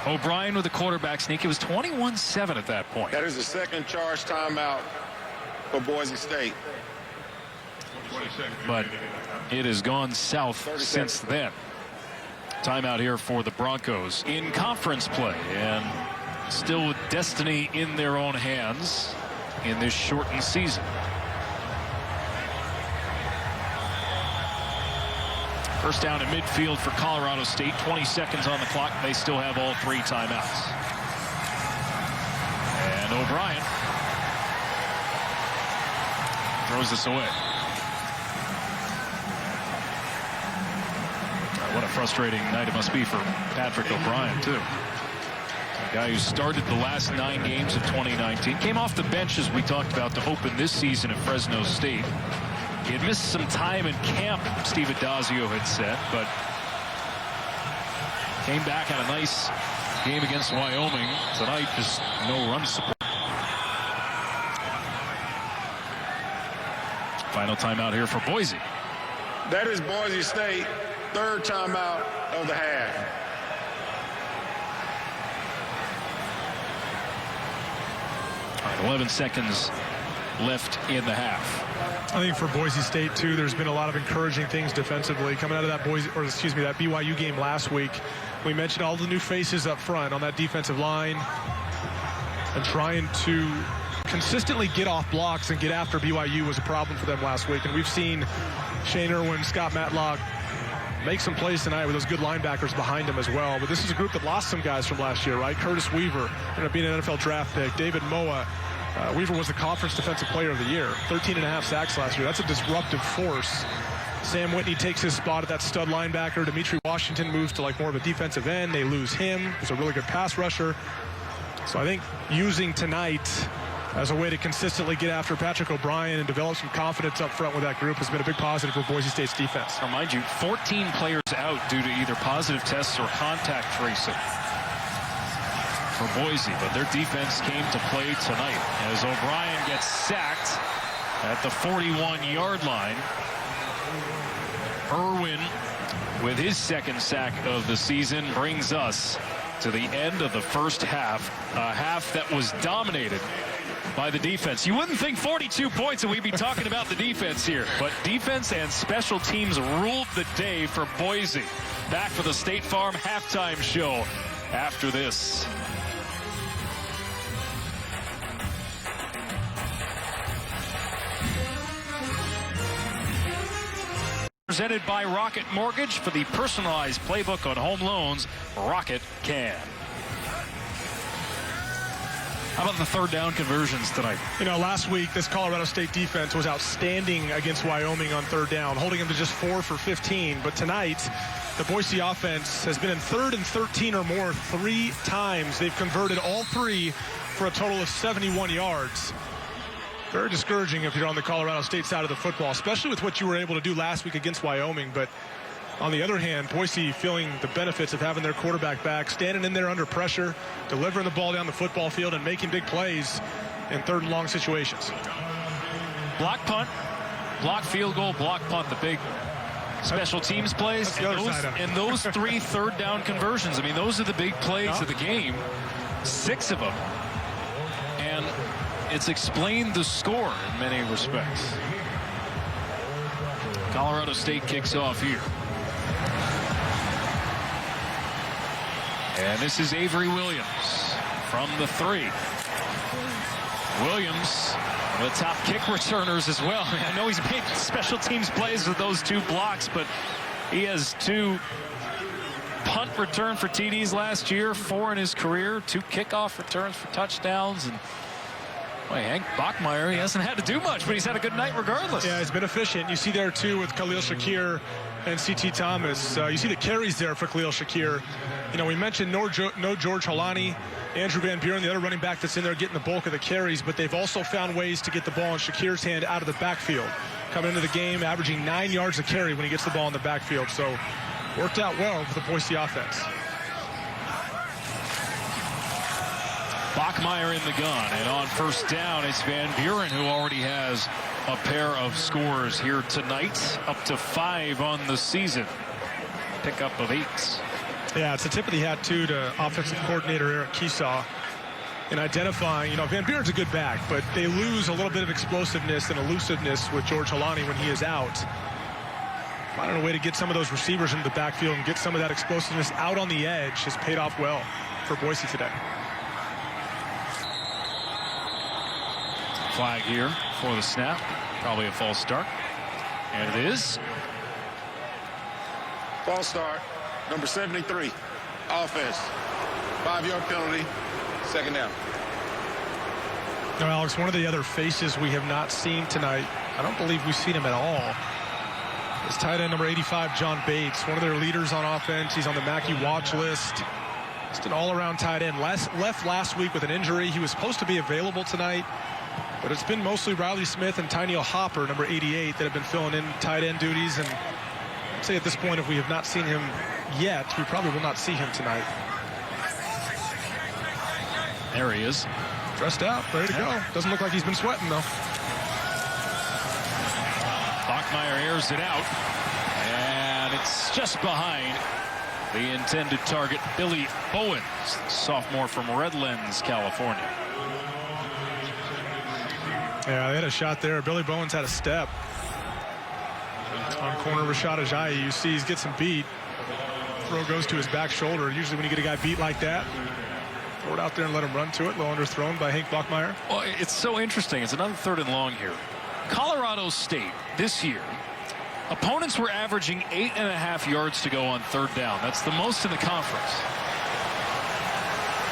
O'Brien with the quarterback sneak. It was 21-7 at that point. That is the second charge timeout for Boise State. But it has gone south since then. Timeout here for the Broncos in conference play, and still with destiny in their own hands in this shortened season. First down at midfield for Colorado State. 20 seconds on the clock. They still have all 3 timeouts. And O'Brien throws this away. What a frustrating night it must be for Patrick O'Brien, too. A guy who started the last 9 games of 2019. Came off the bench, as we talked about, to open this season at Fresno State. He had missed some time in camp, Steve Addazio had said, but came back, had a nice game against Wyoming. Tonight, just no run support. Final timeout here for Boise. That is Boise State, 3rd timeout of the half. All right, 11 seconds left in the half. I think for Boise State, too, there's been a lot of encouraging things defensively coming out of that that BYU game last week. We mentioned all the new faces up front on that defensive line and trying to consistently get off blocks and get after BYU was a problem for them last week. And we've seen Shane Irwin, Scott Matlock make some plays tonight with those good linebackers behind him as well. But this is a group that lost some guys from last year, right? Curtis Weaver ended up being an NFL draft pick. David Moa. Weaver was the Conference Defensive Player of the Year. 13.5 sacks last year. That's a disruptive force. Sam Whitney takes his spot at that stud linebacker. Demetri Washington moves to like more of a defensive end. They lose him. He's a really good pass rusher. So I think using tonight as a way to consistently get after Patrick O'Brien and develop some confidence up front with that group has been a big positive for Boise State's defense. Now, mind you, 14 players out due to either positive tests or contact tracing for Boise, but their defense came to play tonight as O'Brien gets sacked at the 41-yard line. Irwin, with his 2nd sack of the season, brings us to the end of the first half, a half that was dominated by the defense. You wouldn't think 42 points and we'd be talking about the defense here, but defense and special teams ruled the day for Boise. Back for the State Farm halftime show after this. Presented by Rocket Mortgage. For the personalized playbook on home loans, Rocket can. How about the 3rd down conversions tonight? You know, last week, this Colorado State defense was outstanding against Wyoming on 3rd down, holding them to just 4 for 15. But tonight, the Boise offense has been in 3rd and 13 or more 3 times. They've converted all 3 for a total of 71 yards. Very discouraging if you're on the Colorado State side of the football, especially with what you were able to do last week against Wyoming. But on the other hand, Boise feeling the benefits of having their quarterback back, standing in there under pressure, delivering the ball down the football field, and making big plays in 3rd and long situations. Block punt, block field goal, block punt, the big special teams plays. And those 3 3rd down conversions, I mean, those are the big plays of the game. 6 of them. And it's explained the score in many respects. Colorado State kicks off here. And this is Avery Williams from the 3. Williams, the top kick returners as well. I know he's made special teams plays with those 2 blocks, but he has 2 punt return for TDs last year, 4 in his career, 2 kickoff returns for touchdowns. And boy, Hank Bachmeier, he hasn't had to do much, but he's had a good night regardless. Yeah, he's been efficient. You see there, too, with Khalil Shakir and C.T. Thomas. You see the carries there for Khalil Shakir. You know, we mentioned no George Holani, Andrew Van Buren, the other running back that's in there getting the bulk of the carries, but they've also found ways to get the ball in Shakir's hand out of the backfield. Coming into the game, averaging 9 yards a carry when he gets the ball in the backfield. So, worked out well for the Boise offense. Bachmeier in the gun, and on 1st down, it's Van Buren who already has a pair of scores here tonight, up to 5 on the season. Pickup of 8. Yeah, it's a tip of the hat, too, to offensive coordinator Eric Keesaw in identifying, you know, Van Buren's a good back, but they lose a little bit of explosiveness and elusiveness with George Holani when he is out. finding a way to get some of those receivers into the backfield and get some of that explosiveness out on the edge has paid off well for Boise today. Flag here for the snap. Probably a false start. And it is. False start, number 73, offense. 5-yard penalty, second down. Now, Alex, one of the other faces we have not seen tonight, I don't believe we've seen him at all, is tight end number 85, John Bates, one of their leaders on offense. He's on the Mackey watch list. Just an all-around tight end. Left last week with an injury. He was supposed to be available tonight, but it's been mostly Riley Smith and Tyneil Hopper, number 88, that have been filling in tight end duties. And I'd say at this point, if we have not seen him yet, we probably will not see him tonight. There he is. Dressed out, ready to go. Doesn't look like he's been sweating, though. Bachmeier airs it out. And it's just behind the intended target, Billy Bowens, sophomore from Redlands, California. Yeah, they had a shot there. Billy Bowens had a step on corner Rashad Ajayi. You see he's getting beat. Throw goes to his back shoulder. Usually when you get a guy beat like that, throw it out there and let him run to it. Low underthrown by Hank Bachmeier. Well, it's so interesting. It's another 3rd and long here. Colorado State this year, opponents were averaging 8.5 yards to go on 3rd down. That's the most in the conference.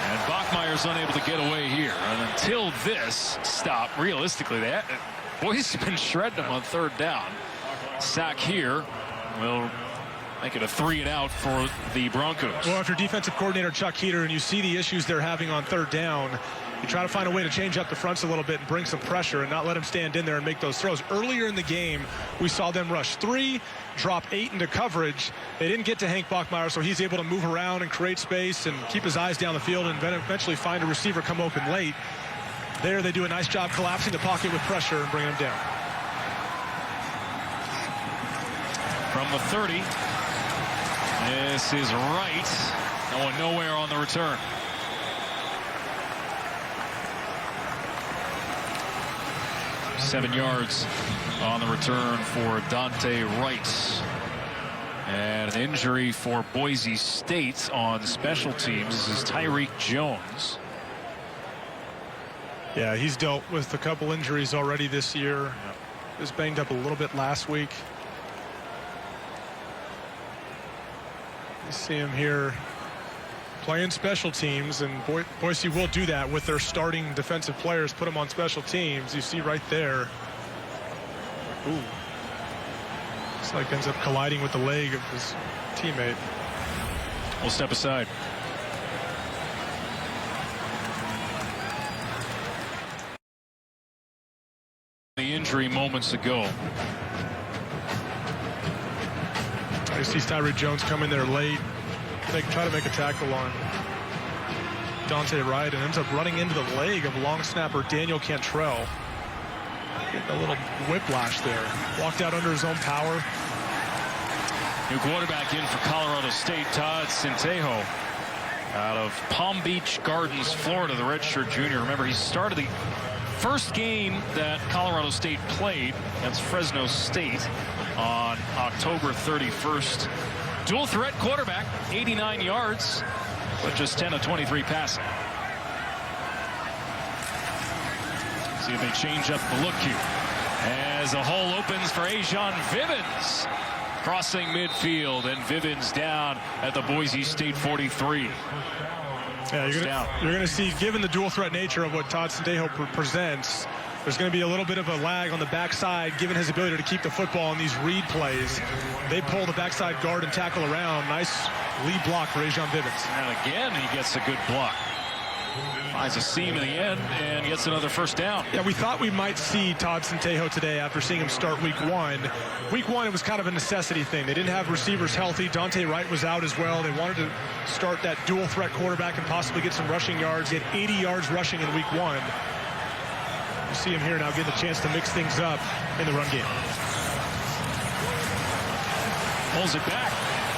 And Bachmeier's unable to get away here. And until this stop, realistically, Boise's been shredding them on 3rd down. Sack here will make it a 3-and-out for the Broncos. Well, if you're defensive coordinator Chuck Heater and you see the issues they're having on 3rd down, you try to find a way to change up the fronts a little bit and bring some pressure and not let them stand in there and make those throws. Earlier in the game, we saw them rush 3, drop 8 into coverage. They didn't get to Hank Bachmeier, so he's able to move around and create space and keep his eyes down the field and eventually find a receiver come open late. There, they do a nice job collapsing the pocket with pressure and bringing him down. From the 30, this is right. Going nowhere on the return. Seven yards on the return for Dante Wright. And an injury for Boise State on special teams. This is Tyreek Jones. Yeah, he's dealt with a couple injuries already this year. He was banged up a little bit last week. You see him here playing special teams, and Boise will do that with their starting defensive players, put them on special teams. You see right there. Ooh. Looks like ends up colliding with the leg of his teammate. We'll step aside. The injury moments ago. I see Tyreek Jones come in there late. Try to make a tackle on Dante Wright and ends up running into the leg of long snapper Daniel Cantrell. Getting a little whiplash there. Walked out under his own power. New quarterback in for Colorado State, Todd Centejo, out of Palm Beach Gardens, Florida, the redshirt junior. Remember, he started the first game that Colorado State played against Fresno State on October 31st. Dual threat quarterback, 89 yards, but just 10 of 23 passing. See if they change up the look here. As a hole opens for Ajon Vivens. Crossing midfield, and Vivens down at the Boise State 43. Yeah, you're going to see, given the dual threat nature of what Todd Centejo presents, there's going to be a little bit of a lag on the backside, given his ability to keep the football in these read plays. They pull the backside guard and tackle around. Nice lead block for Ajon Vivens. And again, he gets a good block. Finds a seam in the end and gets another first down. Yeah, we thought we might see Todd Centejo today after seeing him start week one. Week one, it was kind of a necessity thing. They didn't have receivers healthy. Dante Wright was out as well. They wanted to start that dual threat quarterback and possibly get some rushing yards. He had 80 yards rushing in week one. You see him here now getting the chance to mix things up in the run game. Pulls it back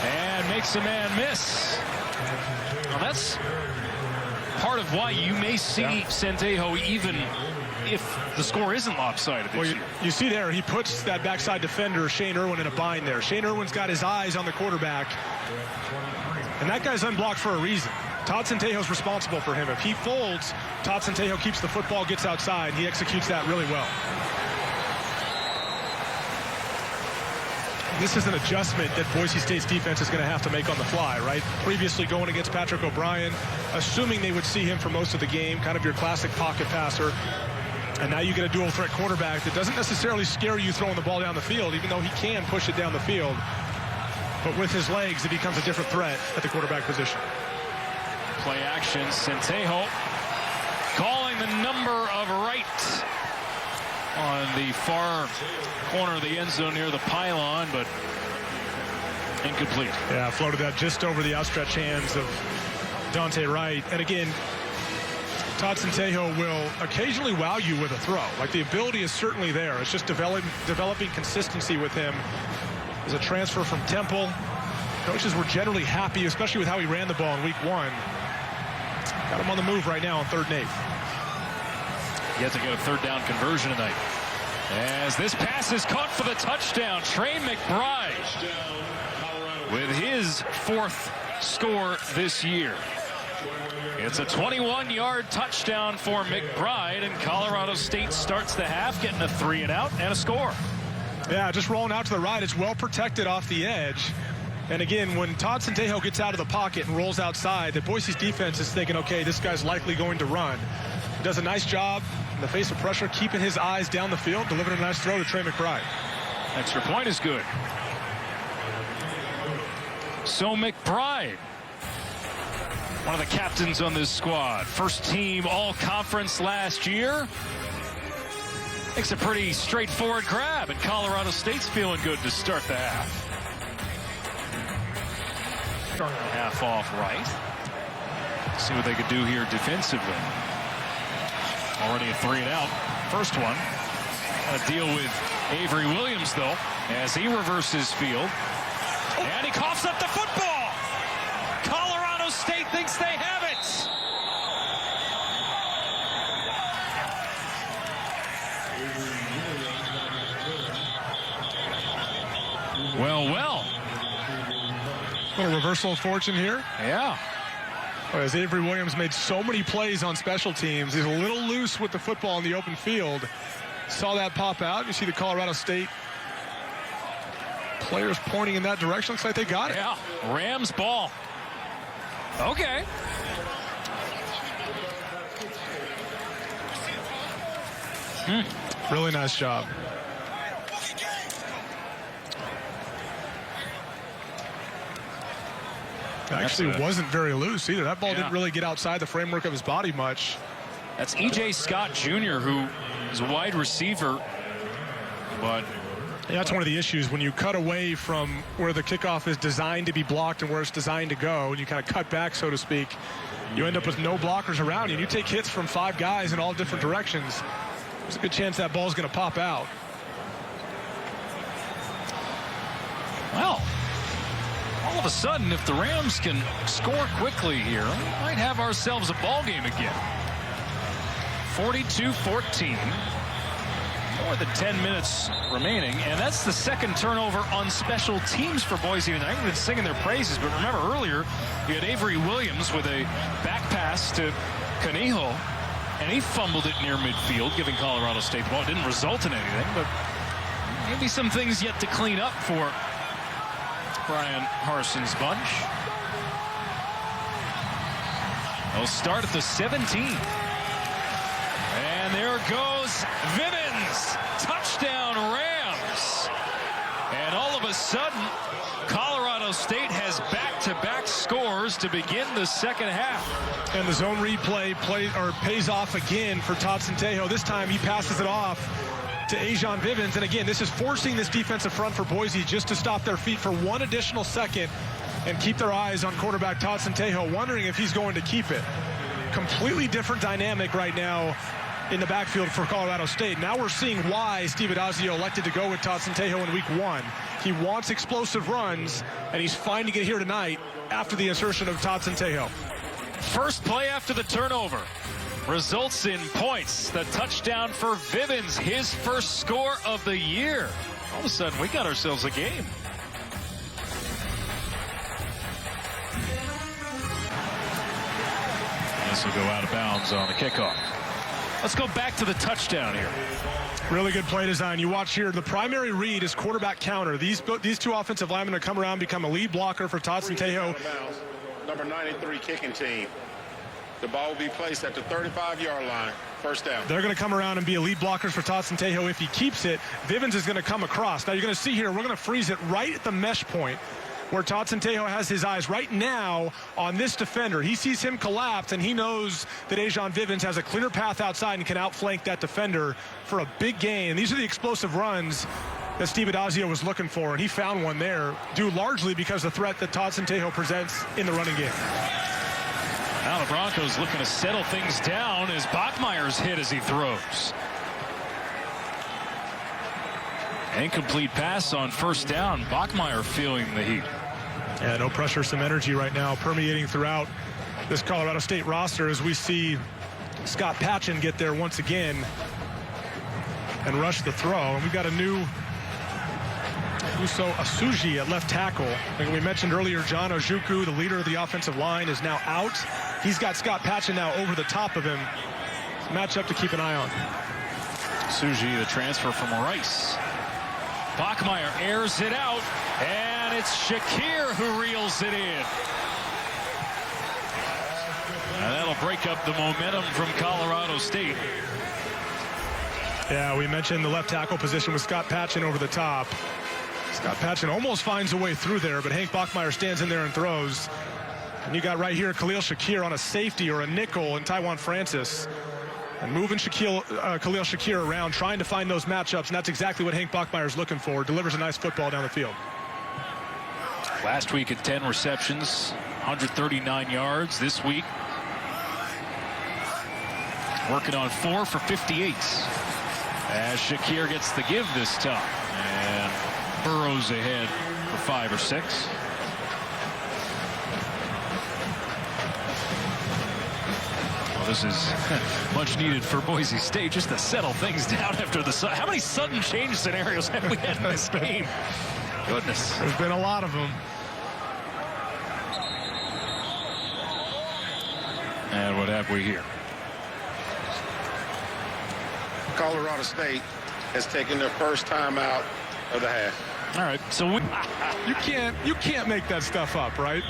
and makes a man miss. Well, that's part of why you may see Centejo even if the score isn't lopsided this year. You see there, he puts that backside defender, Shane Irwin, in a bind there. Shane Irwin's got his eyes on the quarterback, and that guy's unblocked for a reason. Todd Centejo's responsible for him. If he folds, Todd Centejo keeps the football, gets outside. He executes that really well. This is an adjustment that Boise State's defense is going to have to make on the fly, right? Previously going against Patrick O'Brien, assuming they would see him for most of the game, kind of your classic pocket passer. And now you get a dual threat quarterback that doesn't necessarily scare you throwing the ball down the field, even though he can push it down the field. But with his legs, it becomes a different threat at the quarterback position. Play action, Centejo calling the number of right on the far corner of the end zone near the pylon, but incomplete. Yeah, floated that just over the outstretched hands of Dante Wright. And again, Todd Centejo will occasionally wow you with a throw. Like, the ability is certainly there. It's just developing consistency with him. As a transfer from Temple, coaches were generally happy, especially with how he ran the ball in week 1. Got him on the move right now on 3rd and 8. He has to get a 3rd down conversion tonight. As this pass is caught for the touchdown, Trey McBride with his 4th score this year. It's a 21-yard touchdown for McBride, and Colorado State starts the half getting a 3 and out and a score. Yeah, just rolling out to the right. It's well protected off the edge. And again, when Todd Centejo gets out of the pocket and rolls outside, the Boise's defense is thinking, okay, this guy's likely going to run. He does a nice job in the face of pressure, keeping his eyes down the field, delivering a nice throw to Trey McBride. Extra point is good. So McBride, one of the captains on this squad, first team all-conference last year, makes a pretty straightforward grab, and Colorado State's feeling good to start the half. Half off right. See what they could do here defensively. Already a 3 and out. First one. Got to deal with Avery Williams, though, as he reverses field. And he coughs up the football. Colorado State thinks they have it. Well. A little reversal of fortune here. Yeah. As Avery Williams made so many plays on special teams, he's a little loose with the football in the open field. Saw that pop out. You see the Colorado State players pointing in that direction. Looks like they got it. Yeah, Rams ball. Okay. Really nice job. Actually wasn't very loose either. That ball didn't really get outside the framework of his body much. That's E.J. Scott Jr., who is a wide receiver, but yeah, that's one of the issues when you cut away from where the kickoff is designed to be blocked and where it's designed to go, and you kind of cut back, so to speak. You end up with no blockers around you, and you take hits from 5 guys in all different directions. There's a good chance that ball's going to pop out. Well, all of a sudden, if the Rams can score quickly here, we might have ourselves a ball game again. 42-14. More than 10 minutes remaining, and that's the 2nd turnover on special teams for Boise tonight. We've been singing their praises, but remember earlier, you had Avery Williams with a back pass to Canijo, and he fumbled it near midfield, giving Colorado State the ball. It didn't result in anything, but maybe some things yet to clean up for Brian Harson's bunch. They'll start at the 17. And there goes Vivens. Touchdown Rams. And all of a sudden, Colorado State has back-to-back scores to begin the 2nd half. And the zone replay pays off again for Todd Centejo. This time he passes it off to Ajon Vivens. And again, this is forcing this defensive front for Boise just to stop their feet for 1 additional second and keep their eyes on quarterback Todd Centejo, wondering if he's going to keep it. Completely different dynamic right now in the backfield for Colorado State. Now we're seeing why Steve Addazio elected to go with Todd Centejo in week 1. He wants explosive runs, and he's finding it here tonight after the insertion of Todd Centejo. First play after the turnover. results in points. The touchdown for Vivens, his first score of the year. All of a sudden, we got ourselves a game. This will go out of bounds on the kickoff. Let's go back to the touchdown here. Really good play design. You watch here, the primary read is quarterback counter. These two offensive linemen are come around, become a lead blocker for Totson Tejo. Number 93 kicking team. The ball will be placed at the 35-yard line. First down. They're going to come around and be a lead blockers for Totson Tejo. If he keeps it, Vivens is going to come across. Now you're going to see here, we're going to freeze it right at the mesh point where Totson Tejo has his eyes right now on this defender. He sees him collapse, and he knows that Ajon Vivens has a clear path outside and can outflank that defender for a big gain. And these are the explosive runs that Steve Adazio was looking for, and he found one there, due largely because of the threat that Totson Tejo presents in the running game. Now the Broncos looking to settle things down as Bachmeier's hit as he throws. Incomplete pass on first down. Bachmeier feeling the heat. Yeah, no pressure, some energy right now permeating throughout this Colorado State roster as we see Scott Patchen get there once again and rush the throw. And we've got a new Uso Asuji at left tackle. Like we mentioned earlier, John Ojukwu, the leader of the offensive line, is now out. He's got Scott Patchen now over the top of him. Matchup to keep an eye on. Asuji, the transfer from Rice. Bachmeier airs it out, and it's Shakir who reels it in. And that'll break up the momentum from Colorado State. Yeah, we mentioned the left tackle position with Scott Patchen over the top. Scott Patchen almost finds a way through there, but Hank Bachmeier stands in there and throws. And you got right here Khalil Shakir on a safety or a nickel and Taiwan Francis. And moving Khalil Shakir around, trying to find those matchups, and that's exactly what Hank Bachmeier's looking for. Delivers a nice football down the field. Last week at 10 receptions, 139 yards. This week, working on 4 for 58. As Shakir gets the give this time. And burrows ahead for 5 or 6. This is much needed for Boise State just to settle things down after the how many sudden change scenarios have we had in this game? Goodness. There's been a lot of them. And what have we here? Colorado State has taken their first time out of the half. All right, so you can't make that stuff up, right?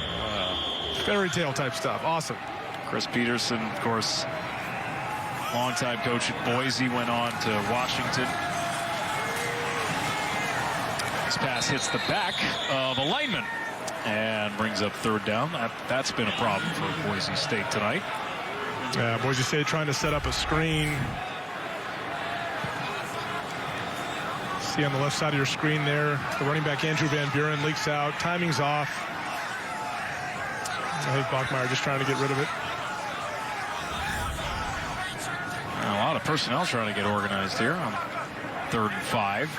Fairy tale type stuff. Awesome. Chris Peterson, of course, longtime coach at Boise, went on to Washington. This pass hits the back of a lineman and brings up third down. That's been a problem for Boise State tonight. Boise State trying to set up a screen. See on the left side of your screen there, the running back Andrew Van Buren leaks out. Timing's off. I think Bachmeier just trying to get rid of it. A lot of personnel trying to get organized here on 3rd and 5.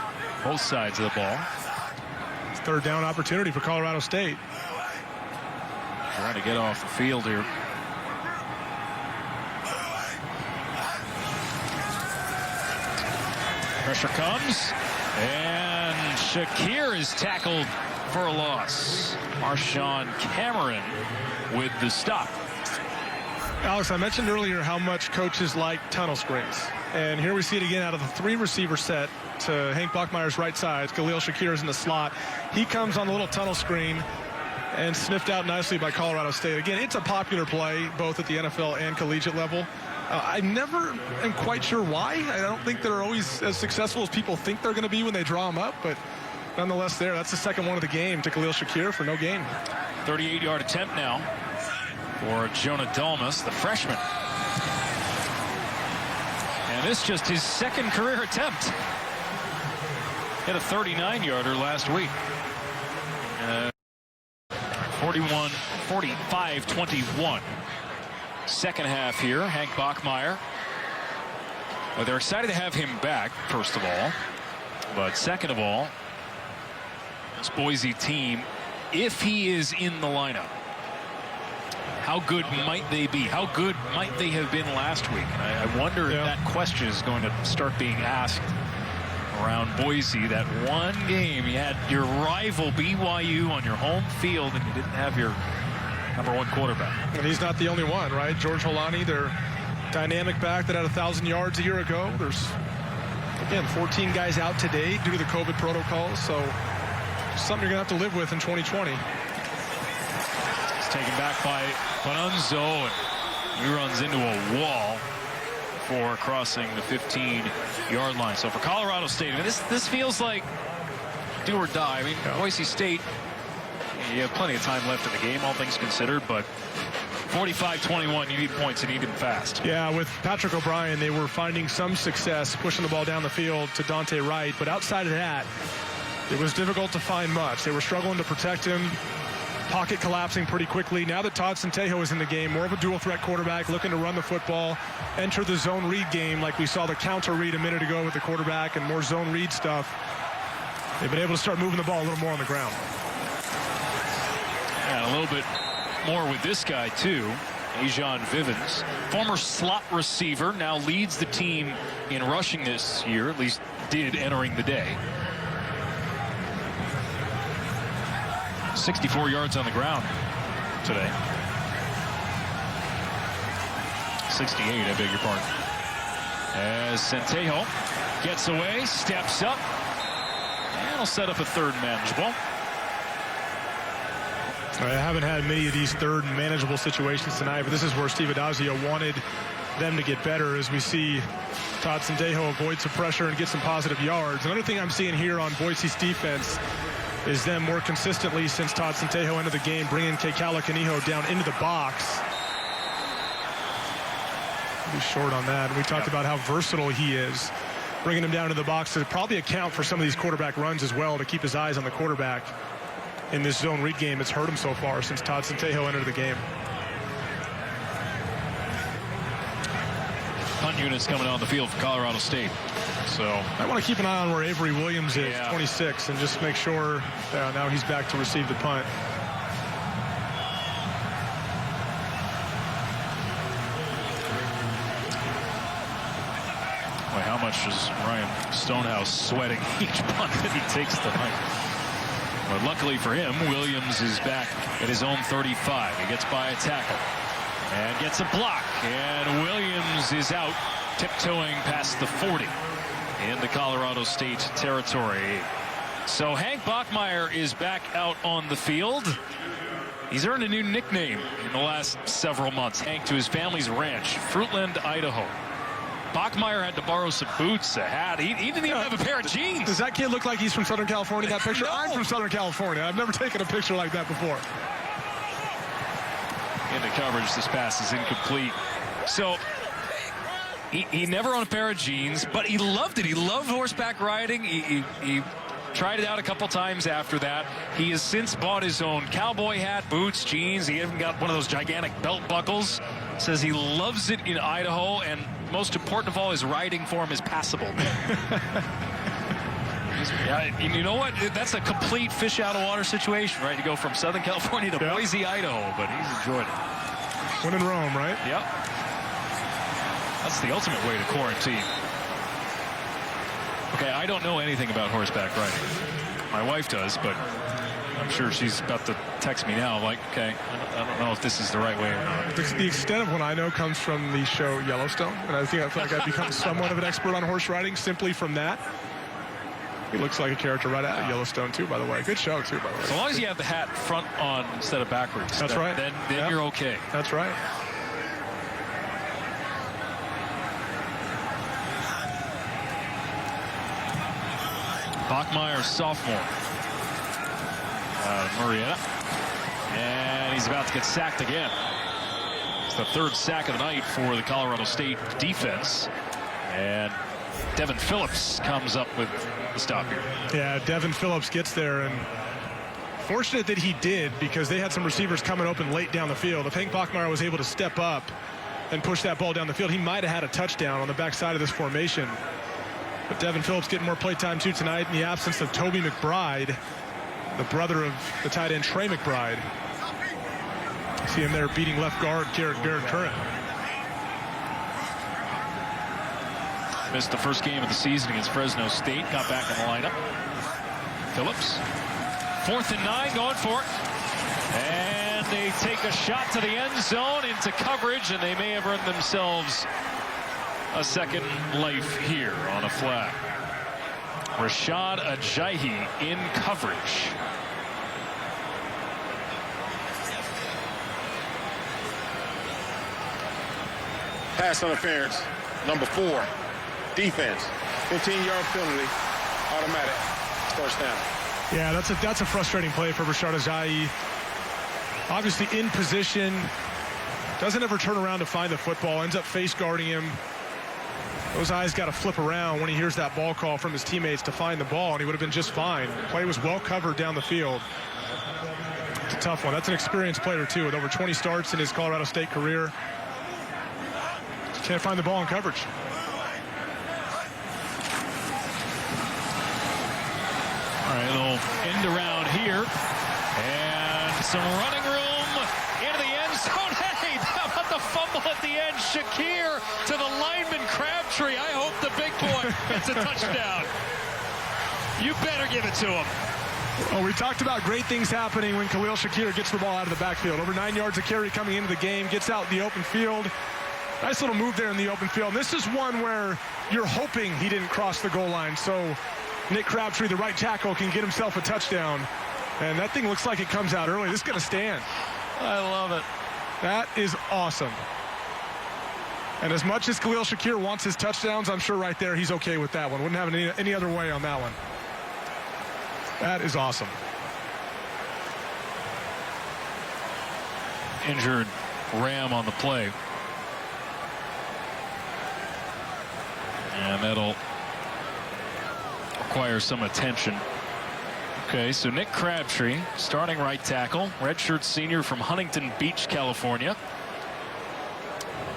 Both sides of the ball. It's third down opportunity for Colorado State. Trying to get off the field here. Pressure comes. And Shakir is tackled for a loss. Marshawn Cameron with the stop. Alex, I mentioned earlier how much coaches like tunnel screens. And here we see it again out of the 3 receiver set to Hank Bachmeier's right side. Khalil Shakir is in the slot. He comes on the little tunnel screen and sniffed out nicely by Colorado State. Again, it's a popular play both at the NFL and collegiate level. I never am quite sure why. I don't think they're always as successful as people think they're going to be when they draw them up. But nonetheless, that's the second one of the game to Khalil Shakir for no gain. 38-yard attempt now for Jonah Dalmas, the freshman. And this just his second career attempt. Hit a 39-yarder last week. 45-21. Second half here, Hank Bachmeier. Well, they're excited to have him back, first of all. But second of all, this Boise team, if he is in the lineup, how good might they be? How good might they have been last week? And I wonder if that question is going to start being asked around Boise. That one game, you had your rival BYU on your home field, and you didn't have your #1 quarterback. And he's not the only one, right? George Holani, their dynamic back that had 1,000 yards a year ago. There's, again, 14 guys out today due to the COVID protocols, so something you're going to have to live with in 2020. It's taken back by Panunzo, and he runs into a wall for crossing the 15-yard line. So for Colorado State, I mean, this feels like do or die. I mean, Boise State, you have plenty of time left in the game, all things considered, but 45-21, you need points, you need them fast. Yeah, with Patrick O'Brien, they were finding some success pushing the ball down the field to Dante Wright, but outside of that, it was difficult to find much. They were struggling to protect him, pocket collapsing pretty quickly. Now that Todd Centejo is in the game, more of a dual-threat quarterback looking to run the football, enter the zone read game like we saw the counter read a minute ago with the quarterback and more zone read stuff. They've been able to start moving the ball a little more on the ground. And a little bit more with this guy, too. Ajon Vivens, former slot receiver, now leads the team in rushing this year, at least did entering the day. 64 yards on the ground today. 68, I beg your pardon. As Centejo gets away, steps up, and will set up a third manageable. I haven't had many of these third manageable situations tonight, but this is where Steve Adazio wanted them to get better, as we see Todd Centejo avoid some pressure and get some positive yards. Another thing I'm seeing here on Boise's defense is them more consistently since Todd Centejo entered the game, bringing Kekala Kaniho down into the box. He's short on that. And we talked about how versatile he is, bringing him down into the box to probably account for some of these quarterback runs as well, to keep his eyes on the quarterback. In this zone read game, it's hurt him so far since Todd Centejo entered the game. Punt units coming on the field for Colorado State. So I want to keep an eye on where Avery Williams is, 26, and just make sure now he's back to receive the punt. Boy, how much is Ryan Stonehouse sweating each punt that he takes tonight? But luckily for him, Williams is back at his own 35. He gets by a tackle and gets a block. And Williams is out, tiptoeing past the 40 into Colorado State territory. So Hank Bachmeier is back out on the field. He's earned a new nickname in the last several months. Hank to his family's ranch, Fruitland, Idaho. Bachmeier had to borrow some boots, a hat. He didn't even have a pair of jeans. Does that kid look like he's from Southern California, that picture? No. I'm from Southern California. I've never taken a picture like that before. Into coverage, this pass is incomplete. So he never owned a pair of jeans, but he loved it. He loved horseback riding. He tried it out a couple times after that. He has since bought his own cowboy hat, boots, jeans. He even got one of those gigantic belt buckles. Says he loves it in Idaho, and most important of all, his riding form is passable. You know what? That's a complete fish out of water situation, right? You go from Southern California to Boise, Idaho, but he's enjoyed it. When in Rome, right? Yep. That's the ultimate way to quarantine. Okay, I don't know anything about horseback riding. My wife does, but I'm sure she's about to text me now, like, okay, I don't know if this is the right way or not. The extent of what I know comes from the show Yellowstone, and I feel like I've become somewhat of an expert on horse riding simply from that. He looks like a character right out of Yellowstone, too, by the way. Good show, too, by the way. So long as you have the hat front on instead of backwards. That's right. Then you're okay. That's right. Bachmeier, sophomore. Murrieta. And he's about to get sacked again. It's the third sack of the night for the Colorado State defense. And Devin Phillips comes up with the stop here. Yeah, Devin Phillips gets there, and fortunate that he did, because they had some receivers coming open late down the field. If Hank Bachmeier was able to step up and push that ball down the field, he might have had a touchdown on the backside of this formation. But Devin Phillips getting more play time too tonight in the absence of Toby McBride, the brother of the tight end Trey McBride. See him there beating left guard Garrett Curran. Missed the first game of the season against Fresno State. Got back in the lineup. Phillips. 4th and 9, going for it. And they take a shot to the end zone into coverage, and they may have earned themselves a second life here on a flag. Rashad Ajayi in coverage. Pass interference, number 4. Defense, 15-yard penalty, automatic, first down. Yeah, that's a frustrating play for Rashad Ajayi. Obviously in position, doesn't ever turn around to find the football, ends up face guarding him. Those eyes got to flip around when he hears that ball call from his teammates to find the ball, and he would have been just fine. The play was well covered down the field. It's a tough one. That's an experienced player, too, with over 20 starts in his Colorado State career. Can't find the ball in coverage. All right, a little end around here. And some running room into the end zone. Hey, how about the fumble at the end? Shakir to the lineman Crabtree. I hope the big boy gets a touchdown. You better give it to him. Oh, we talked about great things happening when Khalil Shakir gets the ball out of the backfield. Over 9 yards of carry coming into the game, gets out in the open field. Nice little move there in the open field. This is one where you're hoping he didn't cross the goal line, so Nick Crabtree, the right tackle, can get himself a touchdown. And that thing looks like it comes out early. This is going to stand. I love it. That is awesome. And as much as Khalil Shakir wants his touchdowns, I'm sure right there he's okay with that one. Wouldn't have it any other way on that one. That is awesome. Injured Ram on the play. And that'll require some attention. Okay, so Nick Crabtree, starting right tackle, redshirt senior from Huntington Beach, California.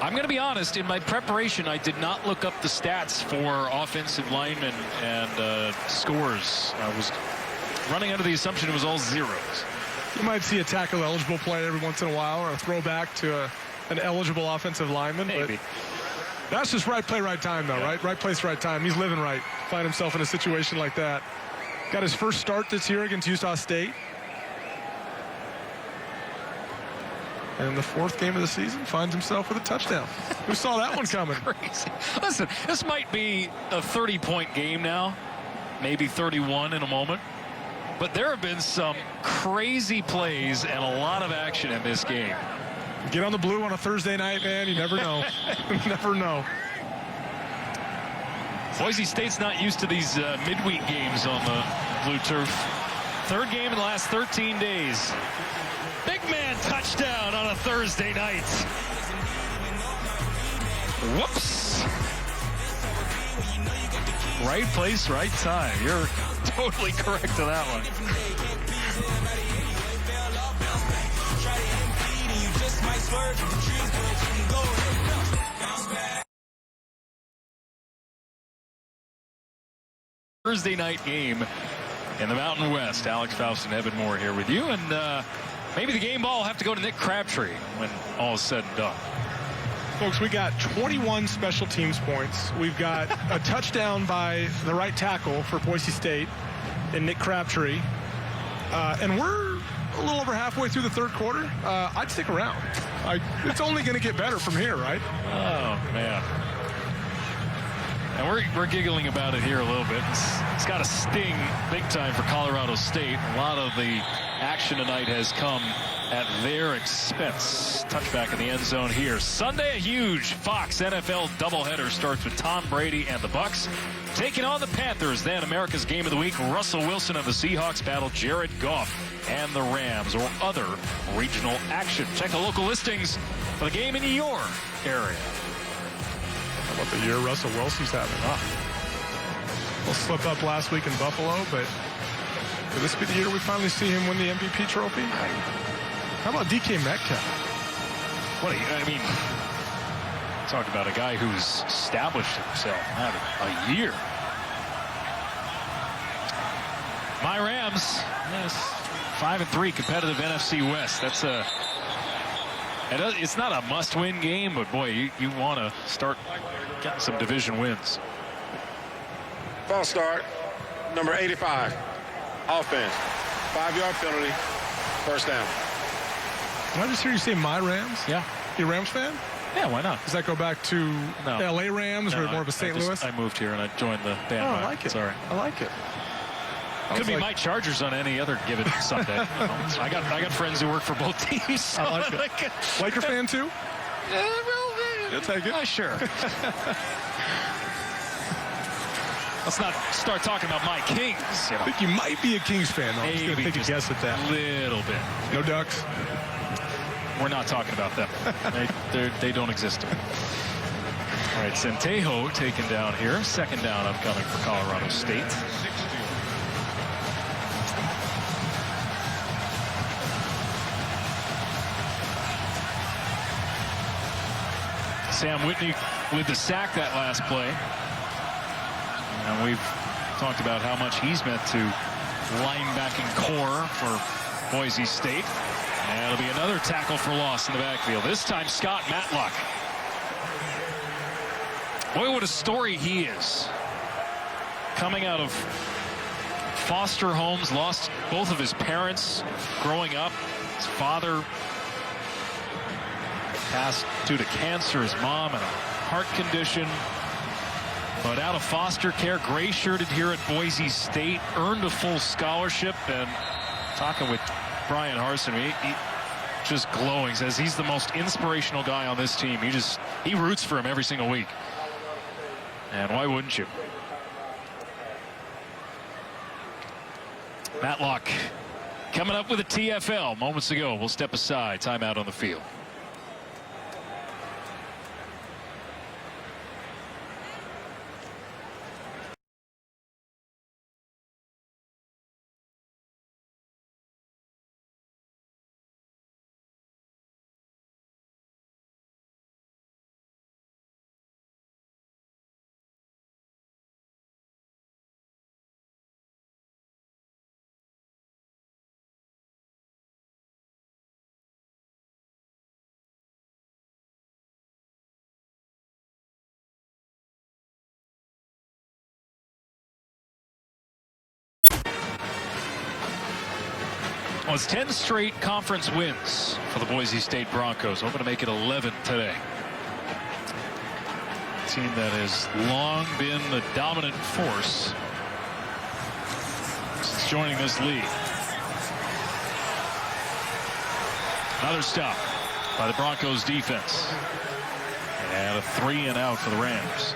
I'm going to be honest, in my preparation, I did not look up the stats for offensive linemen and scores. I was running under the assumption it was all zeros. You might see a tackle-eligible play every once in a while, or a throwback to an eligible offensive lineman. Maybe. But that's just right play, right time, though, right? Right place, right time. He's living right. Find himself in a situation like that. Got his first start this year against Utah State. And the 4th game of the season finds himself with a touchdown. Who saw that one coming? Crazy. Listen, this might be a 30-point game now, maybe 31 in a moment. But there have been some crazy plays and a lot of action in this game. Get on the blue on a Thursday night, man. You never know. You never know. Boise State's not used to these midweek games on the blue turf. 3rd game in the last 13 days. Big man touchdown on a Thursday night. Whoops. Right place, right time. You're totally correct to that one. Thursday night game in the Mountain West. Alex Faust and Evan Moore here with you. And maybe the game ball will have to go to Nick Crabtree when all is said and done. Folks, we got 21 special teams points. We've got a touchdown by the right tackle for Boise State and Nick Crabtree. And we're a little over halfway through the 3rd quarter. I'd stick around. It's only going to get better from here, right? Oh, man. And we're giggling about it here a little bit. It's got to sting big time for Colorado State. A lot of the action tonight has come at their expense. Touchback in the end zone here. Sunday, a huge Fox NFL doubleheader starts with Tom Brady and the Bucs taking on the Panthers. Then America's Game of the Week, Russell Wilson and the Seahawks battle Jared Goff and the Rams, or other regional action. Check the local listings for the game in your area. How about the year Russell Wilson's having? We'll slip up last week in Buffalo, but could this be the year we finally see him win the MVP trophy? How about DK Metcalf? I mean, talk about a guy who's established himself, having a year. My Rams, yes, 5-3 competitive NFC West. That's a It's not a must-win game, but boy, you want to start getting some division wins. False start, number 85, offense. 5-yard penalty, first down. Did I just hear you say my Rams? Yeah. You a Rams fan? Yeah, why not? Does that go back to L.A. Rams or more of a St. Louis? I moved here and I joined the band. Oh, I like it. Sorry. I like it. Could be my Chargers on any other given Sunday. I got friends who work for both teams. So I like it. Laker fan too? Yeah, well, you'll take it. Sure. Let's not start talking about my Kings. I think you might be a Kings fan, though. I'm just going to take a guess at that. A little bit. No Ducks? We're not talking about them. They don't exist. All right, Centejo taken down here. Second down upcoming for Colorado State. Sam Whitney with the sack that last play. And we've talked about how much he's meant to linebacking core for Boise State. And it'll be another tackle for loss in the backfield. This time, Scott Matlock. Boy, what a story he is. Coming out of foster homes, lost both of his parents growing up. His father passed due to cancer, his mom and a heart condition. But out of foster care, gray shirted here at Boise State, earned a full scholarship. And talking with Brian Harsin, he just glowing, says he's the most inspirational guy on this team. He roots for him every single week. And why wouldn't you? Matlock coming up with a TFL moments ago. We'll step aside. Timeout on the field. Well, it's 10 straight conference wins for the Boise State Broncos. Hoping to make it 11 today. A team that has long been the dominant force since joining this league. Another stop by the Broncos defense. And a 3-and-out for the Rams.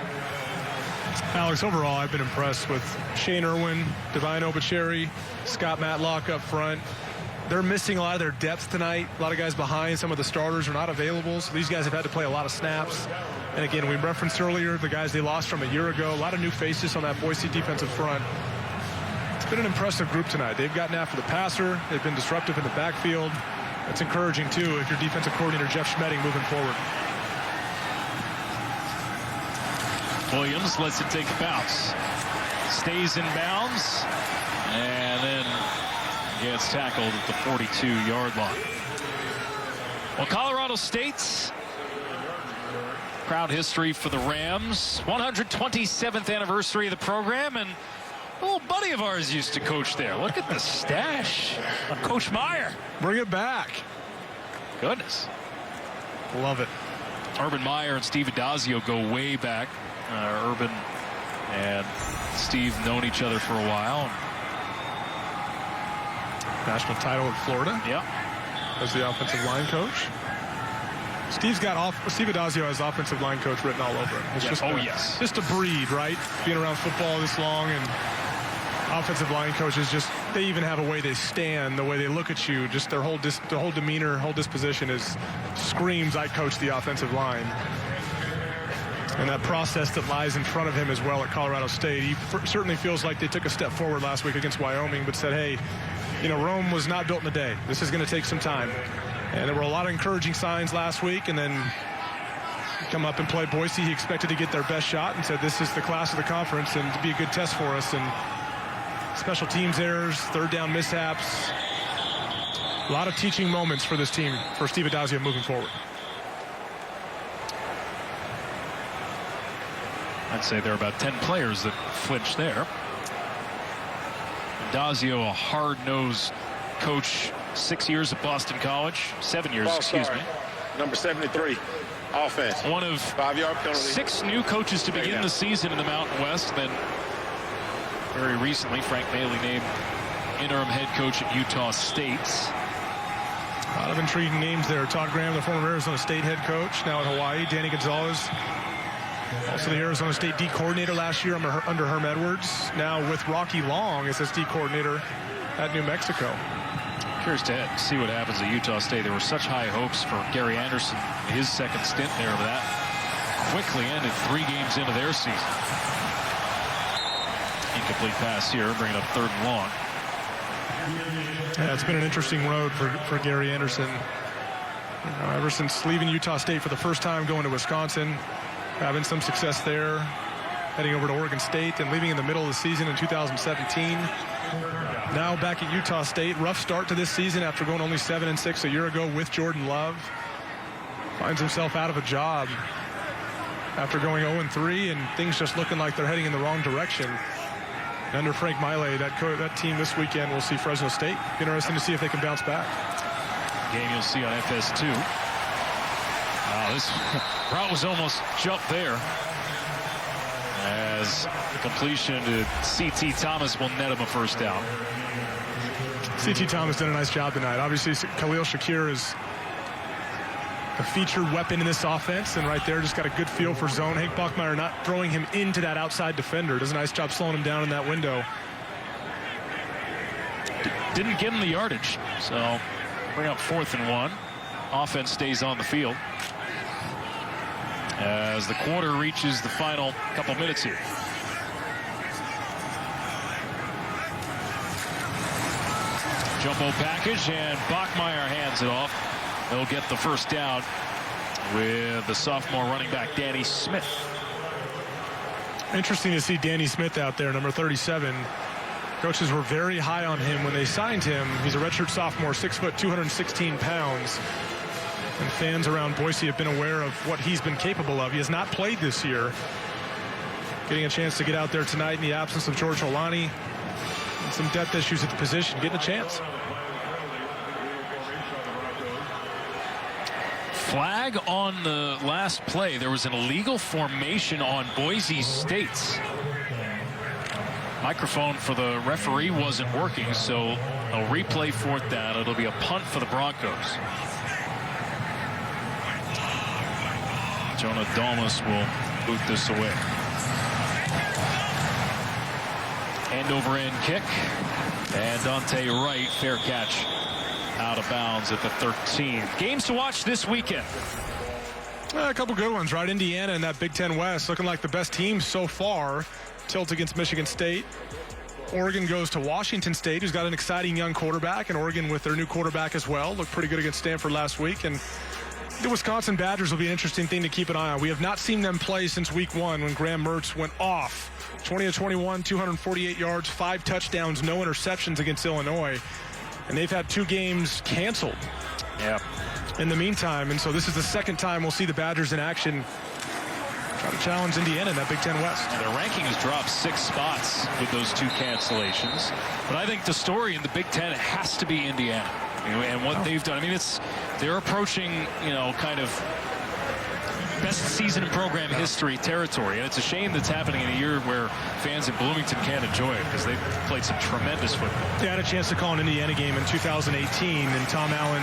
Alex, overall, I've been impressed with Shane Irwin, Divine Obucheri, Scott Matlock up front. They're missing a lot of their depth tonight. A lot of guys behind. Some of the starters are not available, so these guys have had to play a lot of snaps. And again, we referenced earlier the guys they lost from a year ago. A lot of new faces on that Boise defensive front. It's been an impressive group tonight. They've gotten after the passer. They've been disruptive in the backfield. It's encouraging, too, if your defensive coordinator, Jeff Schmedding, moving forward. Williams lets it take a bounce. Stays in bounds. And then gets tackled at the 42-yard line. Well, Colorado State's proud history for the Rams. 127th anniversary of the program, and a little buddy of ours used to coach there. Look at the stash on Coach Meyer. Bring it back. Goodness. Love it. Urban Meyer and Steve Adazio go way back. Urban and Steve known each other for a while. National title in Florida. Yeah. As the offensive line coach. Steve Adazio has offensive line coach written all over him. It's just a breed, right? Being around football this long, and offensive line coaches they even have a way they stand, the way they look at you, just their whole demeanor, whole disposition screams, I coach the offensive line. And that process that lies in front of him as well at Colorado State. He certainly feels like they took a step forward last week against Wyoming, but said, hey, Rome was not built in a day. This is going to take some time. And there were a lot of encouraging signs last week, and then come up and play Boise. He expected to get their best shot and said, this is the class of the conference and to be a good test for us. And special teams errors, third down mishaps, A lot of teaching moments for this team, for Steve Addazio moving forward. I'd say there are about 10 players that flinch there. Addazio, a hard-nosed coach, 6 years at Boston College, 7 years, excuse me. Number 73, offense. One of 5-yard penalty. 6 new coaches to begin the season in the Mountain West. Then very recently, Frank Bailey named interim head coach at Utah State. A lot of intriguing names there. Todd Graham, the former Arizona State head coach, now at Hawaii. Danny Gonzalez, also the Arizona State D coordinator last year under Herm Edwards. Now with Rocky Long as his D coordinator at New Mexico. Curious to see what happens at Utah State. There were such high hopes for Gary Anderson, his second stint there, but that quickly ended 3 games into their season. Incomplete pass here, bringing up 3rd and long. Yeah, it's been an interesting road for Gary Anderson. You know, ever since leaving Utah State for the first time, going to Wisconsin, having some success there, heading over to Oregon State, and leaving in the middle of the season in 2017. Now back at Utah State. Rough start to this season after going only 7-6 a year ago with Jordan Love. Finds himself out of a job after going 0-3, and things just looking like they're heading in the wrong direction. Under Frank Maile, that team this weekend will see Fresno State. Interesting to see if they can bounce back. Game you'll see on FS2. This route was almost jumped there, as the completion to C.T. Thomas will net him a first down. C.T. Thomas did a nice job tonight. Obviously, Khalil Shakir is a featured weapon in this offense, and right there just got a good feel for zone. Hank Bachmeier not throwing him into that outside defender. Does a nice job slowing him down in that window. Didn't give him the yardage, so bring up 4th and 1. Offense stays on the field as the quarter reaches the final couple minutes here. Jumbo package, and Bachmeier hands it off. He'll get the first down with the sophomore running back, Danny Smith. Interesting to see Danny Smith out there, number 37. Coaches were very high on him when they signed him. He's a redshirt sophomore, 6 foot, 216 pounds. And fans around Boise have been aware of what he's been capable of. He has not played this year. Getting a chance to get out there tonight in the absence of George Holani. And some depth issues at the position, getting a chance. Flag on the last play. There was an illegal formation on Boise State. Microphone for the referee wasn't working, so a replay 4th down. It'll be a punt for the Broncos. Jonah Domus will boot this away. End over end kick. And Dante Wright, fair catch, out of bounds at the 13. Games to watch this weekend. A couple good ones, right? Indiana in that Big Ten West looking like the best team so far. Tilt against Michigan State. Oregon goes to Washington State, who's got an exciting young quarterback, and Oregon with their new quarterback as well. Looked pretty good against Stanford last week. And the Wisconsin Badgers will be an interesting thing to keep an eye on. We have not seen them play since week 1 when Graham Mertz went off. 20-21, 248 yards, 5 touchdowns, no interceptions against Illinois. And they've had 2 games canceled in the meantime. And so this is the second time we'll see the Badgers in action. Try to challenge Indiana in that Big Ten West. Their ranking has dropped 6 spots with those 2 cancellations. But I think the story in the Big Ten has to be Indiana. And what they've done. I mean, they're approaching, kind of best season in program history territory. And it's a shame that's happening in a year where fans in Bloomington can't enjoy it, because they've played some tremendous football. They had a chance to call an Indiana game in 2018, and Tom Allen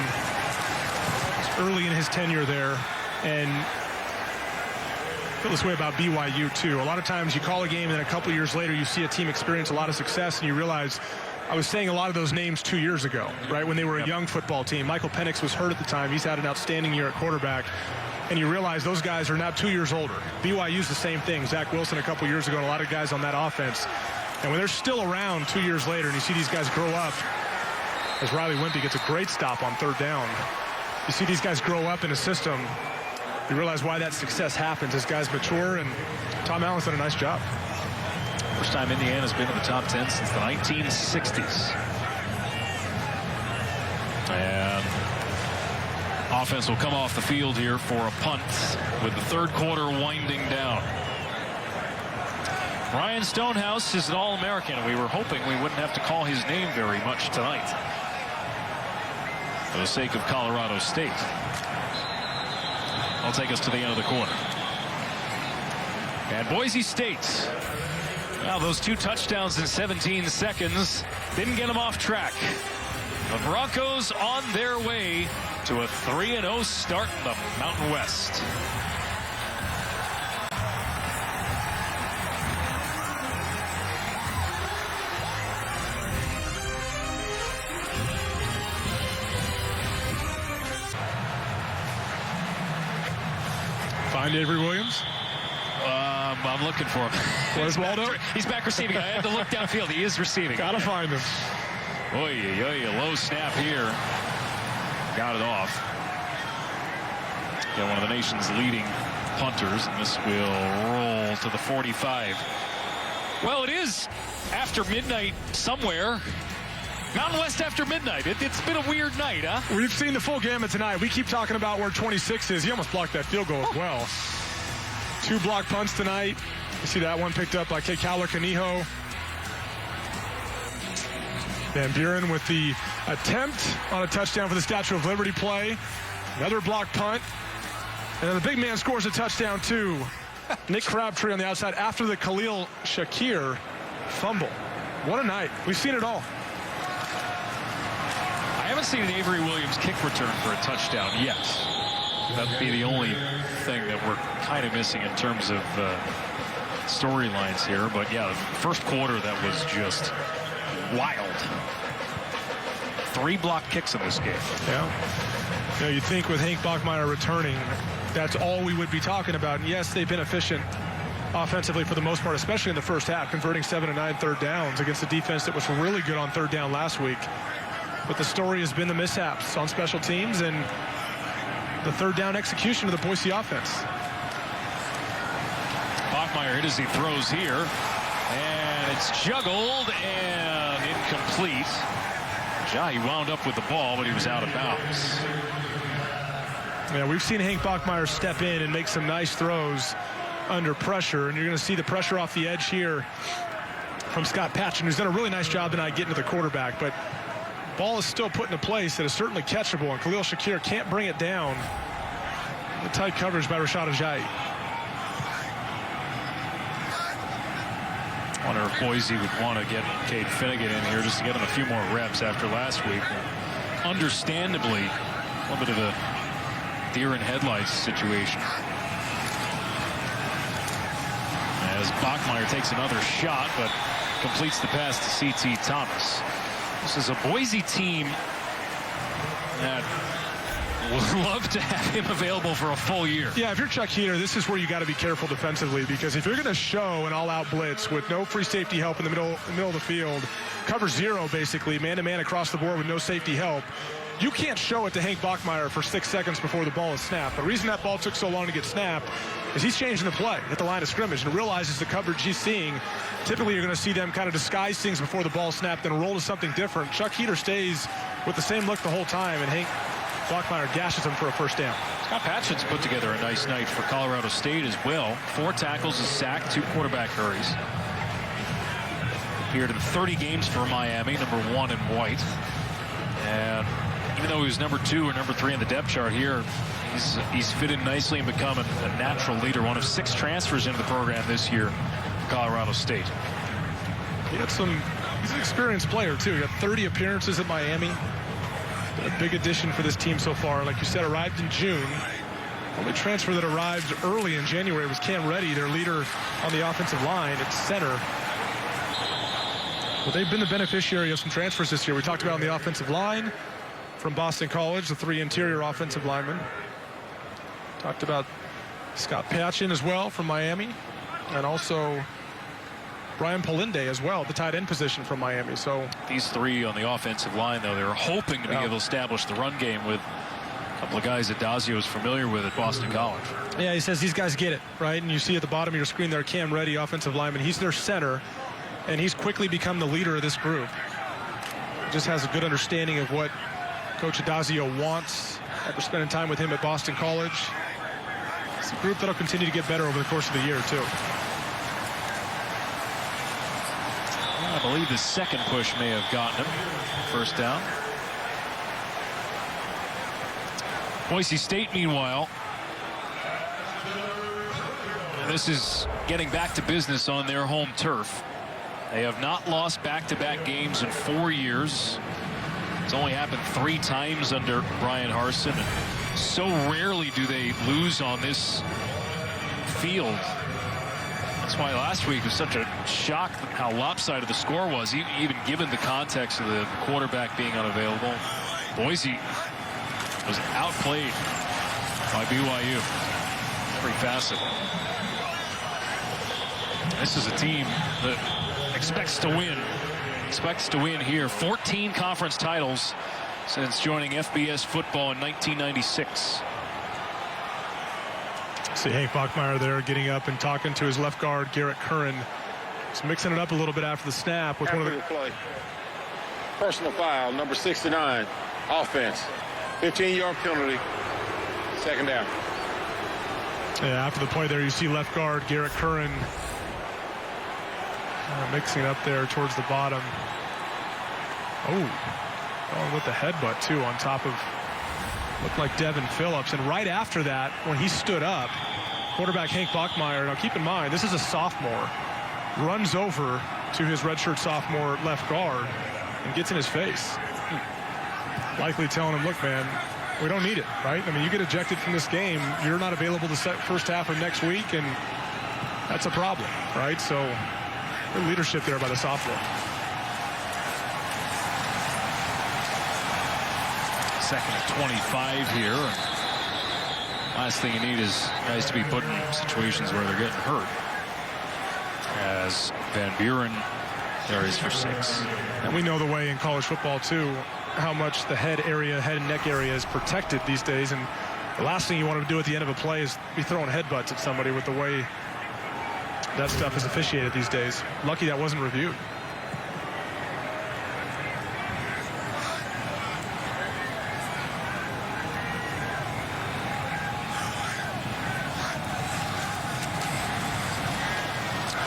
was early in his tenure there. And I feel this way about BYU too. A lot of times you call a game and then a couple years later you see a team experience a lot of success and you realize, I was saying a lot of those names 2 years ago, right, when they were a young football team. Michael Penix was hurt at the time. He's had an outstanding year at quarterback. And you realize those guys are now 2 years older. BYU's the same thing. Zach Wilson a couple years ago, and a lot of guys on that offense. And when they're still around 2 years later and you see these guys grow up, as Riley Wimpy gets a great stop on 3rd down, you see these guys grow up in a system, you realize why that success happens as guys mature, and Tom Allen's done a nice job. First time Indiana's been in the top 10 since the 1960s. And offense will come off the field here for a punt with the third quarter winding down. Ryan Stonehouse is an All-American. We were hoping we wouldn't have to call his name very much tonight for the sake of Colorado State. I'll take us to the end of the quarter. And Boise State, well, those 2 touchdowns in 17 seconds didn't get them off track. The Broncos on their way to a 3-0 start in the Mountain West. Find Avery Williams. I'm looking for him. Where's Waldo? He's back receiving. I had to look downfield. He is receiving. Gotta find him. A low snap here. Got it off. Yeah, one of the nation's leading punters, and this will roll to the 45. Well, it is after midnight somewhere. Mountain West after midnight. It's been a weird night, huh? We've seen the full gamut tonight. We keep talking about where 26 is. He almost blocked that field goal as well. 2 block punts tonight. You see that one picked up by Kekauler Kaniho. Van Buren with the attempt on a touchdown for the Statue of Liberty play. Another block punt. And then the big man scores a touchdown too. Nick Crabtree on the outside after the Khalil Shakir fumble. What a night. We've seen it all. I haven't seen an Avery Williams kick return for a touchdown yet. That'd be the only thing that we're kind of missing in terms of storylines here. But yeah, the first quarter, that was just wild. 3 block kicks in this game. Yeah. You know, you'd think with Hank Bachmeier returning, that's all we would be talking about. And yes, they've been efficient offensively for the most part, especially in the first half, converting 7 of 9 third downs against a defense that was really good on third down last week. But the story has been the mishaps on special teams and the third down execution of the Boise offense. Bachmeier hit as he throws here. And it's juggled and incomplete. He wound up with the ball, but he was out of bounds. Yeah, we've seen Hank Bachmeier step in and make some nice throws under pressure. And you're going to see the pressure off the edge here from Scott Patchen, who's done a really nice job tonight getting to the quarterback. But ball is still put in a place that is certainly catchable, and Khalil Shakir can't bring it down. The tight coverage by Rashad Ajayi. I wonder if Boise would want to get Cade Finnegan in here just to get him a few more reps after last week. Understandably, a little bit of a deer in headlights situation. As Bachmeier takes another shot, but completes the pass to C.T. Thomas. This is a Boise team that would love to have him available for a full year. Yeah, if you're Chuck Heater, this is where you got to be careful defensively, because if you're going to show an all-out blitz with no free safety help in the middle of the field, cover 0 basically, man-to-man across the board with no safety help, you can't show it to Hank Bachmeier for 6 seconds before the ball is snapped. The reason that ball took so long to get snapped is he's changing the play at the line of scrimmage and realizes the coverage he's seeing. Typically, you're going to see them kind of disguise things before the ball snapped and roll to something different. Chuck Heater stays with the same look the whole time, and Hank Bachmeier gashes him for a first down. Scott Patchen's put together a nice night for Colorado State as well. 4 tackles, a sack, 2 quarterback hurries. Appeared in 30 games for Miami, number 1 in white. And even though he was number 2 or number 3 in the depth chart here, he's fit in nicely and become a natural leader. One of 6 transfers into the program this year for Colorado State. He's an experienced player too. He got 30 appearances at Miami. Been a big addition for this team so far. Like you said, arrived in June. Only transfer that arrived early in January was Cam Reddy, their leader on the offensive line at center. But they've been the beneficiary of some transfers this year. We talked about on the offensive line from Boston College, the 3 interior offensive linemen. Talked about Scott Patchen as well from Miami, and also Brian Polinde as well, the tight end position from Miami. So these 3 on the offensive line, though, they're hoping to be able to establish the run game with a couple of guys that Dazio is familiar with at Boston College. Yeah, he says these guys get it, right? And you see at the bottom of your screen there, Cam Reddy, offensive lineman. He's their center, and he's quickly become the leader of this group. Just has a good understanding of what Coach Adazio wants after spending time with him at Boston College. It's a group that'll continue to get better over the course of the year, too. I believe the second push may have gotten him. First down. Boise State, meanwhile, this is getting back to business on their home turf. They have not lost back-to-back games in 4 years. It's only happened 3 times under Brian Harsin. And so rarely do they lose on this field. That's why last week was such a shock how lopsided the score was, even given the context of the quarterback being unavailable. Boise was outplayed by BYU. Every facet. This is a team that expects to win. Expects to win here. 14 conference titles since joining FBS football in 1996. See Hank Bachmeier there getting up and talking to his left guard, Garrett Curran. He's mixing it up a little bit after the snap. With one of the play. Personal foul, number 69, offense. 15-yard penalty, second down. Yeah, after the play there, you see left guard Garrett Curran mixing it up there towards the bottom. Oh, going with the headbutt, too, on top of, looked like Devin Phillips. And right after that, when he stood up, quarterback Hank Bachmeier, now keep in mind, this is a sophomore, runs over to his redshirt sophomore left guard and gets in his face. Likely telling him, look, man, we don't need it, right? I mean, you get ejected from this game, you're not available the first half of next week, and that's a problem, right? So, good leadership there by the sophomore. Second and 25 here. Last thing you need is guys to be put in situations where they're getting hurt. As Van Buren carries for 6. And we know the way in college football, too, how much the head and neck area is protected these days. And the last thing you want to do at the end of a play is be throwing headbutts at somebody with the way that stuff is officiated these days. Lucky that wasn't reviewed.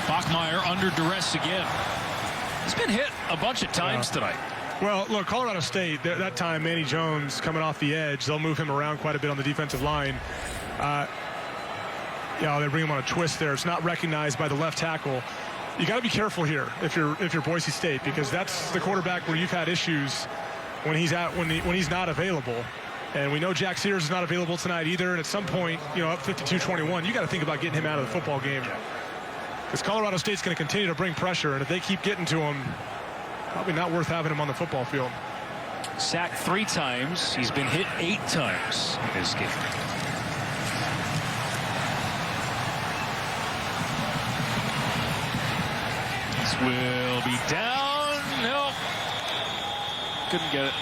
Bachmeier under duress again. He's been hit a bunch of times tonight. Well, look, Colorado State, that time, Manny Jones coming off the edge. They'll move him around quite a bit on the defensive line. They bring him on a twist there. It's not recognized by the left tackle. You got to be careful here if you're Boise State, because that's the quarterback where you've had issues when he's not available. And we know Jack Sears is not available tonight either. And at some point, up 52-21, you got to think about getting him out of the football game. Because Colorado State's going to continue to bring pressure, and if they keep getting to him, probably not worth having him on the football field. Sacked 3 times. He's been hit 8 times in this game. This will be down. No. Couldn't get it.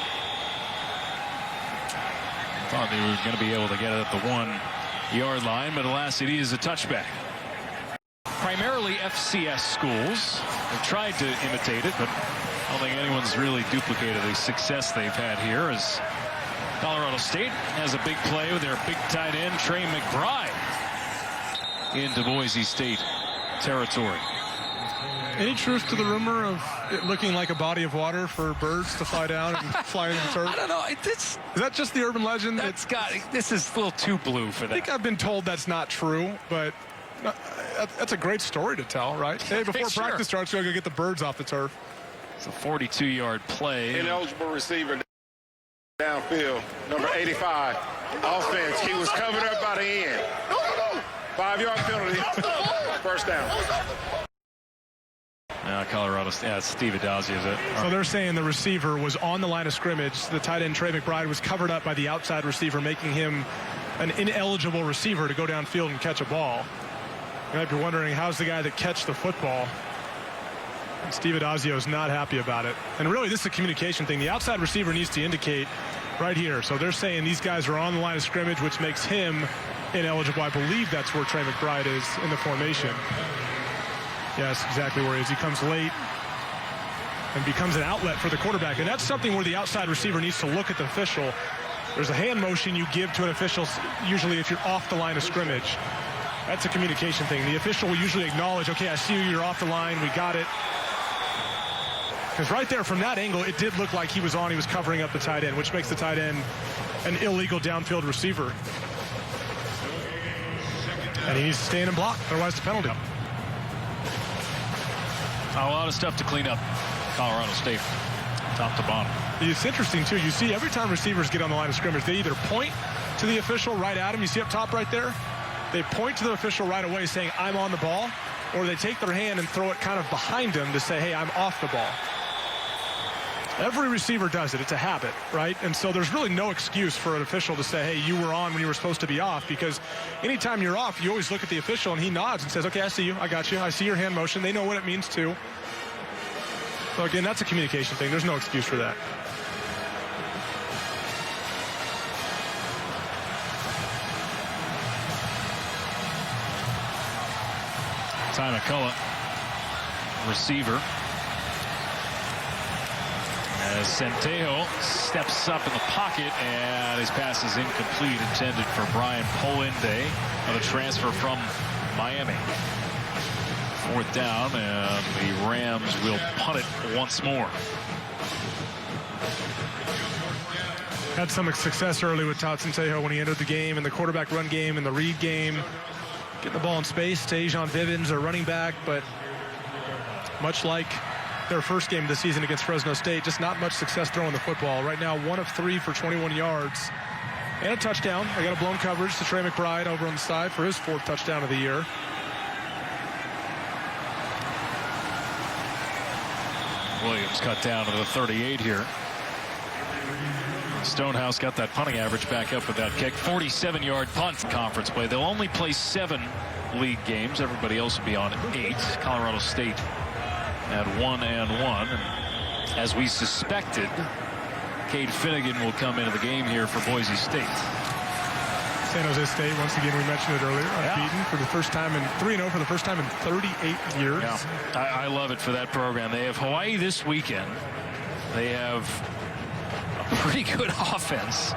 Thought they were going to be able to get it at the 1-yard line, but alas, it is a touchback. Primarily FCS schools have tried to imitate it, but I don't think anyone's really duplicated the success they've had here, as Colorado State has a big play with their big tight end, Trey McBride, into Boise State territory. Any truth to the rumor of it looking like a body of water for birds to fly down and fly into the turf? I don't know. Is that just the urban legend? This is a little too blue for that. I think I've been told that's not true, but that's a great story to tell, right? Hey, before practice starts, we're going to get the birds off the turf. It's a 42-yard play. Ineligible receiver downfield, number 85. Offense, he was covered up by the end. 5-yard penalty, first down. Colorado State, it's Steve Adazio, is it? So they're saying the receiver was on the line of scrimmage. The tight end, Trey McBride, was covered up by the outside receiver, making him an ineligible receiver to go downfield and catch a ball. You might be wondering, how's the guy that catch the football? And Steve Adazio is not happy about it. And really, this is a communication thing. The outside receiver needs to indicate right here. So they're saying these guys are on the line of scrimmage, which makes him ineligible. I believe that's where Trey McBride is in the formation. Yes, exactly where he is. He comes late. and becomes an outlet for the quarterback. And that's something where the outside receiver needs to look at the official. There's a hand motion you give to an official, usually if you're off the line of scrimmage. That's a communication thing. The official will usually acknowledge, okay, I see you, you're off the line, we got it. Because right there from that angle, it did look like he was covering up the tight end, which makes the tight end an illegal downfield receiver. And he needs to stand and block, otherwise the penalty. A lot of stuff to clean up. Colorado State, top to bottom. It's interesting, too. You see every time receivers get on the line of scrimmage, they either point to the official right at him. You see up top right there? They point to the official right away saying, I'm on the ball. Or they take their hand and throw it kind of behind him to say, hey, I'm off the ball. Every receiver does it. It's a habit, right? And so there's really no excuse for an official to say, hey, you were on when you were supposed to be off, because anytime you're off, you always look at the official and he nods and says, okay, I see you. I got you. I see your hand motion. They know what it means too. So again, that's a communication thing. There's no excuse for that. Ty McCullough, receiver. As Centejo steps up in the pocket, and his pass is incomplete, intended for Brian Polinde, a transfer from Miami. 4th down, and the Rams will punt it once more. Had some success early with Todd Centejo when he entered the game, in the quarterback run game, in the read game. Getting the ball in space to Ajon Vivens, their running back, but much like their first game of the season against Fresno State, just not much success throwing the football. Right now, 1 of 3 for 21 yards and a touchdown. I got a blown coverage to Trey McBride over on the side for his 4th touchdown of the year. Williams cut down to the 38 here. Stonehouse got that punting average back up with that kick. 47-yard punt conference play. They'll only play 7 league games. Everybody else will be on 8. Colorado State at 1-1. And as we suspected, Cade Finnegan will come into the game here for Boise State. San Jose State, once again, we mentioned it earlier, unbeaten for the first time, and 3-0 for the first time in 38 years. Yeah, I love it for that program. They have Hawaii this weekend. They have a pretty good offense.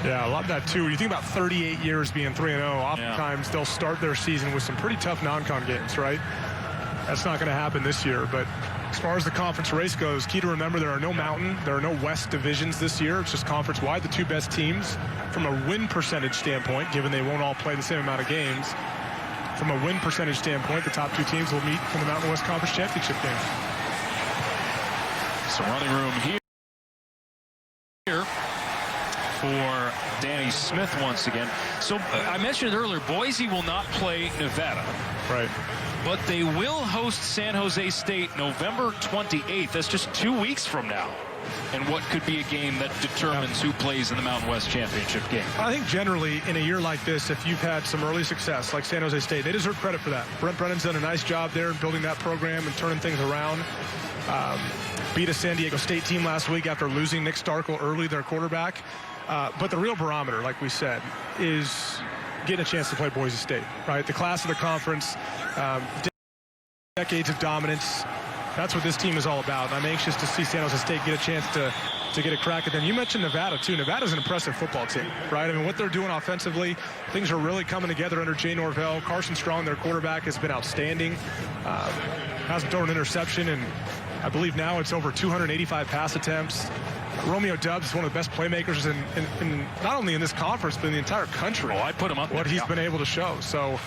Yeah, I love that too. When you think about 38 years being 3-0, oftentimes they'll start their season with some pretty tough non-con games, right? That's not going to happen this year, but as far as the conference race goes, key to remember, there are no Mountain, there are no West divisions this year. It's just conference-wide. The 2 best teams, from a win percentage standpoint, given they won't all play the same amount of games, from a win percentage standpoint, the top 2 teams will meet in the Mountain West Conference Championship game. Some running room here for Danny Smith once again. So I mentioned it earlier, Boise will not play Nevada. Right. But they will host San Jose State November 28th. That's just 2 weeks from now. And what could be a game that determines who plays in the Mountain West Championship game. I think generally in a year like this, if you've had some early success like San Jose State, they deserve credit for that. Brent Brennan's done a nice job there in building that program and turning things around. Beat a San Diego State team last week after losing Nick Starkel early, their quarterback. But the real barometer, like we said, is getting a chance to play Boise State, right? The class of the conference, decades of dominance. That's what this team is all about. And I'm anxious to see San Jose State get a chance to get a crack at them. You mentioned Nevada, too. Nevada's an impressive football team, right? I mean, what they're doing offensively, things are really coming together under Jay Norvell. Carson Strong, their quarterback, has been outstanding. Hasn't thrown an interception, and I believe now it's over 285 pass attempts. Romeo Doubs is one of the best playmakers in not only in this conference, but in the entire country. Oh, I'd put him up what there, he's been able to show. So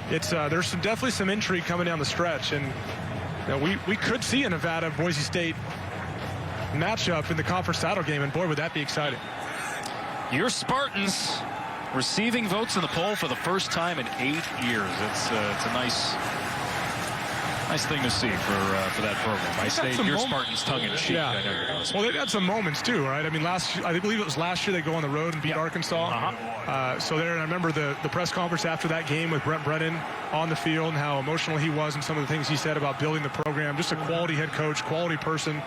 it's there's definitely some intrigue coming down the stretch, and we could see a Nevada-Boise State matchup in the conference title game, and boy, would that be exciting. Your Spartans receiving votes in the poll for the first time in 8 years. It's a nice thing to see for that program. I say your Spartans tongue-in-cheek. Yeah. I know you're going to well, they've had some moments too, right? I mean, I believe it was last year they go on the road and beat Arkansas. So there, and I remember the press conference after that game with Brent Brennan on the field and how emotional he was and some of the things he said about building the program. Just a quality head coach, quality person.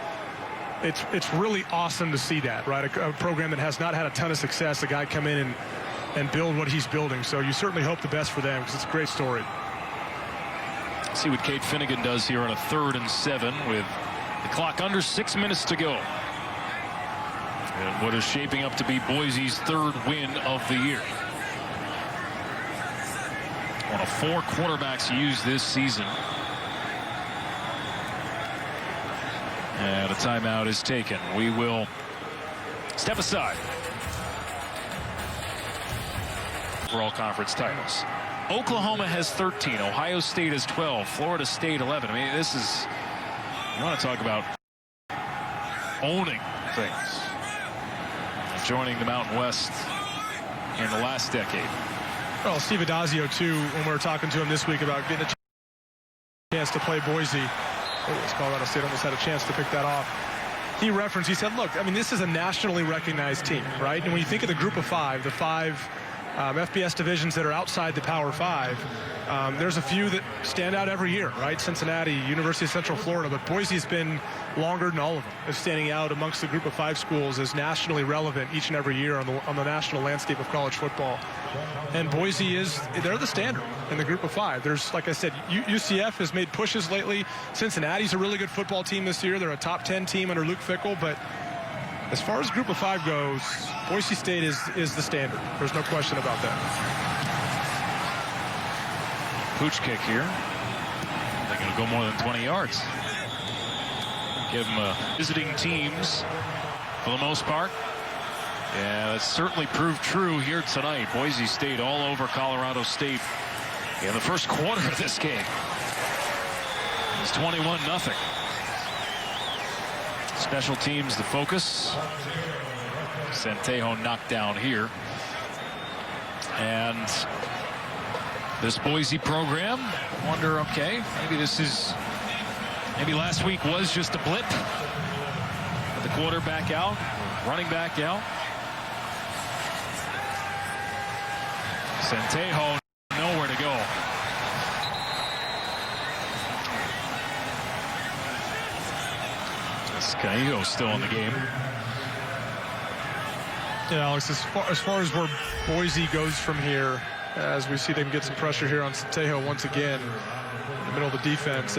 It's really awesome to see that, right? A program that has not had a ton of success, a guy come in and build what he's building. So you certainly hope the best for them because it's a great story. See what Cade Finnegan does here on a 3rd and 7 with The clock under 6 minutes to go. And what is shaping up to be Boise's third win of the year. One of 4 quarterbacks used this season. And a timeout is taken. We will step aside. Overall conference titles. Oklahoma has 13. Ohio State has 12. Florida State 11. I mean, this is, you want to talk about owning things. Joining the Mountain West in the last decade. Well, Steve Adazio, too, when we were talking to him this week about getting a chance to play Boise. Colorado State almost had a chance to pick that off. He referenced, he said, look, I mean, this is a nationally recognized team, right? And when you think of the group of 5, the 5 FBS divisions that are outside the Power 5, there's a few that stand out every year, right? Cincinnati, University of Central Florida, but Boise's been longer than all of them, is standing out amongst the group of 5 schools as nationally relevant each and every year on the national landscape of college football. And Boise they're the standard in the group of 5. There's, like I said, UCF has made pushes lately. Cincinnati's a really good football team this year. They're a top 10 team under Luke Fickell, but as far as group of 5 goes, Boise State is the standard. There's no question about that. Pooch kick here. They're going to go more than 20 yards. Give them visiting teams for the most part. Yeah, that's certainly proved true here tonight. Boise State all over Colorado State in the first quarter of this game. It's 21-0. Special teams the focus. Centejo knocked down here. And this Boise program, wonder, okay, maybe last week was just a blip. With the quarterback out, running back out. Centejo nowhere to go. Callejo still in the game. Yeah, Alex, as far as where Boise goes from here, as we see them get some pressure here on Centejo once again in the middle of the defense,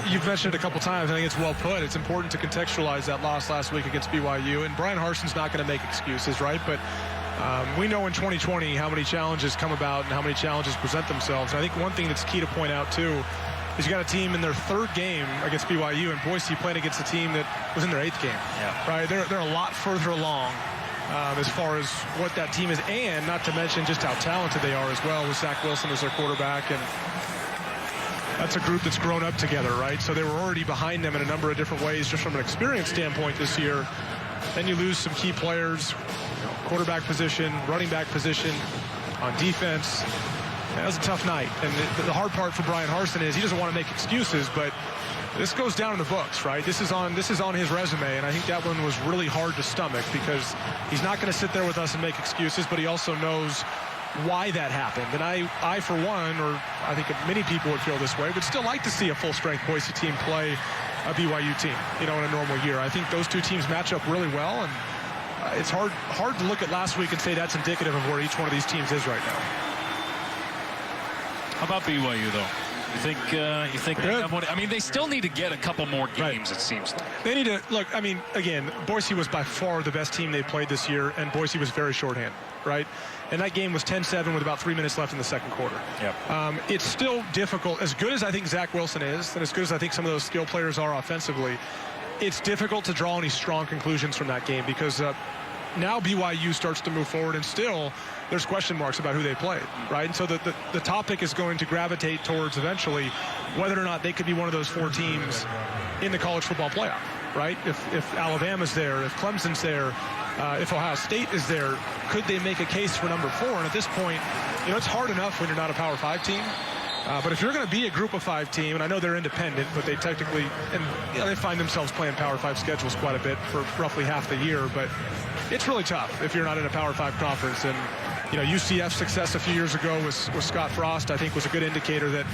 you've mentioned it a couple times. I think it's well put. It's important to contextualize that loss last week against BYU. And Brian Harson's not going to make excuses, right? But we know in 2020 how many challenges come about and how many challenges present themselves. And I think one thing that's key to point out, too, is you got a team in their 3rd game against BYU, and Boise playing against a team that was in their 8th game. Yeah. Right? They're a lot further along as far as what that team is, and not to mention just how talented they are as well, with Zach Wilson as their quarterback. And that's a group that's grown up together, right? So they were already behind them in a number of different ways just from an experience standpoint this year. Then you lose some key players, quarterback position, running back position, on defense. That was a tough night. And the hard part for Brian Harsin is he doesn't want to make excuses, but this goes down in the books, right? This is on his resume, and I think that one was really hard to stomach because he's not going to sit there with us and make excuses, but he also knows why that happened. And I for one, or I think many people would feel this way, would still like to see a full-strength Boise team play a BYU team, in a normal year. I think those 2 teams match up really well, and it's hard to look at last week and say that's indicative of where each one of these teams is right now. How about BYU, though? You think they have one? I mean, they still need to get a couple more games, right. It seems like. They need to look. I mean, again, Boise was by far the best team they played this year, and Boise was very shorthanded, right? And that game was 10-7 with about 3 minutes left in the second quarter. Yep. It's still difficult. As good as I think Zach Wilson is, and as good as I think some of those skill players are offensively, it's difficult to draw any strong conclusions from that game because now BYU starts to move forward, and still there's question marks about who they played, right? And so the topic is going to gravitate towards eventually whether or not they could be one of those 4 teams in the college football playoff, right? If Alabama's there, if Clemson's there, if Ohio State is there, could they make a case for number 4? And at this point, it's hard enough when you're not a Power 5 team. But if you're going to be a group of 5 team, and I know they're independent, but they technically, they find themselves playing Power 5 schedules quite a bit for roughly half the year, but it's really tough if you're not in a Power 5 conference. And, UCF's success a few years ago with Scott Frost, I think, was a good indicator that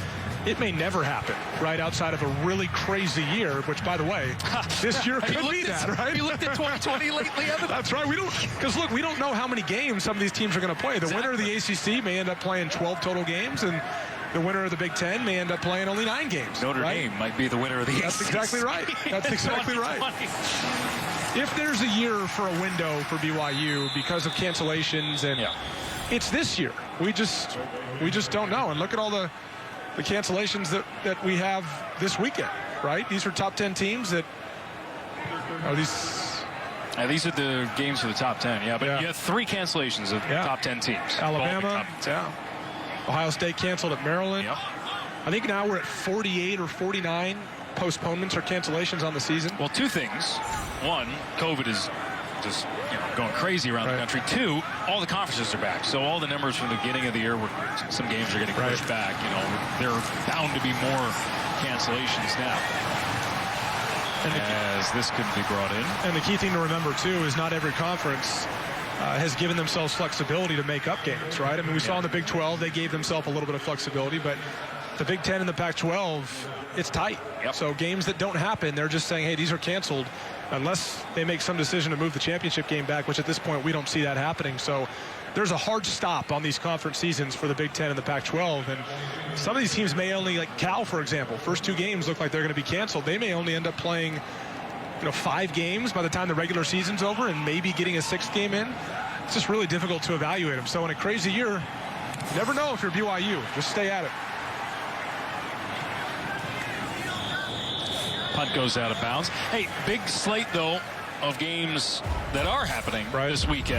it may never happen, right, outside of a really crazy year, which, by the way, this year could be that, right? You looked at 2020 lately, Evan? That's right. We don't know how many games some of these teams are going to play. The winner of the ACC may end up playing 12 total games, and the winner of the Big Ten may end up playing only 9 games. Notre right? Dame might be the winner of the That's exactly right. That's exactly right. If there's a year for a window for BYU because of cancellations, and it's this year. We just don't know. And look at all the cancellations that we have this weekend, right? These are top 10 teams that are these. These are the games for the top 10. Yeah, but you have 3 cancellations of top 10 teams. Alabama, Ohio State canceled at Maryland. Yep. I think now we're at 48 or 49 postponements or cancellations on the season. Well, 2 things. 1, COVID is just going crazy around the country. 2, all the conferences are back. So all the numbers from the beginning of the year where some games are getting pushed back. There are bound to be more cancellations now. As this could be brought in. And the key thing to remember, too, is not every conference has given themselves flexibility to make up games, right? I mean, we saw in the Big 12, they gave themselves a little bit of flexibility, but the Big 10 and the Pac-12, it's tight. Yep. So games that don't happen, they're just saying, hey, these are canceled unless they make some decision to move the championship game back, which at this point we don't see that happening. So there's a hard stop on these conference seasons for the Big 10 and the Pac-12. And some of these teams may only, like Cal, for example, first 2 games look like they're going to be canceled. They may only end up playing 5 games by the time the regular season's over and maybe getting a 6th game in. It's just really difficult to evaluate them. So in a crazy year, you never know if you're BYU. Just stay at it. Punt goes out of bounds. Hey, big slate, though, of games that are happening this weekend.